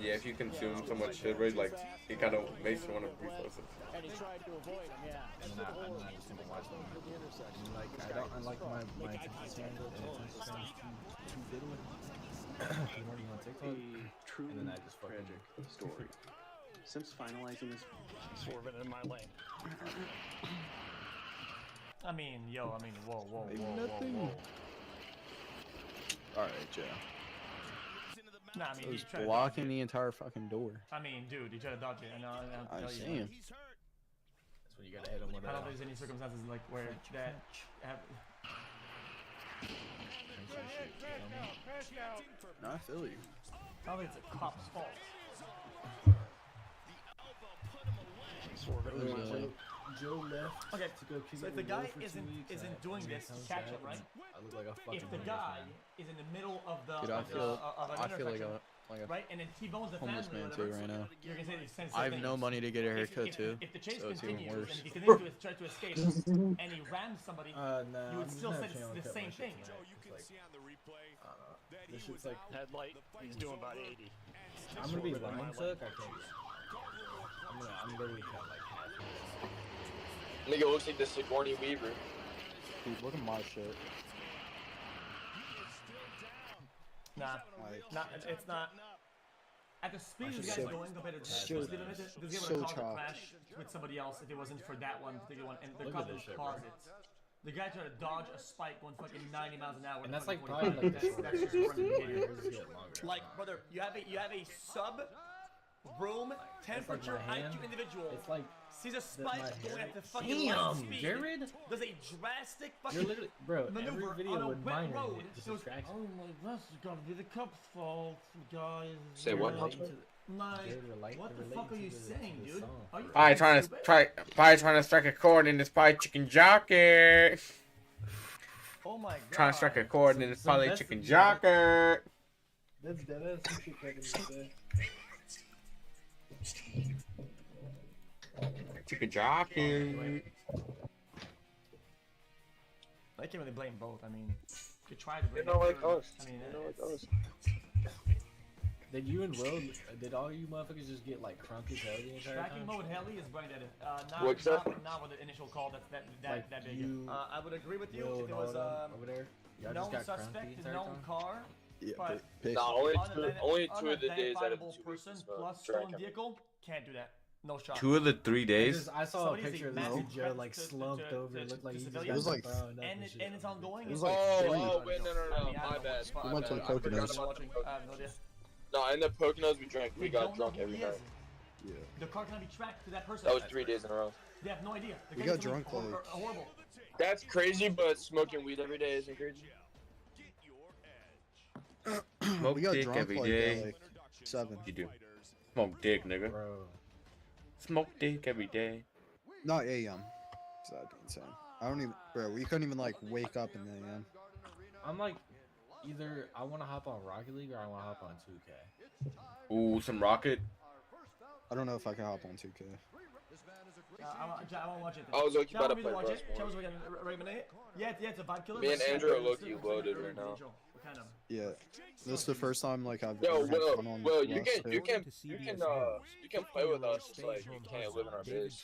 Yeah, if you consume so much shit, bro, like it kind of makes you want to repost it. And he tried to avoid him, yeah. And I just didn't watch them. I like my attention span is too diddly. You know, on TikTok. True And then I just fucking tragic story. Since finalizing this, Swerving in my lane. I mean, yo, whoa, whoa, Maybe whoa, nothing. whoa, whoa. Alright, Joe. Nah, I mean, I was you try to blocking dodge the it. entire fucking door. I mean, dude, you try to dodge it. I know. I know see you. him. That's when you gotta hit him with I don't a. think there's any circumstances like where that have. No, I feel you. I don't think it's a cop's fault. Swerving in my lane. Joe left. Okay, to go kick so it if the with guy Will for 2 weeks, isn't doing this to comes catch back it, right? and I look like a fucking If the homeless guy man. is in the middle of the Dude, I feel of an like intersection, a right, and then T-bones the homeless family or man too whatever, right now. you're gonna say the same I have thing. no money to get a haircut if, too, If the chase so it's even continues worse. and he continues to try to escape and he rams somebody, Nah, you would I'm still just say gonna the cut same my thing. shit tonight. It's like, I don't know. This shit's like, Headlight, he's doing about 80. I'm gonna be Swerving in my line lane. took. I can't. I'm literally cut like half. Nigga looks like the Sigourney Weaver. Dude, look at my shit. Nah, it's not. At the speed this guy's going compared to the speed limit, this guy would have caused a crash with somebody else if it wasn't for that one particular one, and the Look car at this didn't shit, cause bro. it. The guy tried to dodge a spike going fucking 90 miles an hour. And that's like 45. probably like that's just running behavior. longer. Like, brother, you have a sub room temperature my hand. IQ individual. It's like Sees a spike my going hair. at the fucking light Damn, speed. Jared. Does a drastic fucking You're literally, bro. maneuver Every video on a with wet mine road. in it just Goes, distracts me. oh my gosh, it's gotta be the cup's fault, guys. Say what? Like, Jared, relate- what the relate fuck are to you the- saying, the dude? song, Are you bro. Probably fucking trying to strike a chord in this probably chicken jockey. Oh my god. Trying to strike a chord in this Some probably best chicken of jockey. That's dead ass some shit back in the day. Chicken jockey. I can't really blame both. I mean, you could try to blame You know both. what goes. I mean, You know what it's- goes. Did you and Will, did all you motherfuckers just get like crunk as hell the entire Tracking time? mode heli is brain dead. What's that? Not with the initial call. Like that big. you, I would agree with you Will, if it was over there. Y'all known just got crunk suspect, the entire known time? car. Yeah, but Nah, only unidentifiable two of the days out of the 2 person weeks. plus stolen vehicle can't do that. No shot. 2 of the 3 days. I saw a Somebody's picture of massive this Joe threat like to- slumped to- over. to- It looked like to he just civilians. got like- thrown up and shit. it's ongoing. It was It's like Oh, three. oh, wait, no, I mean, I my don't know. bad. I We went to the I forgot Poconos. about watching. I have no idea. No, in the Poconos we drank. We They got don't know drunk who every he night. is. Yeah. The car cannot be tracked to that person. That was 3 days in a row. They have no idea. The We case got is drunk, hor- like- horrible. That's crazy, but smoking weed every day isn't crazy. Smoke We got dick drunk every like day. at like 7. You do. Smoke dick, nigga. Bro, Smoke dick every day. Not AM. That'd be insane. I don't even, bro. We couldn't even like wake up in the AM. I'm like, either I want to hop on Rocket League or I want to hop on 2K. Ooh, some rocket. I don't know if I can hop on 2K. I won't watch it. I was like, you Tell better me play to watch it. Frostborn. Tell us we can recommend it. Yeah, it's a vibe killer. Me but and it's Andrew are still low-key it's loaded early right now. individual. kind of. Yeah, this is the first time like I've Yo, ever had fun on Will, the you last can two. play with us. Just like you can't live in our base.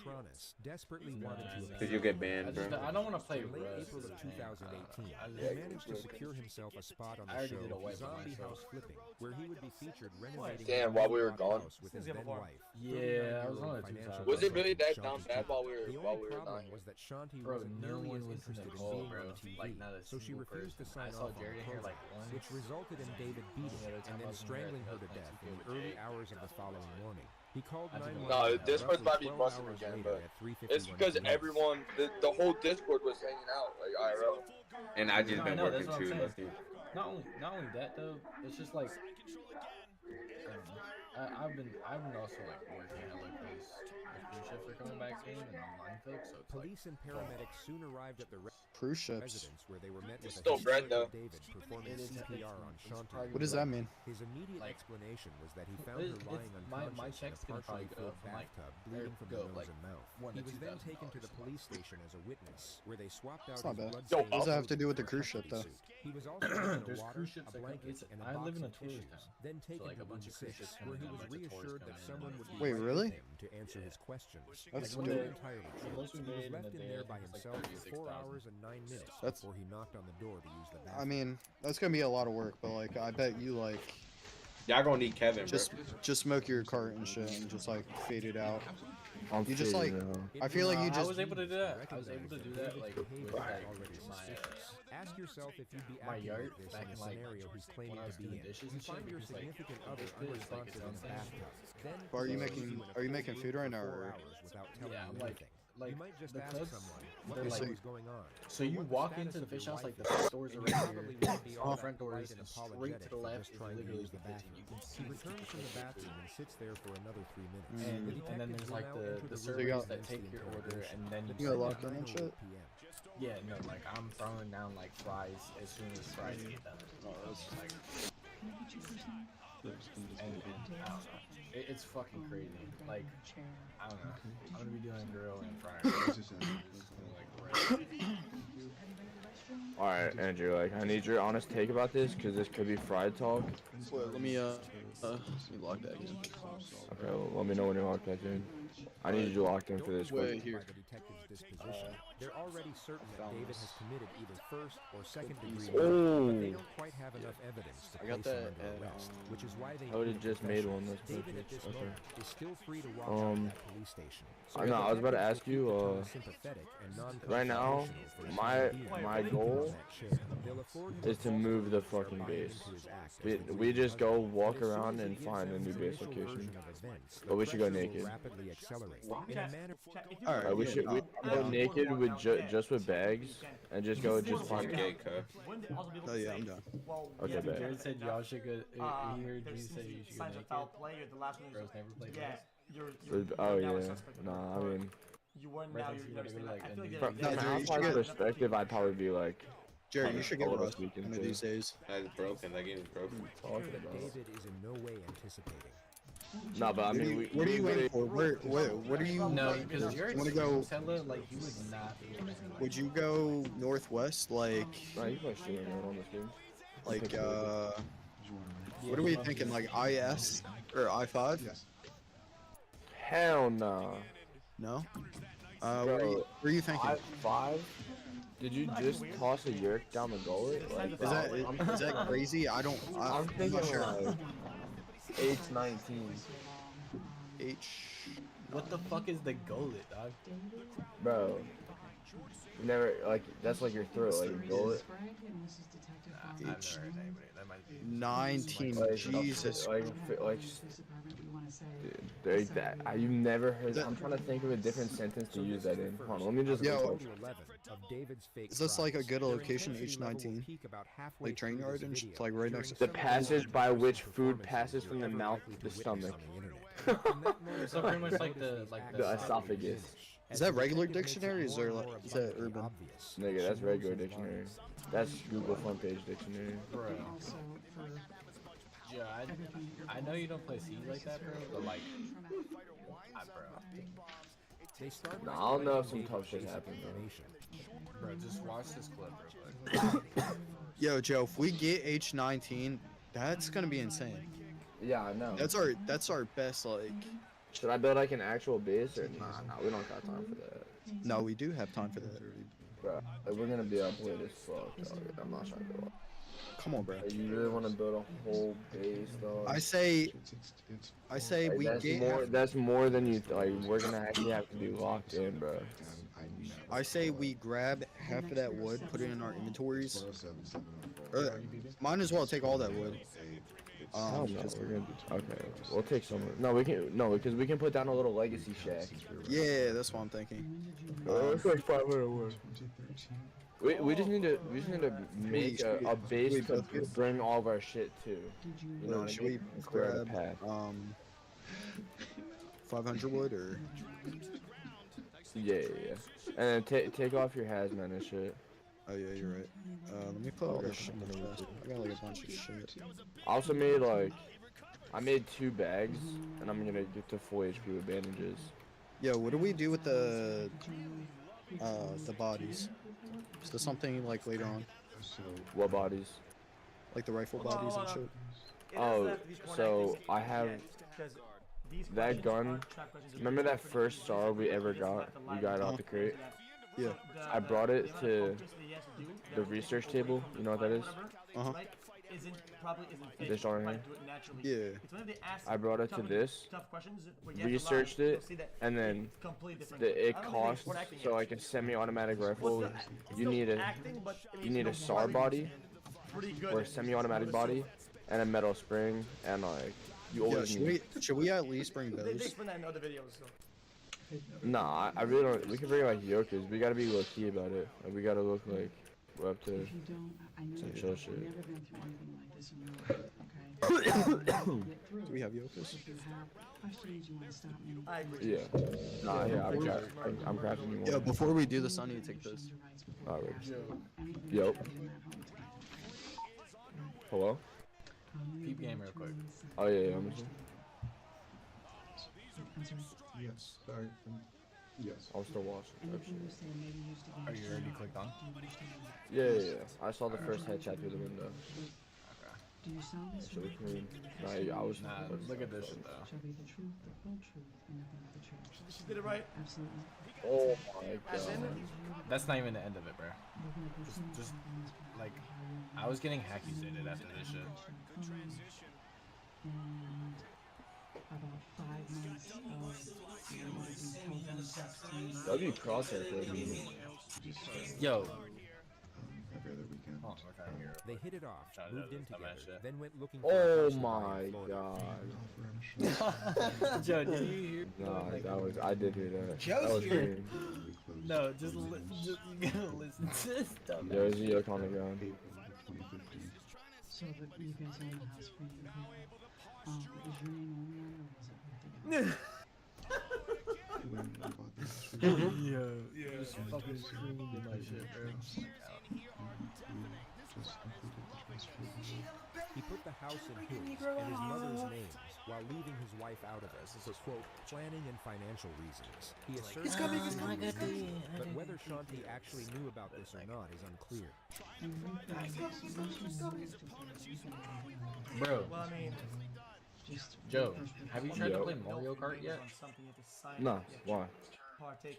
Cause you'll get banned, bro. I don't want to play Late Rust. April of 2018, he managed to secure himself a spot on I the already did show away with Zombie myself. House Flipping, where he would be featured renovating Damn, a while we were Rock gone. house with his This is then before. wife. Yeah, I was 39-year-old on it financial 2000. Was it really that Shanti. down bad while we The were only not problem here? was that Shanti Bro, wasn't no nearly one as was in interested the in call, being bro. on TV, Like, not a so she single refused to person. sign I saw off on Jared the in here proposal, like once. which resulted in David beating The other and time I then was in strangling here, her to that was death my in the TK early with hours of the following morning. He called I did 911. No, and Discord's roughly about to be 12 busting hours again, later but at 3:51 it's because PM. everyone, the whole Discord was hanging out, like IRL. And I just No, I been know, working that's what I'm too. saying. Lucky. Not only that though, it's just like I don't know. I've been also like working at like this cruise ships are coming back soon and online folks, so it's like Police and paramedics soon arrived at the Cruise ships. residence where they were met with a Still bread, hysterical though. David performing It is- CPR on it's Shanti. probably What does that mean? His immediate like- explanation was that he found her lying my unconscious in check's a gonna partially probably go filled from, like, bathtub, bleeding from the go, nose like, and mouth. $1,000 He to was then $2,000 taken to the police station as a witness, where they swapped out It's not his bad. blood-stained What does that have to do with the for a cruise ship, custody though? suit. He was also given a There's water, cruise ships a that come- blanket, it's- and a I box live in of a tourist tissues. town. Then taken like, to a bunch room of cruise 6, ships come where in he and a was bunch of tourists reassured come that in someone and would be Wait, right really? with him to answer his questions. That's It dope. wasn't entirely The true. most we He was made in left a in day, there I by think, was, like, himself for 4 36,000. hours and 9 minutes That's- before he knocked on the door to use the bathroom. I mean, that's gonna be a lot of work, but like, I bet you like Y'all gonna need Kevin, just bro. smoke your cart and shit and just like fade it out. I'm You just like, fading out. I feel like you I just was able to do that. I was able to do that like with behavior like was already my suspicious. Ask yourself if you'd be my acting yard like this back in in a like scenario he's claiming when I was to be doing in. dishes You and find shit, your because, like, significant other this place, like, unresponsive it's in the unsafe. bathtub. Then Are you he making- leaves you in a are you cold making room food right for now, 4 or- hours without telling Yeah, you like- anything. like, you might just the ask cooks, someone they're what like- was going on. So you what walk status into the of your fish house, wife like the is, front doors are and right you here. probably wouldn't be all The that front door polite is and straight to apologetic the for left just is trying to literally use the the kitchen. bathroom. You can see He the returns from the kitchen. bathroom and sits there for another 3 minutes. And, The and then detectives there's will like now the enter the room servers and that commence take the your order interrogation. and then You you got sit locked down. in and shit? Yeah, no, like I'm throwing down like fries as soon as fries get done. Oh, that's like, and I don't know. It's fucking crazy. Like, I don't know. I'm gonna be doing grill and frying. Alright, Andrew, like, I need your honest take about this, because this could be fried talk. Wait, let me log that again. Okay, well, let me know when you're locked back in. I need you to lock in for this Wait, quick. here. By the detective's disposition, they're already certain that David has committed either first or second degree Oh. murder, but they don't quite have enough evidence to I got place him that under at, arrest, which is why they I would've need a just made one, confession. that's David at perfect. this Okay. moment is still free to walk out of that police station. I know, I was about to ask you, Sympathetic and right now, non-confrontational for the my time being. my Thinking goal on that chair, they'll afford him is to move the fucking base. We just go walk around and find a new base location. But we should go naked. rapidly accelerate. In a manner Alright, we should go naked with just with bags and just go just find. Gay, cuz. Oh yeah, I'm done. Okay, bet. Jared said y'all should go. He heard you say you should go Signs of naked. foul play. You're the last one. Bros never played Yeah, this. you're Oh now a yeah, suspect of nah, I murder. mean, You weren't now. Reference You're you never gotta saying go, that. like, I feel like and they're- from No, an Jerry, you should outside get- perspective, I'd probably be like, Jared, you should get all of us Rust weekend one of too. these days. That's broken. That game is broken. Talking about. David is in no way anticipating. No, but I mean, What are you waiting for? What are you? No, like, because Jared want to go? Tella, like he would not be able to. Would you go northwest, like, Nah, you can stream it on this game. like, what are we thinking, like IS or I-5? Hell no. No. What are you thinking? I-5? Did you just toss a yerk down the gullet? Like, Is that crazy? I don't. I'm I'm thinking not sure. like H19. H. What the fuck is the gullet, dog? Bro. You never, like, that's like your throat, like your gullet. I've never heard anybody. That might be. 19. Like, Jesus. dude, you've never heard that. I'm trying to think of a different sentence to use that in. Hold on, let me just Yo, look up. Is this like a good location, H19? Like train yard and like right next to The passage by which food passes from the mouth to the stomach. So pretty much like the The esophagus. Is that regular dictionary? Is there like, is that urban? Nigga, that's regular dictionary. That's Google front page dictionary. Bro. Yeah, I know you don't play Siege like that, bro, but like, bro. Nah, I don't know if some tough shit happened, bro. Bro, just watch this clip real quick. Yo, Joe, if we get H19, that's gonna be insane. Yeah, I know. That's our best like. Should I build like an actual base or nah? We don't got time for that. No, we do have time for that. Bro, like, we're gonna be up late as fuck, dog. I'm not trying to go up. Come on, bro. Like, you really want to build a whole base, dog? I say like, we that's get. more. That's more than you. Like, we're gonna actually have to be locked in, bro. I say we grab half of that wood, put it in our inventories. Might as well take all that wood. Oh no, we're gonna. Okay, we'll take some. No, we can. No, because we can put down a little legacy shack. Yeah, that's what I'm thinking. It's like 500 wood. We just need to make a base to bring all of our shit to. You know, should we grab 500 wood or? Yeah. And then take off your hazmat and shit. Oh yeah, you're right. Let me put all this shit in the chest. I got like a bunch of shit. I also made I made 2 bags, and I'm gonna get to full HP with bandages. Yo, what do we do with the bodies? Is there something like later on? What bodies? Like the rifle bodies and shit. Oh, so I have that gun. Remember that first star we ever got? We got off the crate. Yeah. I brought it to the research table. You know what that is? This one right here. Yeah. I brought it to this, researched it, and then it costs. So like a semi-automatic rifle, you need a SAR body, or a semi-automatic body, and a metal spring, and like you always need. Should we at least bring those? Nah, I really don't. We can bring like yokers. We gotta be low key about it. Like, we gotta look like we're up to some chill shit. Do we have yokers? Yeah. Nah, yeah, I'm crafting you one. Yeah, before we do this, I need to take this. Alright. Yep. Hello? Peep game real quick. Oh yeah, I'm just... Yes, sorry. Yes. I'm still watching. Are you already clicked on? Yeah. I saw the first headshot through the window. Do you sound this So we can... Nah, I was... Nah, look at this shit though. Shall be the truth, the whole truth, and nothing but the truth. She did it right. Absolutely. Oh my god. That's not even the end of it, bro. Just like, I was getting hacky stated after this shit. And about 5 months of That'd be crosshair for me. Yo. Every other weekend. Oh, okay. They hit it off, moved in together, then went looking for Oh my god. Joe, did you hear? No, I did hear that. Joe's That was here. green. No, just you gotta listen to this stuff. There's a yoke on the ground. So that you guys own the house for you. Is your name only on or was it Yeah, just fucking screaming my shit, bro. He put the house in his and his mother's names while leaving his wife out of it for, quote, planning and financial reasons. He asserts but whether Shanti actually knew about this or not is unclear. Bro, Well, I mean, Joe, have you tried to play Mario Kart yet? No, why?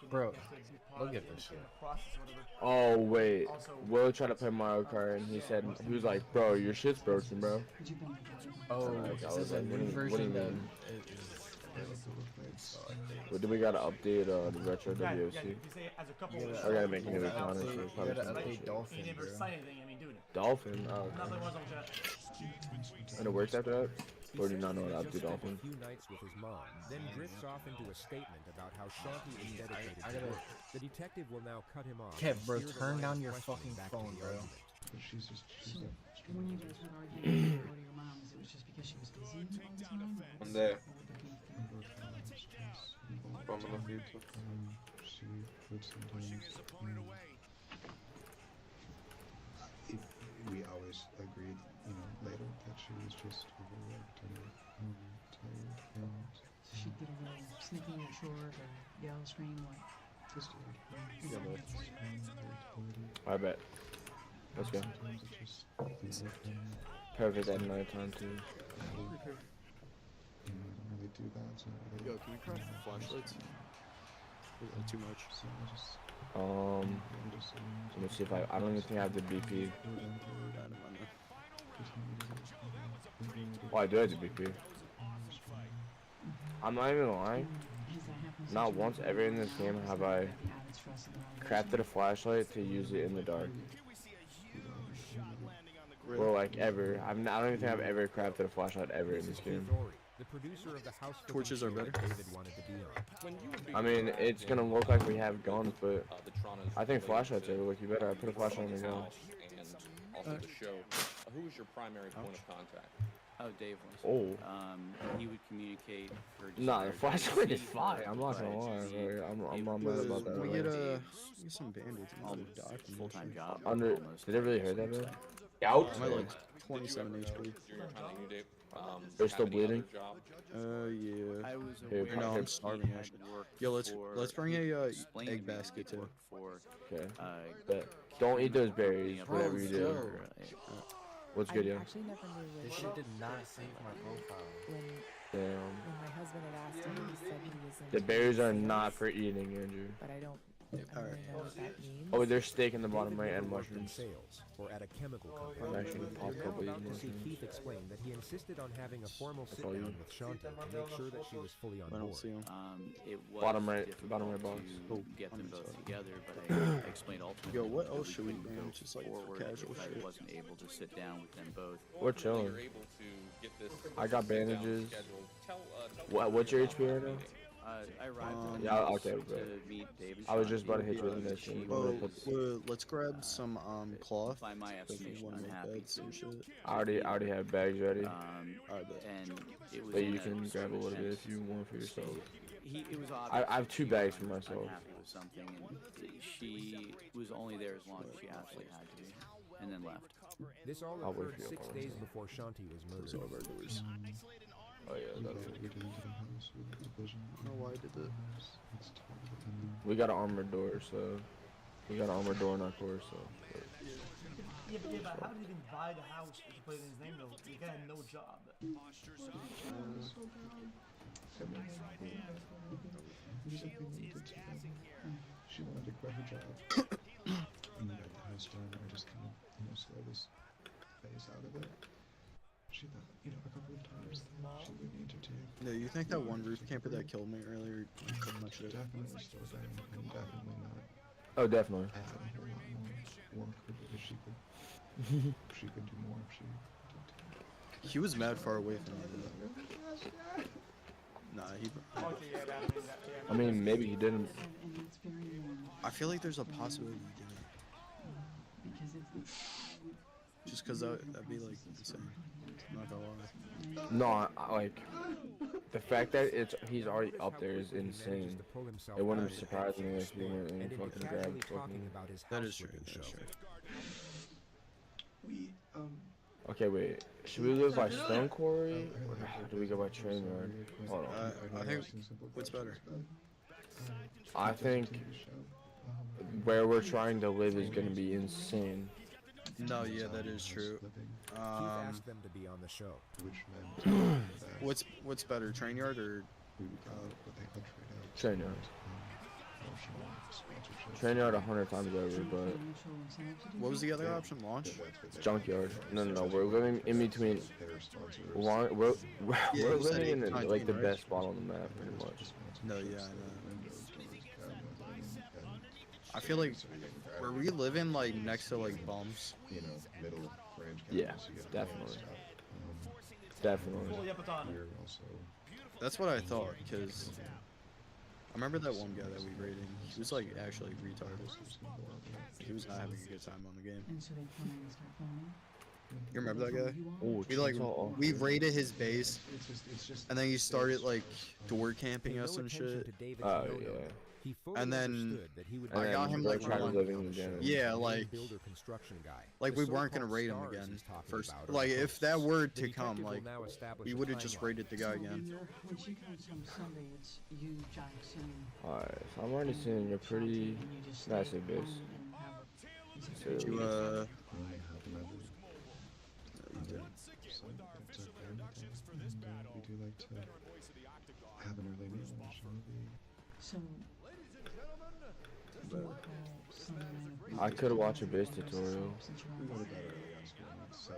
Bro, look at this shit. Oh wait, Will tried to play Mario Kart and he was like, bro, your shit's broken, bro. Oh, I this was is a like, new what do you version that mean? is Well, do we gotta update the retro WOC? I gotta make a new account. So it's probably gotta some update shit. Dolphin, He never bro. signed anything. I mean, dude. Dolphin? Oh, Nothing okay. was on chat. And it works after that? Or do you not know how to update Dolphin? A few nights with his mom, then drifts off into a statement about how Shanti is dedicated I to gotta- work. The detective will now cut him off. Kev, bro, Steer the turn line down of your questioning fucking back to phone, the bro. argument. But she's just, So, when you guys would argue and go to your mom's, it was just because she was busy all the time? Or One day. She would sometimes. We always agreed, later that she was just overworked and tired. And So she'd get a little snippy or short or yell, scream, what? I bet. Let's go. Perfect at night time too. Do that, so Yo, can we craft flashlights? Is that too much? Let me see if I don't even think I have the BP. Oh, I do have the BP. I'm not even lying. Not once ever in this game have I crafted a flashlight to use it in the dark. Or like ever. I don't even think I've ever crafted a flashlight ever in this game. The producer of the House Torches are better. David wanted to be on. I mean, it's gonna look like we have guns, but I think flashlights are look better. I put a flashlight on the gun. And also the show. Who was your primary point of contact? Oh, Dave was. Oh. He would communicate for. Nah, the flashlight is fine. I'm not gonna lie. I'm not mad about that. We get some bandits and full-time job. Did it really hurt that bad? Out. I'm at like 27 HP. They're still bleeding. Yeah. I was Here, aware no, that I'm starving he had actually. worked Yo, let's bring a explained egg to me basket that he too. worked for, Okay. Bet. Don't eat those berries. Whatever you do. What's good, yo? Actually never knew This shit did not save my profile. when Damn. my husband had asked him, he said he was The berries are not for eating, Andrew. but I don't really know what that means. Oh, there's steak in the bottom right and mushrooms. Sales or at a chemical I'm company. actually We're popped now up with about to see mushrooms. Keith explain that he insisted on having a formal sit all you. down with Shanta to make sure that she was fully on I don't board. see him. It was Bottom right difficult box. to get them both together, but I explained ultimately. Yo, what that else we should we couldn't ban? go Just like forward casual if I shit. wasn't able to sit down with them both. We're chilling. You're able to get this I got sit-down bandages. scheduled. Tell What's your HP right now? I arrived Yeah, okay, to bro. meet David. I was just about to hit Shanti. you with a mission. Well, let's grab some cloth. By my If you estimation, want to I'm make happy beds and shit. I already have bags ready. And it was But in you a can grab a little bit circumstance- if you want for yourself. It was I have 2 bags for myself. unhappy with something, and she was only there as long as she absolutely had to be, and then left. This all I'll wait occurred for you. 6 days before Shanti was murdered. Oh yeah, that's we get into the house with the vision. I don't know why I did that. Let's talk with them. We got an armored door, so we got an armored door in our course, so. Yeah, but how did he even buy the house to put it in his name though? The guy had no job. She wanted to quit her job. And got the house done. I just kind of, slow this phase out of it. She thought, a couple of times that she would need to take. No, you think that one roof camper that killed me earlier killed my shit? Definitely slow down and definitely not Oh, definitely. add a whole lot more work because she could do more if she He was mad far away from me. Nah, he. I mean, maybe he didn't. I feel like there's a possibility he didn't. Just cause that'd be like insane. I'm not gonna lie. No, like the fact that he's already up there is insane. It wouldn't surprise me if he went and fucking grabbed fucking. That is true. That's true. Okay, wait. Should we live by Stone Quarry or do we go by Train Yard? Hold on. I think what's better? I think where we're trying to live is gonna be insane. No, yeah, that is true. Keith asked them to be on the show. What's better, Train Yard or Train Yard? Train Yard 100 times over, but what was the other option? Launch? Junkyard. No. We're living in between. We're living in like the best spot on the map, pretty much. No, yeah, I know. I feel like were we living like next to like bumps? Yeah, definitely. Definitely. That's what I thought, because I remember that one guy that we raided. He was like actually retarded. He was not having a good time on the game. You remember that guy? Oh, we raided his base, and then he started like door camping us and shit. Oh yeah. He fully and then understood that he would I got him like Travis one- living again. yeah, like builder construction guy. like The we weren't gonna so-called raid him stars again he's talking first. about are Like the if that hosts. were The to come, detective will like now establish we a would have just timeline. raided the guy again. When she comes home Sunday, it's you, Giant Sam. Alright, so I'm already seeing you're pretty massive base. So, Did you I have never. You did. So it's okay. And we do like to have an early meal, shall we? So, do you recall Sunday night? I could watch a base tutorial. We go to bed early on school nights, so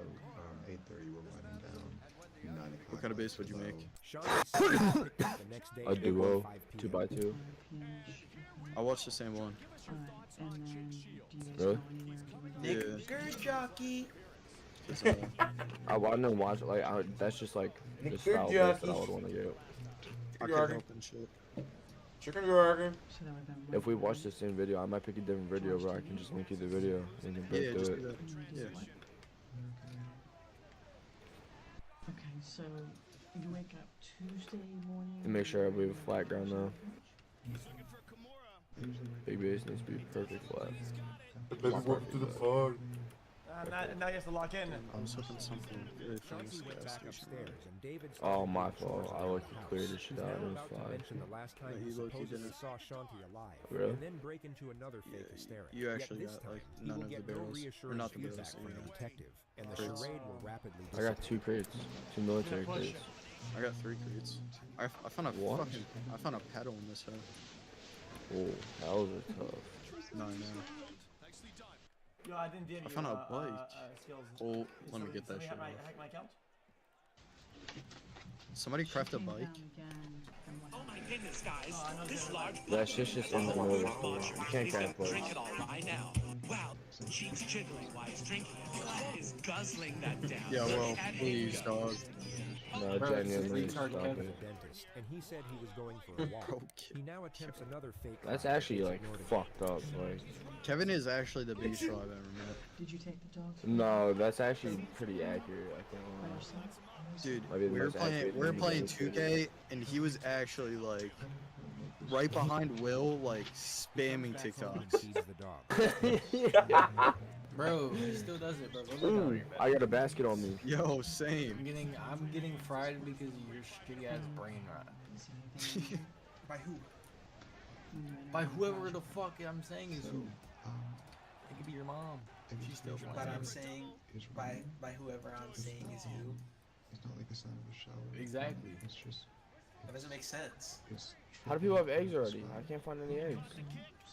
8:30 we're winding down. 9 o'clock. What kind of base would you make? The next day A at duo, 5 p.m. 2x2. I watched the same one. Alright, and then do you guys Really? go anywhere? Yeah. Good jockey. It's, I wouldn't watch like that's just like the Nick style Jockey. base that I would want to get. I could help and shit. Chicken Yorkie. So that would be If we watch the same video, I might pick a different video where I can just link you the video and you can Yeah, both just do do it. that. Yeah. Okay, so you wake up Tuesday morning. And make sure we have a flat ground though. Big base needs to be perfect flat. Baby, welcome to the fog. Now he has to lock in. I was hoping something really from this Shanti went gas back station. upstairs, and David Oh, started my to fault. search I the looked house. cleared the shit He's out. now It was about to fine. mention the last time No, he you low-key supposedly didn't. saw Shanti alive, Really? and then break into another fake hysterics. you actually Yet this got, like, time, he none will of the get no barrels. Or reassuring not the feedback barrels, from the yeah. detective, and the Crates. charade will rapidly I got 2 crates, 2 military crates. I got 3 crates. I found a What? I found a pedal in this head. Oh, those are tough. No, I know. Yo, I didn't DM I found you, a bike. skills. Oh, let me get that Somebody shit. hack my account? Somebody craft a bike. Oh my goodness, guys. This large That shit's just in the middle of the floor. You can't craft drink plates. it all right now. Wow, cheeks jiggling while he's drinking it. Is guzzling that down. Yeah, well, And please, dog. No, genuinely, stop to the it. dentist, and he said he was going for a walk. He now attempts another fake. That's lie, actually but like ignored it. fucked up. Like, Kevin is actually the biggest troll I've ever met. Did you take the dogs? no, that's actually pretty accurate. I can't lie. Dude, Might be the we were most playing accurate we were thing playing you've ever 2K, and he was actually like right behind Will, like spamming TikToks. Bro, he still does it, bro. Go look out Ooh, here, I got a basket on me. Yo, same. I'm getting fried because of your shitty ass brain rot. By who? By whoever the fuck I'm saying is who. It could be your mom. She's still But playing. I'm saying by whoever I'm saying is who. It's not like the sound of a shower. Exactly. It's just. That doesn't make sense. It's. How do people have eggs already? I can't find any eggs.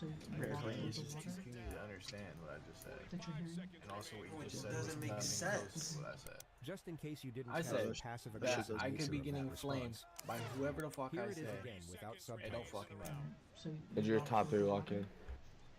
So You need to understand what I just said. And also what you It just just said doesn't was make nothing sense. close to what I said. Just in case you didn't I catch said the passive that aggressive I could nature be of getting that flamed response. by whoever the fuck Here I it is said. again without It subtitles. don't fucking matter. Did your top 3 lock in?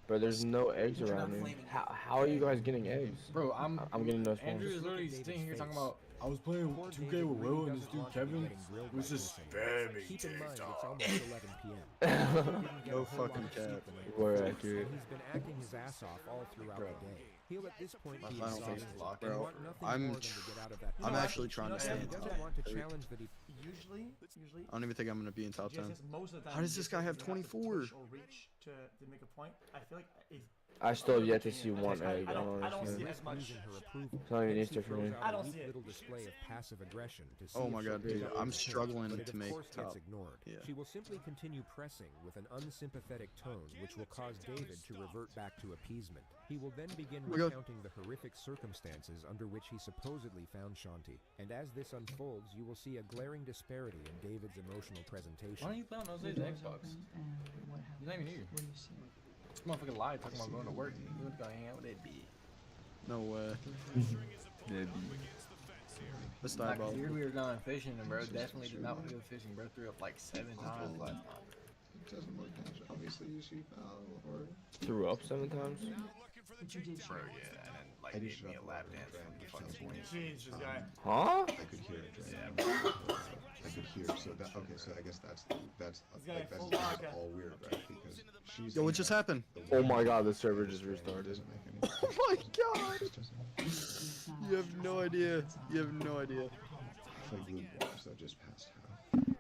Bro, there's no eggs around me. How are you guys getting eggs? Bro, I'm getting no Andrew spawns. is literally sitting here talking about I was playing 2K with Will and this dude Kevin was just spamming Keep in mind, it's TikTok. almost 11 p.m. No fucking cap. We're He's accurate. been acting his ass off all throughout the day. He'll at this point be I don't think, exhausted and bro. want nothing I'm more than to get out of that I'm place. actually trying to stay He in top. doesn't want to challenge that he Usually. I don't even think I'm gonna be in top 10. Most of the time, How does this guy have you to 24? push or reach to make a point. I feel like if I still have yet to see one egg. I don't see understand. it as much. It's not even Easter for me. I don't see it. little display of passive aggression to see Oh if my she'll god, pick dude, up I'm his hint, struggling but it to of make course top. gets ignored. Yeah. She will simply continue pressing with an unsympathetic tone, which will cause David to revert back to appeasement. He will then begin Oh my God. recounting the horrific circumstances under which he supposedly found Shanti. And as this unfolds, you will see a glaring disparity in David's emotional presentation. Why don't you play on Jose's Xbox? He's not even here. This motherfucker lied talking about going to work. You went to go hang out with that bitch. No way. That's Like, diabolical. here we were going fishing and bro definitely did not want to go fishing. Bro threw up like 7 times last time. It doesn't work out. Obviously, you see foul or. Threw up 7 times? But you did. Bro, yeah, and then like I gave just me a dropped lap one dance drag from the which fucking tells me, point. Jesus, guy. Huh? I could hear it. I could hear. So that okay. So I guess that's like that's all weird, right? Because she's. Yo, what just happened? Oh my god, the server just restarted. Doesn't make any. Oh my god! It doesn't. You have no idea. You have no idea. Like blue bars that just passed out.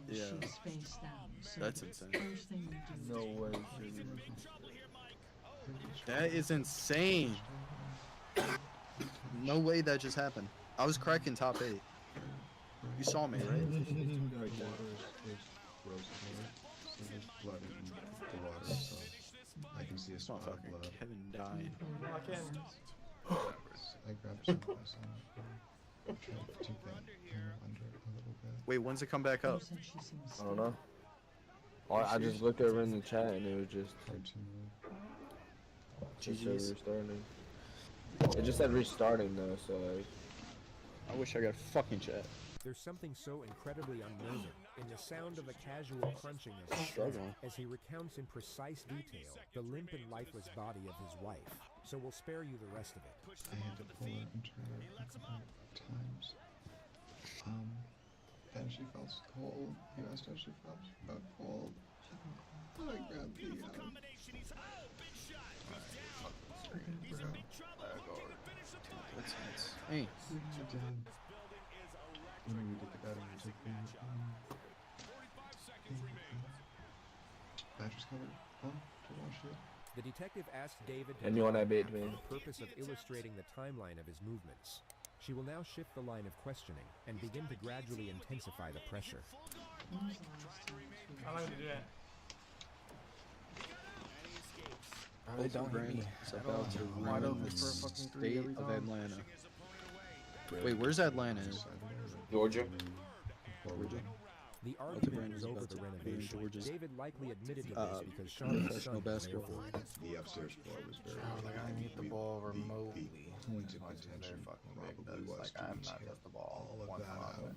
Yeah. she's face down. So That's insane. First thing you do No is way, you dude. That is insane. No way that just happened. I was cracking top 8. You saw me, right? Right there. There's roasted water. So there's blood in the water. So I can see a spot of blood. Kevin dying. Walk in. I grabbed some of this and tried to get under a little bit. Wait, when's it come back up? I don't know. I just looked over in the chat and it was just. Just said GG's. restarting. It just said restarting though, so like. I wish I got a fucking chat. There's something so incredibly unnerving in the sound of the casual crunching of his Struggling. as he recounts in precise detail the limp and lifeless body of his wife. So we'll spare you the rest of it. I had to pull her into her a couple of times. Then she felt cold. You asked how she felt. She felt cold. I grabbed the That's nice. Hey. Sit down. When we get the bed and we took the mattress cover on to wash it. The detective asked David to Anyone I draw a bait map me. for the purpose of illustrating the timeline of his movements. She will now shift the line of questioning and begin to gradually intensify the pressure. How long did you do that? They don't hit me. Step out to ruin the state of Atlanta. Wait, where's Atlanta? Georgia. Georgia. The Brandon argument was was over about the to be in renovation. Georgia's, David likely admitted to this because Sean's professional son was basketball. therefore. The upstairs floor was very Like I can hit the ball remotely. The point of Much as contention they're fucking big, probably though. was Like to I'm not tear just the ball. all of One that time. out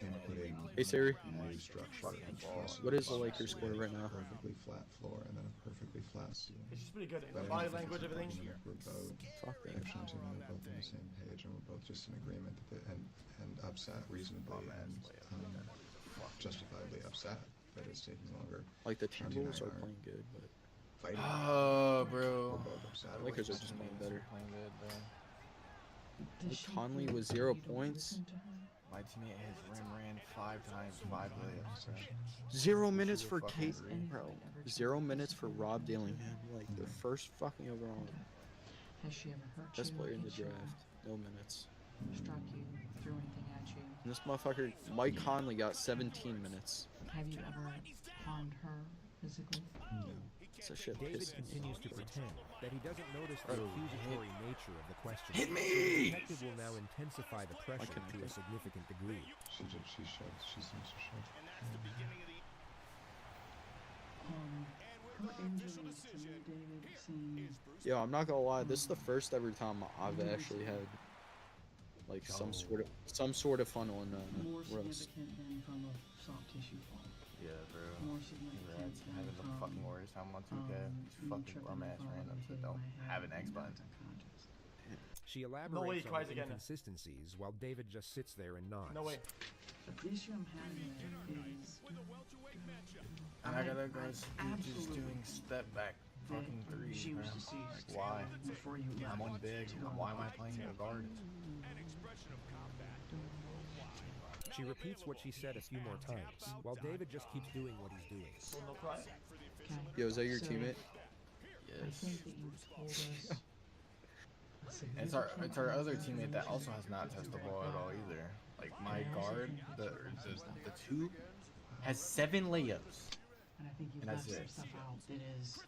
and put in Hey Siri. new structure and truss What is the with Lakers score right now? a perfectly flat floor and then a perfectly flat ceiling. It's just pretty good. But I Body don't think language, it's a everything. problem. We're both, Fuck that. Shanti and I are both on the same page, and we're both just in agreement that and upset reasonably and justifiably upset that it's taking longer. Like the Shanti and I Timberwolves are playing good, but fighting. Oh, bro. We're both upset. Lakers are just playing better. Playing good, bro. Like Conley was 0 points. My teammate has ran 5 times, 5 layups. Bro. 0 minutes for Fucking Kate, great. bro. 0 minutes for Rob Dillingham. Like the first fucking overall. Has she ever hurt Best you? player in the hit you, draft. No minutes. Struck you? Threw anything at you? And this motherfucker, Mike Conley, got 17 minutes. Have you ever harmed her physically? So shit David pissed me continues off. to pretend that he doesn't notice the accusatory nature of the question. Hit me! The detective will now intensify the pressure to a connected. significant degree. She shoves. She seems to shove. Her injuries to me, David, seem Yo, I'm not gonna lie, this is the first ever time I've actually had like some sort of fun on more roast. significant than from a soft tissue fall. Yeah, bro. More significant Congrats. than Having the from fucking worst time on 2K. These fucking bum ass randoms that don't have an X button. She No way he elaborates on cries the again. inconsistencies while David just sits there and nods. No way. The issue I'm having is And I got that guy's just doing step back fucking threes, she bro. was deceased Like, why? before you left. I'm on big. Why am I playing the guard? She repeats what she said a few more times, while David just keeps doing what he's doing. No cry. Yo, is that your So- teammate? I think that you told us. It's our other teammate that also has not touched the ball at all either. Like my guard, the 2 has 7 layups. And I think you've And left that's some it. stuff out that is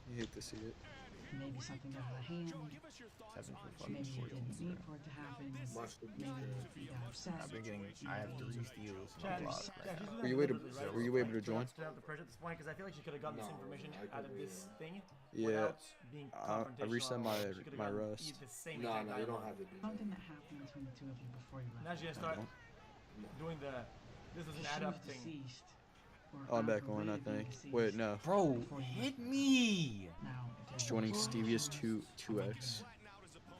You hate to see it. maybe something got out of hand. 7 for fucking Maybe you 14. didn't need for it to happen. Maybe you got upset. I've been getting. I have 3 steals in Chad, the block Chad, right she's now. not Were you able to- deliberately, right? were you able to join? Turn up the pressure at this point because I feel like she could have gotten this information out of this thing Yeah, without being I reset confrontational. my She could've my gotten rust. the same No, exact no, you don't dialogue. have to do that. Something that happened between the two of you before you left. Now she's gonna start doing the this doesn't add up thing. Deceased, or Oh, I'm back on, I aggravated being think. deceased Wait, no. Bro, before you hit left. me! Now, Just joining Stevia's 2x.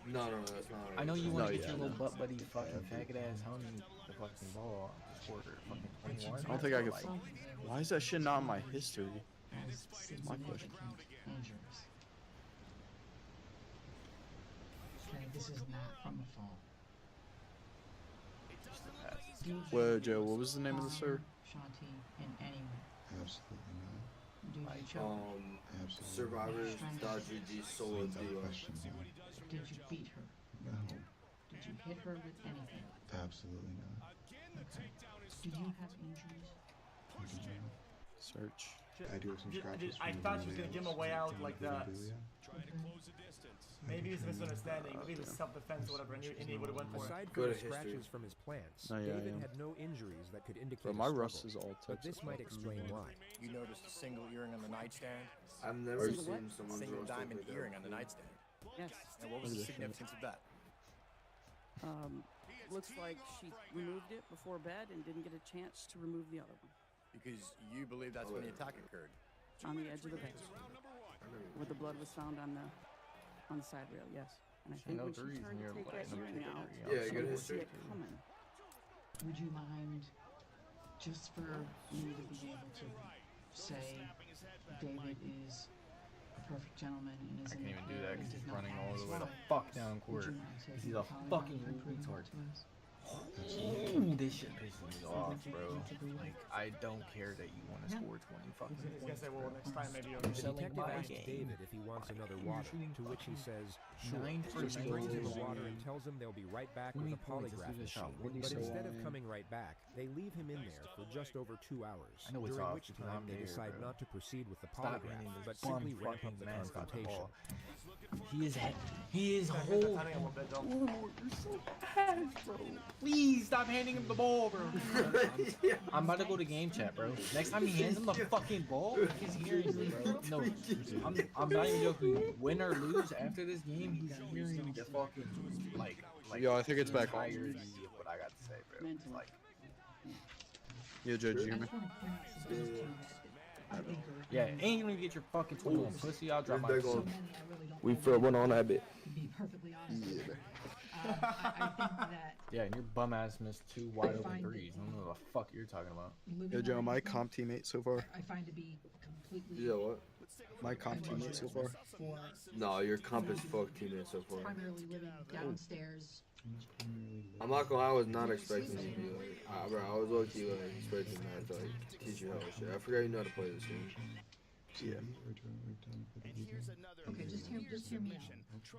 No, that's not. I know you No, want to get yeah, your no. little butt buddy fucking faggot ass homie the fucking ball quarter fucking 21. I don't think I could. Like, Why is that shit not in my history? as My question. significant injuries. Okay, this is not from the fall. just to pass. Whoa, Joe, what was the name of the server? Shanti in any way? Absolutely not. Did you choke? Absolutely. Survivors.gg solo duo. Did you beat her? No. Did you hit her with anything? Absolutely not. Okay. Do you have injuries? I do not. Search. I do have some scratches. I thought she was gonna give him a way out like that. Maybe it was a misunderstanding. Maybe it was self-defense or whatever, and he would have went for Aside it. from the scratches from his plants, Oh, yeah, David yeah. had no injuries that could indicate But a my struggle, rust is all but Texas this might fuckers. explain why. You noticed a single earring on the nightstand? I've never Single seen what? someone Single roast diamond like that. earring on the nightstand. Yes. And what was Look the at this shit. significance of that? Looks like she removed it before bed and didn't get a chance to remove the other one. Because you believe that's when the attack occurred. On the edge of the bed. Where the blood was found on the side rail, yes. And I think when she turned to take that earring out, Yeah, she good didn't see history. it coming. Would you mind, just for me to be able to say David is a perfect gentleman and is I in can't even do the that clear and because he's did not running harm all his the way the wife? fuck down Would court. you mind Because taking he's the a polygraph fucking and proving retard. that to us? Ooh, this shit pisses me off, bro. Like, I don't care that you want to score 20 fucking He's points. gonna say, well, next time maybe you'll The be detective my asks game. David if he wants another water, to which he says, sure. 9 for So he brings him the 19. water and tells him they'll be right back How with many a points? polygraph Let's do this machine. shot. What do you But say? instead of coming right back, they leave him in there for just over 2 hours, I know it's during off which because time I'm they there, decide bro. not to proceed with the Stop polygraph, handing but this simply bum ramp up the fucking mascot the confrontation. ball. He is whole. Ooh, you're so ass, bro. Please stop handing him the ball, bro. I'm about to go to game chat, bro. Next time he hands him the fucking ball, he's hearing me, bro. No, I'm not even joking. Win or lose after this game, he's hearing the fucking like. Yo, I think it's back on. entirety of what I got to say, bro. It's like, Yo, Joe, did you I hear me? just want to point out some things to you that I think are yeah, ain't gonna get your fucking 21 pussy. I'll drop my. Big so one. many I really don't We know throw one on that bit. to be perfectly honest with you. I think that Yeah, and your bum ass missed 2 wide open find threes. I don't know what the fuck you're talking about. living Yo, Joe, life my with him, comp teammate so far? I find to be completely Yeah, what? My comp teammate so far? for No, your comp is fuck teammate so far. primarily living downstairs. I'm not gonna lie, I was not expecting you to be like, bro, I was low-key like expecting that to like teach you how to shit. I forgot you know how to play this game. Yeah. Okay, just hear me out. So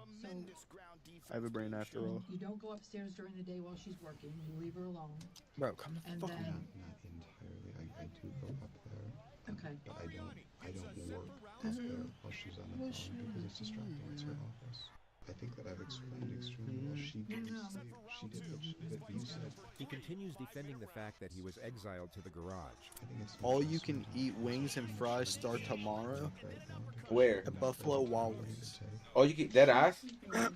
I have a brain after all. you don't go upstairs during the day while she's working. You leave her alone. Bro, come the And fuck then on. Not entirely. I do go up there. Okay. But I don't work up there while she's on the phone because it's distracting. It's her office. I think that I've explained extremely well. She did sleep. She did what you said. He continues defending the fact that he was exiled to the garage. I think it's All you can eat wings and fries start tomorrow Where? at Buffalo Wild Wings. Oh, you get that ass? Yeah.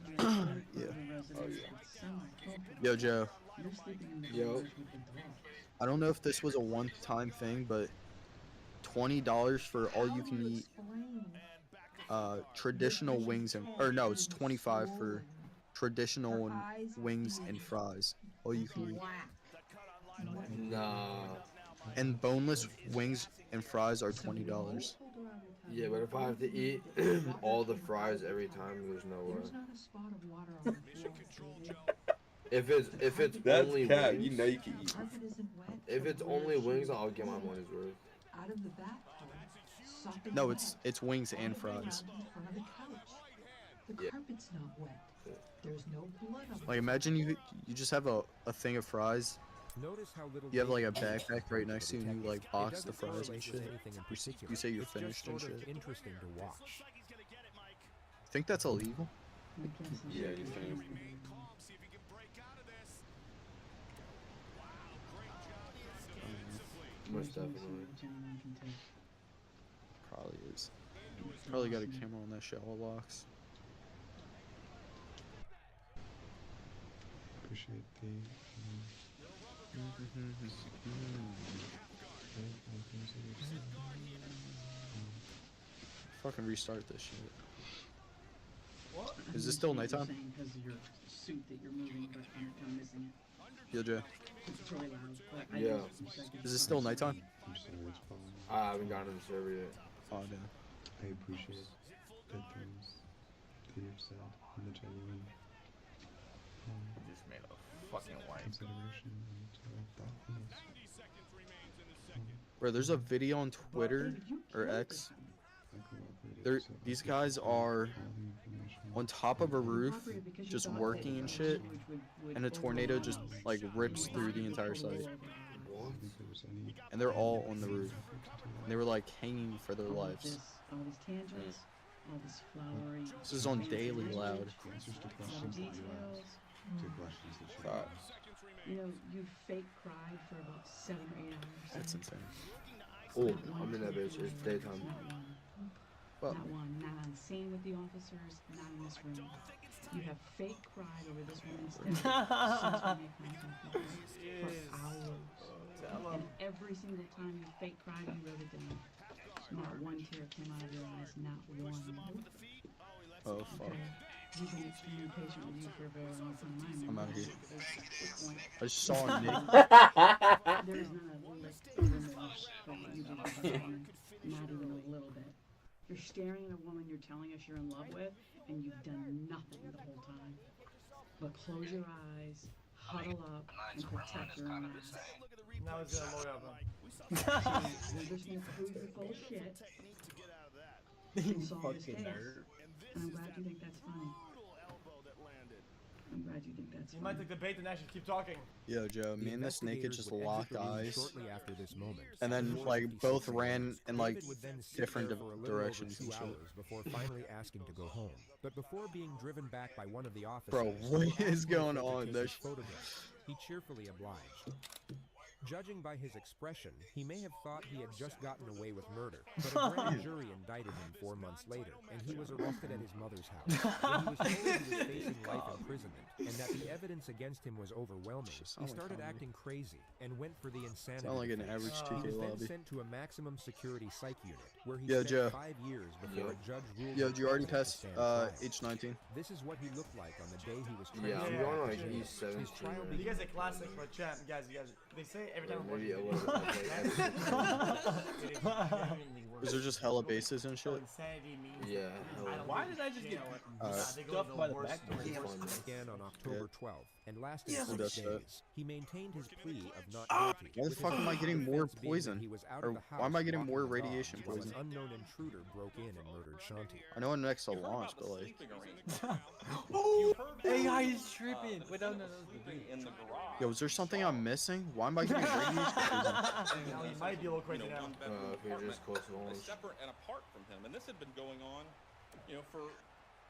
Yo, Joe. Yo. I don't know if this was a one-time thing, but $20 for all you can eat traditional wings and no, it's 25 for traditional wings and fries. All you can eat. Nah. And boneless wings and fries are $20. Yeah, but if I have to eat all the fries every time, there's no way. There's not a spot of water on the floor, David. If it's That's only cap. wings, You know you can eat. Carpet isn't wet. if it's only wings, I'll get my money's worth. Out of the bathtub. sopping No, wet, it's wings on and the ground fries. in front of the couch. The Yeah. carpet's not wet. There's no blood on the Like imagine you just have a thing of fries. Notice how little You have like a David backpack right next to you and you like It box doesn't the fries and correlate shit. with anything in particular. You say you're It's just finished and sort of shit. interesting to watch. Think that's illegal? Yeah, you can. Most definitely. Probably is. Probably got a camera on that shower box. Appreciate the. Fucking restart this shit. What? Is this still nighttime? Because of your suit that you're moving, but I'm missing it. Yo, Joe. It's really loud. But I Yeah. Is it still nighttime? I'm sorry, it's falling. I haven't gotten in the server yet. Oh, damn. I appreciate the things that you've said and the genuine Just made a fucking wife. consideration and thoughtfulness. Bro, there's a video on Twitter or X. These guys are on top of a roof, just working and shit, and a tornado just like rips through the entire site. And they're all on the roof. And they were like hanging for their lives. All these tangents, all this flowery. This is on Daily Loud. Some details. You know, you fake cried for about 7 or 8 hours. That's insane. Oh, I'm in that bitch. It's daytime. Not one, not on scene with the officers, not in this room. You have fake cried over this woman's death since we made contact with her for hours. And every single time you fake cried, you wrote it down. Not one tear came out of your eyes, not one. Oh fuck. He's been extremely patient with you for a very long time. I'm out of here. I just saw Nick. There is not a lick of remorse for what you did to this woman. Not even a little bit. You're staring at a woman you're telling us you're in love with, and you've done nothing the whole time. But close your eyes, huddle up, and protect your own ass. Now he's gonna lawyer up. You're just gonna prove you're full of shit. And solve this case. And I'm glad you think that's funny. I'm glad you think that's You funny. might debate and actually keep talking. Yo, Joe, me and this naked just locked eyes. Shortly after this moment, And then, like, both ran in, like, David would then sit different there for a little directions over and 2 shit. hours before finally asking to go home. But before being driven back by one of the officers, Bro, what is going halfway on? to take There's- his photograph, he cheerfully obliged. Judging by his expression, he may have thought he had just gotten away with murder, but a grand jury indicted him 4 months later, and he was arrested at his mother's house. When he was told he was facing life imprisonment, and that the evidence against him was overwhelming, he started acting crazy and went for the insanity. Sound like an defense. average He 2K was then lobby. sent to a maximum security psych unit, where he Yo, spent Joe. 5 years before a judge ruled Yo, him did you already competent pass to stand trial. age 19? This is what he looked like on the day he was Yeah, I'm transferred. going like to jail. he's 17. His trial right? You guys are classic, but champ, guys, they say every time I'm Maybe a watching little bit. Is there just hella bases and shit? insanity means Yeah. Why did I just get stuffed by the back door? Began on October 12th and lasted Yes. 6 That's it. days. He maintained his plea of not guilty. Why the with fuck his am I getting more defense being that poison? he was out Or of the why am I house getting more walking the dog radiation while poison? An unknown intruder broke in and murdered Shanti. I know it next to launch, but like, AI is tripping. Wait, no. yo, is there something I'm missing? Why am I getting radiation poison? Now he might be a little crazy now. If you're just close to launch. separate and apart from him, and this had been going on, you know, for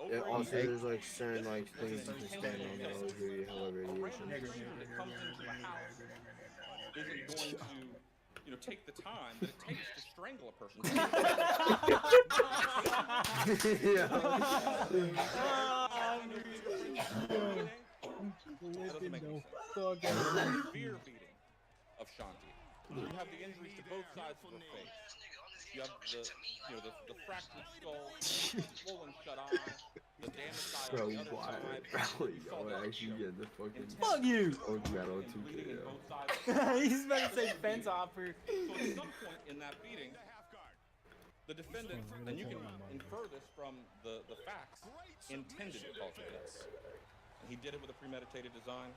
over Yeah, a also, year. there's like certain like things you can stand on that will give you hella radiation. That comes into the house isn't going to, you know, take the time that it takes to strangle a person. Severe beating of Shanti. You have the injuries to both sides of her face. You have the fractured skull, swollen shut eye, the damaged eye Bro, on the other why? side. Bro, yo, actually get the fucking. Fuck you! Oh, metal 2K, yo. He's about to say fence hopper. So at some point in that beating, the defendant, and you can infer this from the facts, intended to cause the death. And he did it with a premeditated design.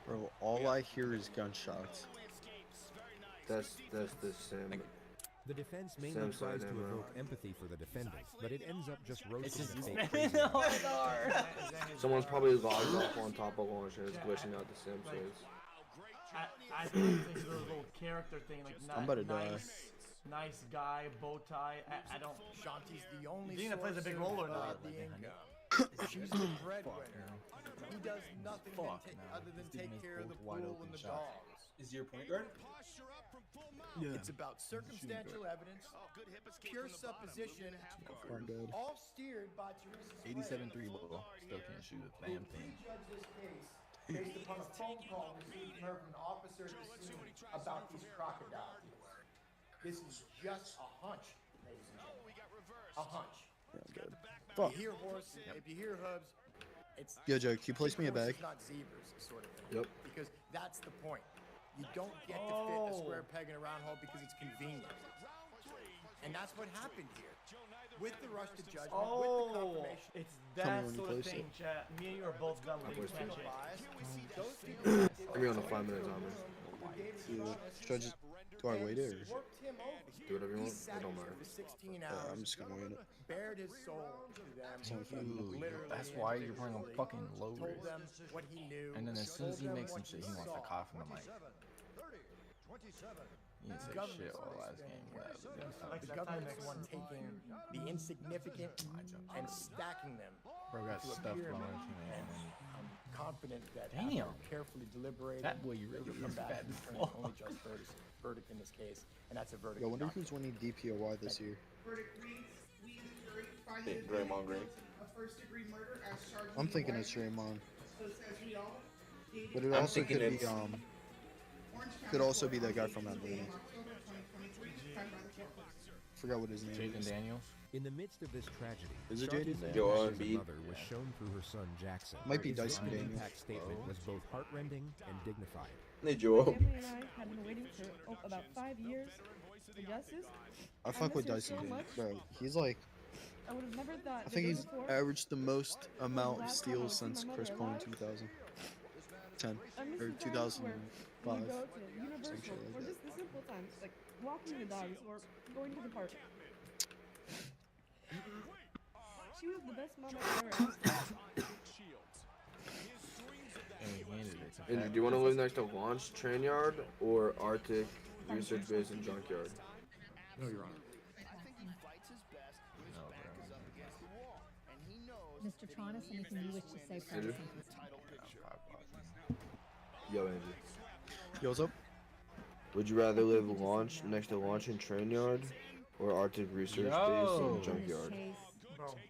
Bro, all I hear is gunshots. That's the sim. The defense mainly Sam tries to side ammo. evoke empathy for the defendant, but it ends up just roasting just the you fake spamming prisoner. the Someone's probably logged off on top of launch and it's glitching out the sim, so it's. I think it's a little character thing, like I'm about to die. nice guy, bow tie. I don't. Shanti's the only Dina plays a big role or not? the income. She's the breadwinner. He does nothing other than take care of the pool and the dogs. Is your point guard? Yeah. It's about circumstantial evidence, pure supposition, all steered by Teresa's 87-3 ball. Still can't shoot a damn thing. judge this case based upon a phone call received from an officer at the scene about these crocodile deals. This is just a hunch, ladies and gentlemen. A hunch. Fuck. If you hear horse, if you hear hooves, it's Yo, Joe, can you place me a horses, bag? not zebras, sort of thing. Yep. Because that's the point. You don't get to fit a square peg in a round hole because it's convenient. And that's what happened here. With the rush to judgment, with the Oh, confirmation. it's Tell me that when you sort of place thing, it. chat. Me and you are both done with placed it. Those people Put me on a 5-minute timer. Yeah. Should I just do I wait it or? worked him over. Do whatever you He want. sat It don't here matter. for 16 Yeah, hours. I'm just gonna wait it. Bared his soul to them. It's only 5 minutes. Literally That's and why you're bringing figuratively. fucking low Told risk. them what he knew. And then as soon as he told them makes some what shit, he wants to saw. cough in the mic. 30, 27. He didn't say Government shit all last game. The government's the one taking the insignificant and stacking them. Bro got to a stuff pyramid. going on. And I'm confident that Damn. after carefully deliberated, That boy really you'll come is back fat and as return fuck. only just verdict in this case, and that's a verdict. Yo, I wonder not who's winning DPOY this year. Draymond Green. I'm thinking it's Draymond. But it I'm also thinking could be it's- could also be that guy from Atlanta. Forgot what his name Jaden is. Daniels. In the midst of this tragedy, Is it Sharky's Jaden? Joel anguish as a Embiid. mother was shown through her son Jackson. Might be His Dyson Daniels. impact statement was both heartrending and dignified. Hey, Joel. Family and I had been waiting for about 5 years for justice. I fuck with miss her Dyson so Daniels, much. bro. He's like, I would have never thought. I the think day he's before, averaged the most amount of last time I steals would see since my Chris mother Paul in alive. 2010 I miss or the times 2005. where we go to Some Universal, shit like or that. just the simple times, like walking the dogs or going to the park. She was the best mom I've ever had. And he handed it to And Fat. do you want to live next to Launch Train Yard or Arctic Research Base and Junkyard? No, you're wrong. Mr. Tronis, anything you wish to say prior to Andrew? sentencing? Yo, Andrew. Yo, what's up? Would you rather live launch next to Launch and Train Yard or Arctic Research Base Yo. and In this Junkyard? case,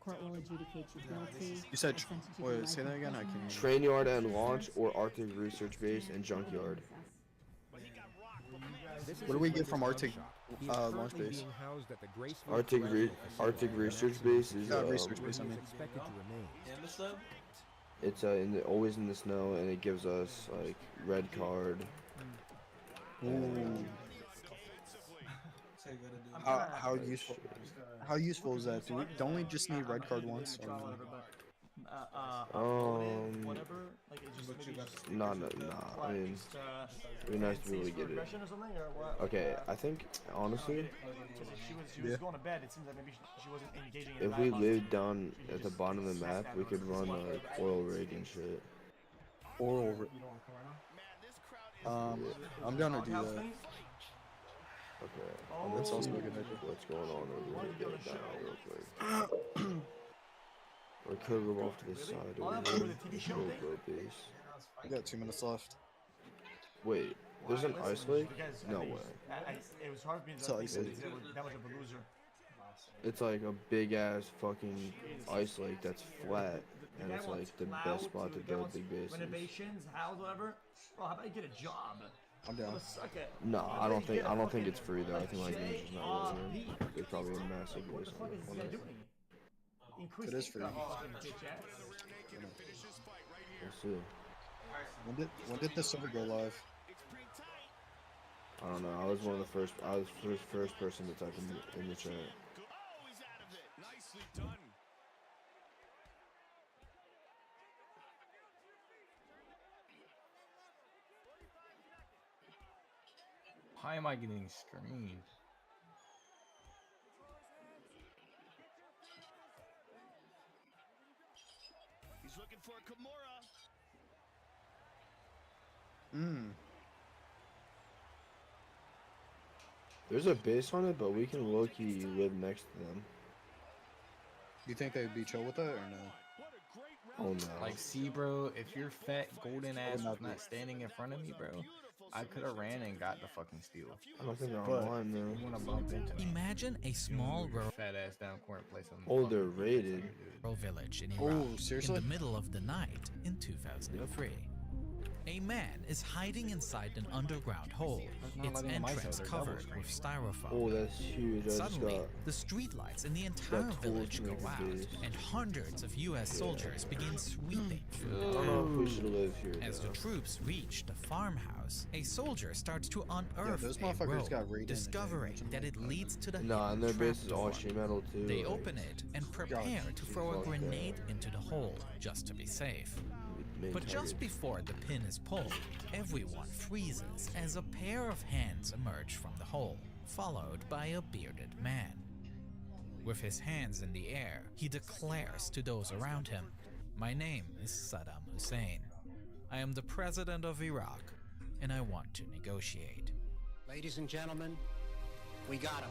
court will adjudicate you guilty. You said, and sentence you to wait, life say that in again? I prison. can't hear. Train Yard and Launch or Arctic Research Base and Junkyard? What do we get from Arctic He is launch currently base? being housed at the Graceville Arctic Correctional Arctic Facility, Research Base is Research where Base, he I is mean. expected to remain. In the sub? it's always in the snow and it gives us like red card. Ooh. How useful? How useful is that? Don't we just need red card once? Or no? Whatever. Like it just maybe just Nah. I mean, it'd be nice to be able to get it. regression or something, or what? Okay, I think honestly, Because she was going to bed. It seems like maybe she wasn't engaging in if we dialogue. lived down at the bottom of the map, we could run like oil rig and shit. Oral. I'm gonna do that. Okay, That's also a good idea. What's going on over here? Get it down real quick. Or could go off to the side over here. Real quick, base. We got 2 minutes left. Wait, there's an ice lake? No way. It was hard for me It's to ice think lake. that was that much of a loser. It's like a big ass fucking ice lake that's flat, and it's like the best spot to build big bases. Renovations, house, whatever. Bro, how about you get a job? I'm down. Suck it. No, I don't think it's free though. I think like it's just not worth it. There's probably a massive What waste the fuck is this guy doing? Increase It is free. fucking bitch ass. We'll see. When did this server go live? I don't know. I was one of the first. I was first person to type in the chat. Why am I getting screened? He's looking for Kimura. There's a base on it, but we can low-key live next to them. You think they'd be chill with that or no? Oh no. Like, see, bro, if your fat golden ass was not standing in front of me, bro, I could have ran and got the fucking steal. I don't think they're But online though. you wanna bump into me. Imagine a small rural Fat ass down court play something. Oh, they're rated. village in Oh, Iraq seriously? in the middle of the night in 2003. A man is hiding inside an underground hole, its entrance covered with styrofoam. Oh, that's huge. I just Suddenly, got the streetlights in the entire village go out, and hundreds of US soldiers begin sweeping through the I don't know if we town. should live here. As the troops reach the farmhouse, a soldier starts to unearth those a motherfuckers rope, got raided in the discovering that it leads to the Nah, and hidden their base is all trapdoor. sheet metal too. They like, open it and prepare to throw a fuck that. grenade into the hole just to be safe. main But just target. before the pin is pulled, everyone freezes as a pair of hands emerge from the hole, followed by a bearded man. With his hands in the air, he declares to those around him, "My name is Saddam Hussein. I am the president of Iraq, and I want to negotiate." Ladies and gentlemen, we got him.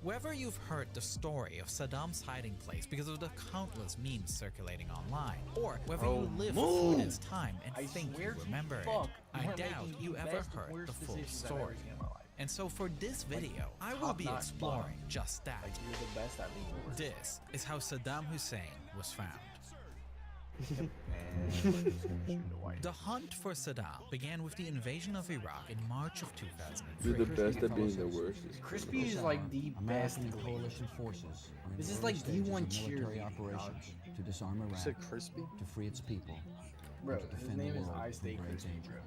Whether you've heard the story of Saddam's hiding place because of the countless memes circulating online, or whether you lived through this time and think you remember it, I doubt you ever heard the full story. And so for this video, I will be exploring just that. This is how Saddam Hussein was found. The hunt for Saddam began with the invasion of Iraq in March of 2003. You're the best at being the worst. Crispy is like the best American coalition forces are in This the is early like stages D1 of military cheerleading, operations to disarm Iraq, said Crispy? to free its people, Bro, and to his defend name the is world I from Stay great Crispy, danger.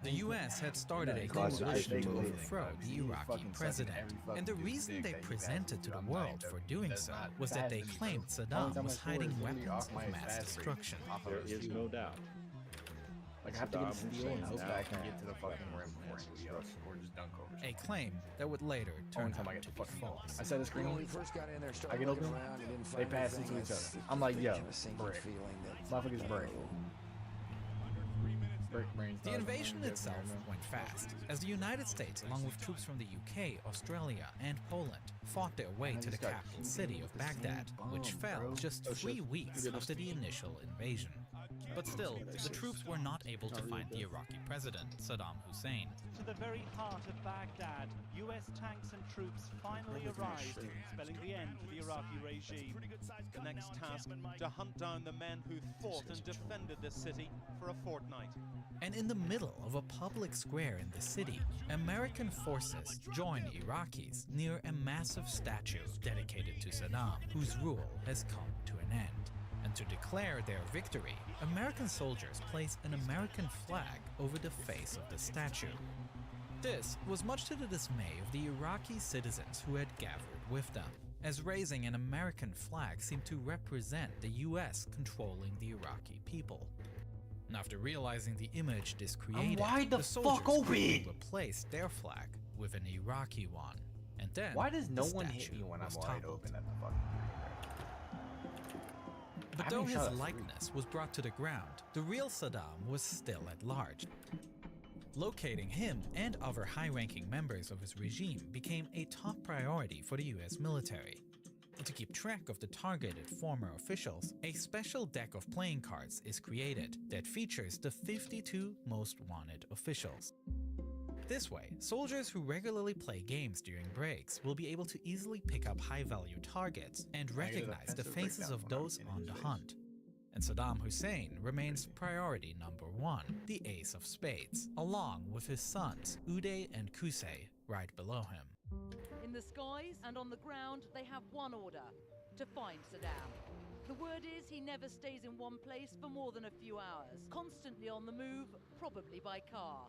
The US had started a Classic coalition to Crispy move. overthrow the Iraqi president, and the reason they presented to the world for doing so was that they claimed Saddam was hiding weapons of mass destruction. There is no doubt. Like, I have to get Saddam steel and Hussein hope now that I can has get to the fucking rim before weapons anybody else, or just dunk over. A claim that would later turn Only time I out get to the be fucking ball. false. I set the screen. I get open. They pass into each other. I'm like, yo, brick. Motherfuckers brick. Brick brains. The invasion itself went fast, as the United States, along with troops from the UK, Australia, and Poland, fought their way to the capital city of Baghdad, which fell just 3 weeks after the initial invasion. But still, the troops were not able to find the Iraqi president, Saddam Hussein. To the very heart of Baghdad, US tanks and troops finally arrived, spelling the end to the Iraqi regime. The next task, to hunt down the men who fought and defended the city for a fortnight. And in the middle of a public square in the city, American forces join the Iraqis near a massive statue dedicated to Saddam, whose rule has come to an end. And to declare their victory, American soldiers place an American flag over the face of the statue. This was much to the dismay of the Iraqi citizens who had gathered with them, as raising an American flag seemed to represent the US controlling the Iraqi people. And after realizing the image this created, wide the soldiers fuck open! quickly replaced their flag with an Iraqi one. And then Why does no the one hit statue me when I'm was wide toppled. open at the fucking But I though haven't his shot a likeness was brought to the ground, the real Saddam was still at large. Locating him and other high-ranking members of his regime became a top priority for the US military. And to keep track of the targeted former officials, a special deck of playing cards is created that features the 52 most wanted officials. This way, soldiers who regularly play games during breaks will be able to easily pick up high-value targets and recognize the faces of those on the hunt. And Saddam Hussein remains priority number 1, the Ace of Spades, along with his sons Uday and Qusay right below him. In the skies and on the ground, they have one order: to find Saddam. The word is he never stays in one place for more than a few hours, constantly on the move, probably by car.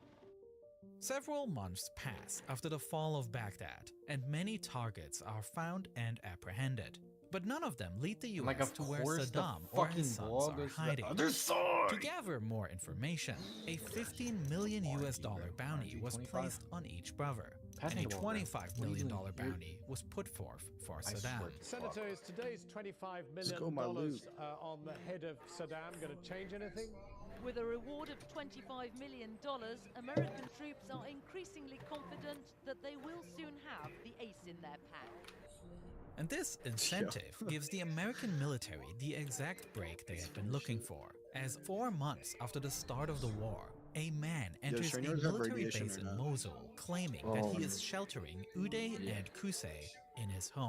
Several months pass after the fall of Baghdad, and many targets are found and apprehended. But none of them lead the US Like, of to where course the Saddam or fucking his sons ball are goes to the hiding. other side! To gather more information, a $15 million bounty was placed on each brother, Pass and me a the ball, bro. $25 million bounty was put forth for Saddam. Senator, is today's $25 go, my million loot. on the head of Saddam going to change anything? With a reward of $25 million, American troops are increasingly confident that they will soon have the ace in their pack. And this incentive gives the American military the exact break they had been looking for, as 4 months after the start of the war, a man enters a Shriners have military radiation base or in not? Mosul, claiming that he is sheltering Uday and Qusay in his home.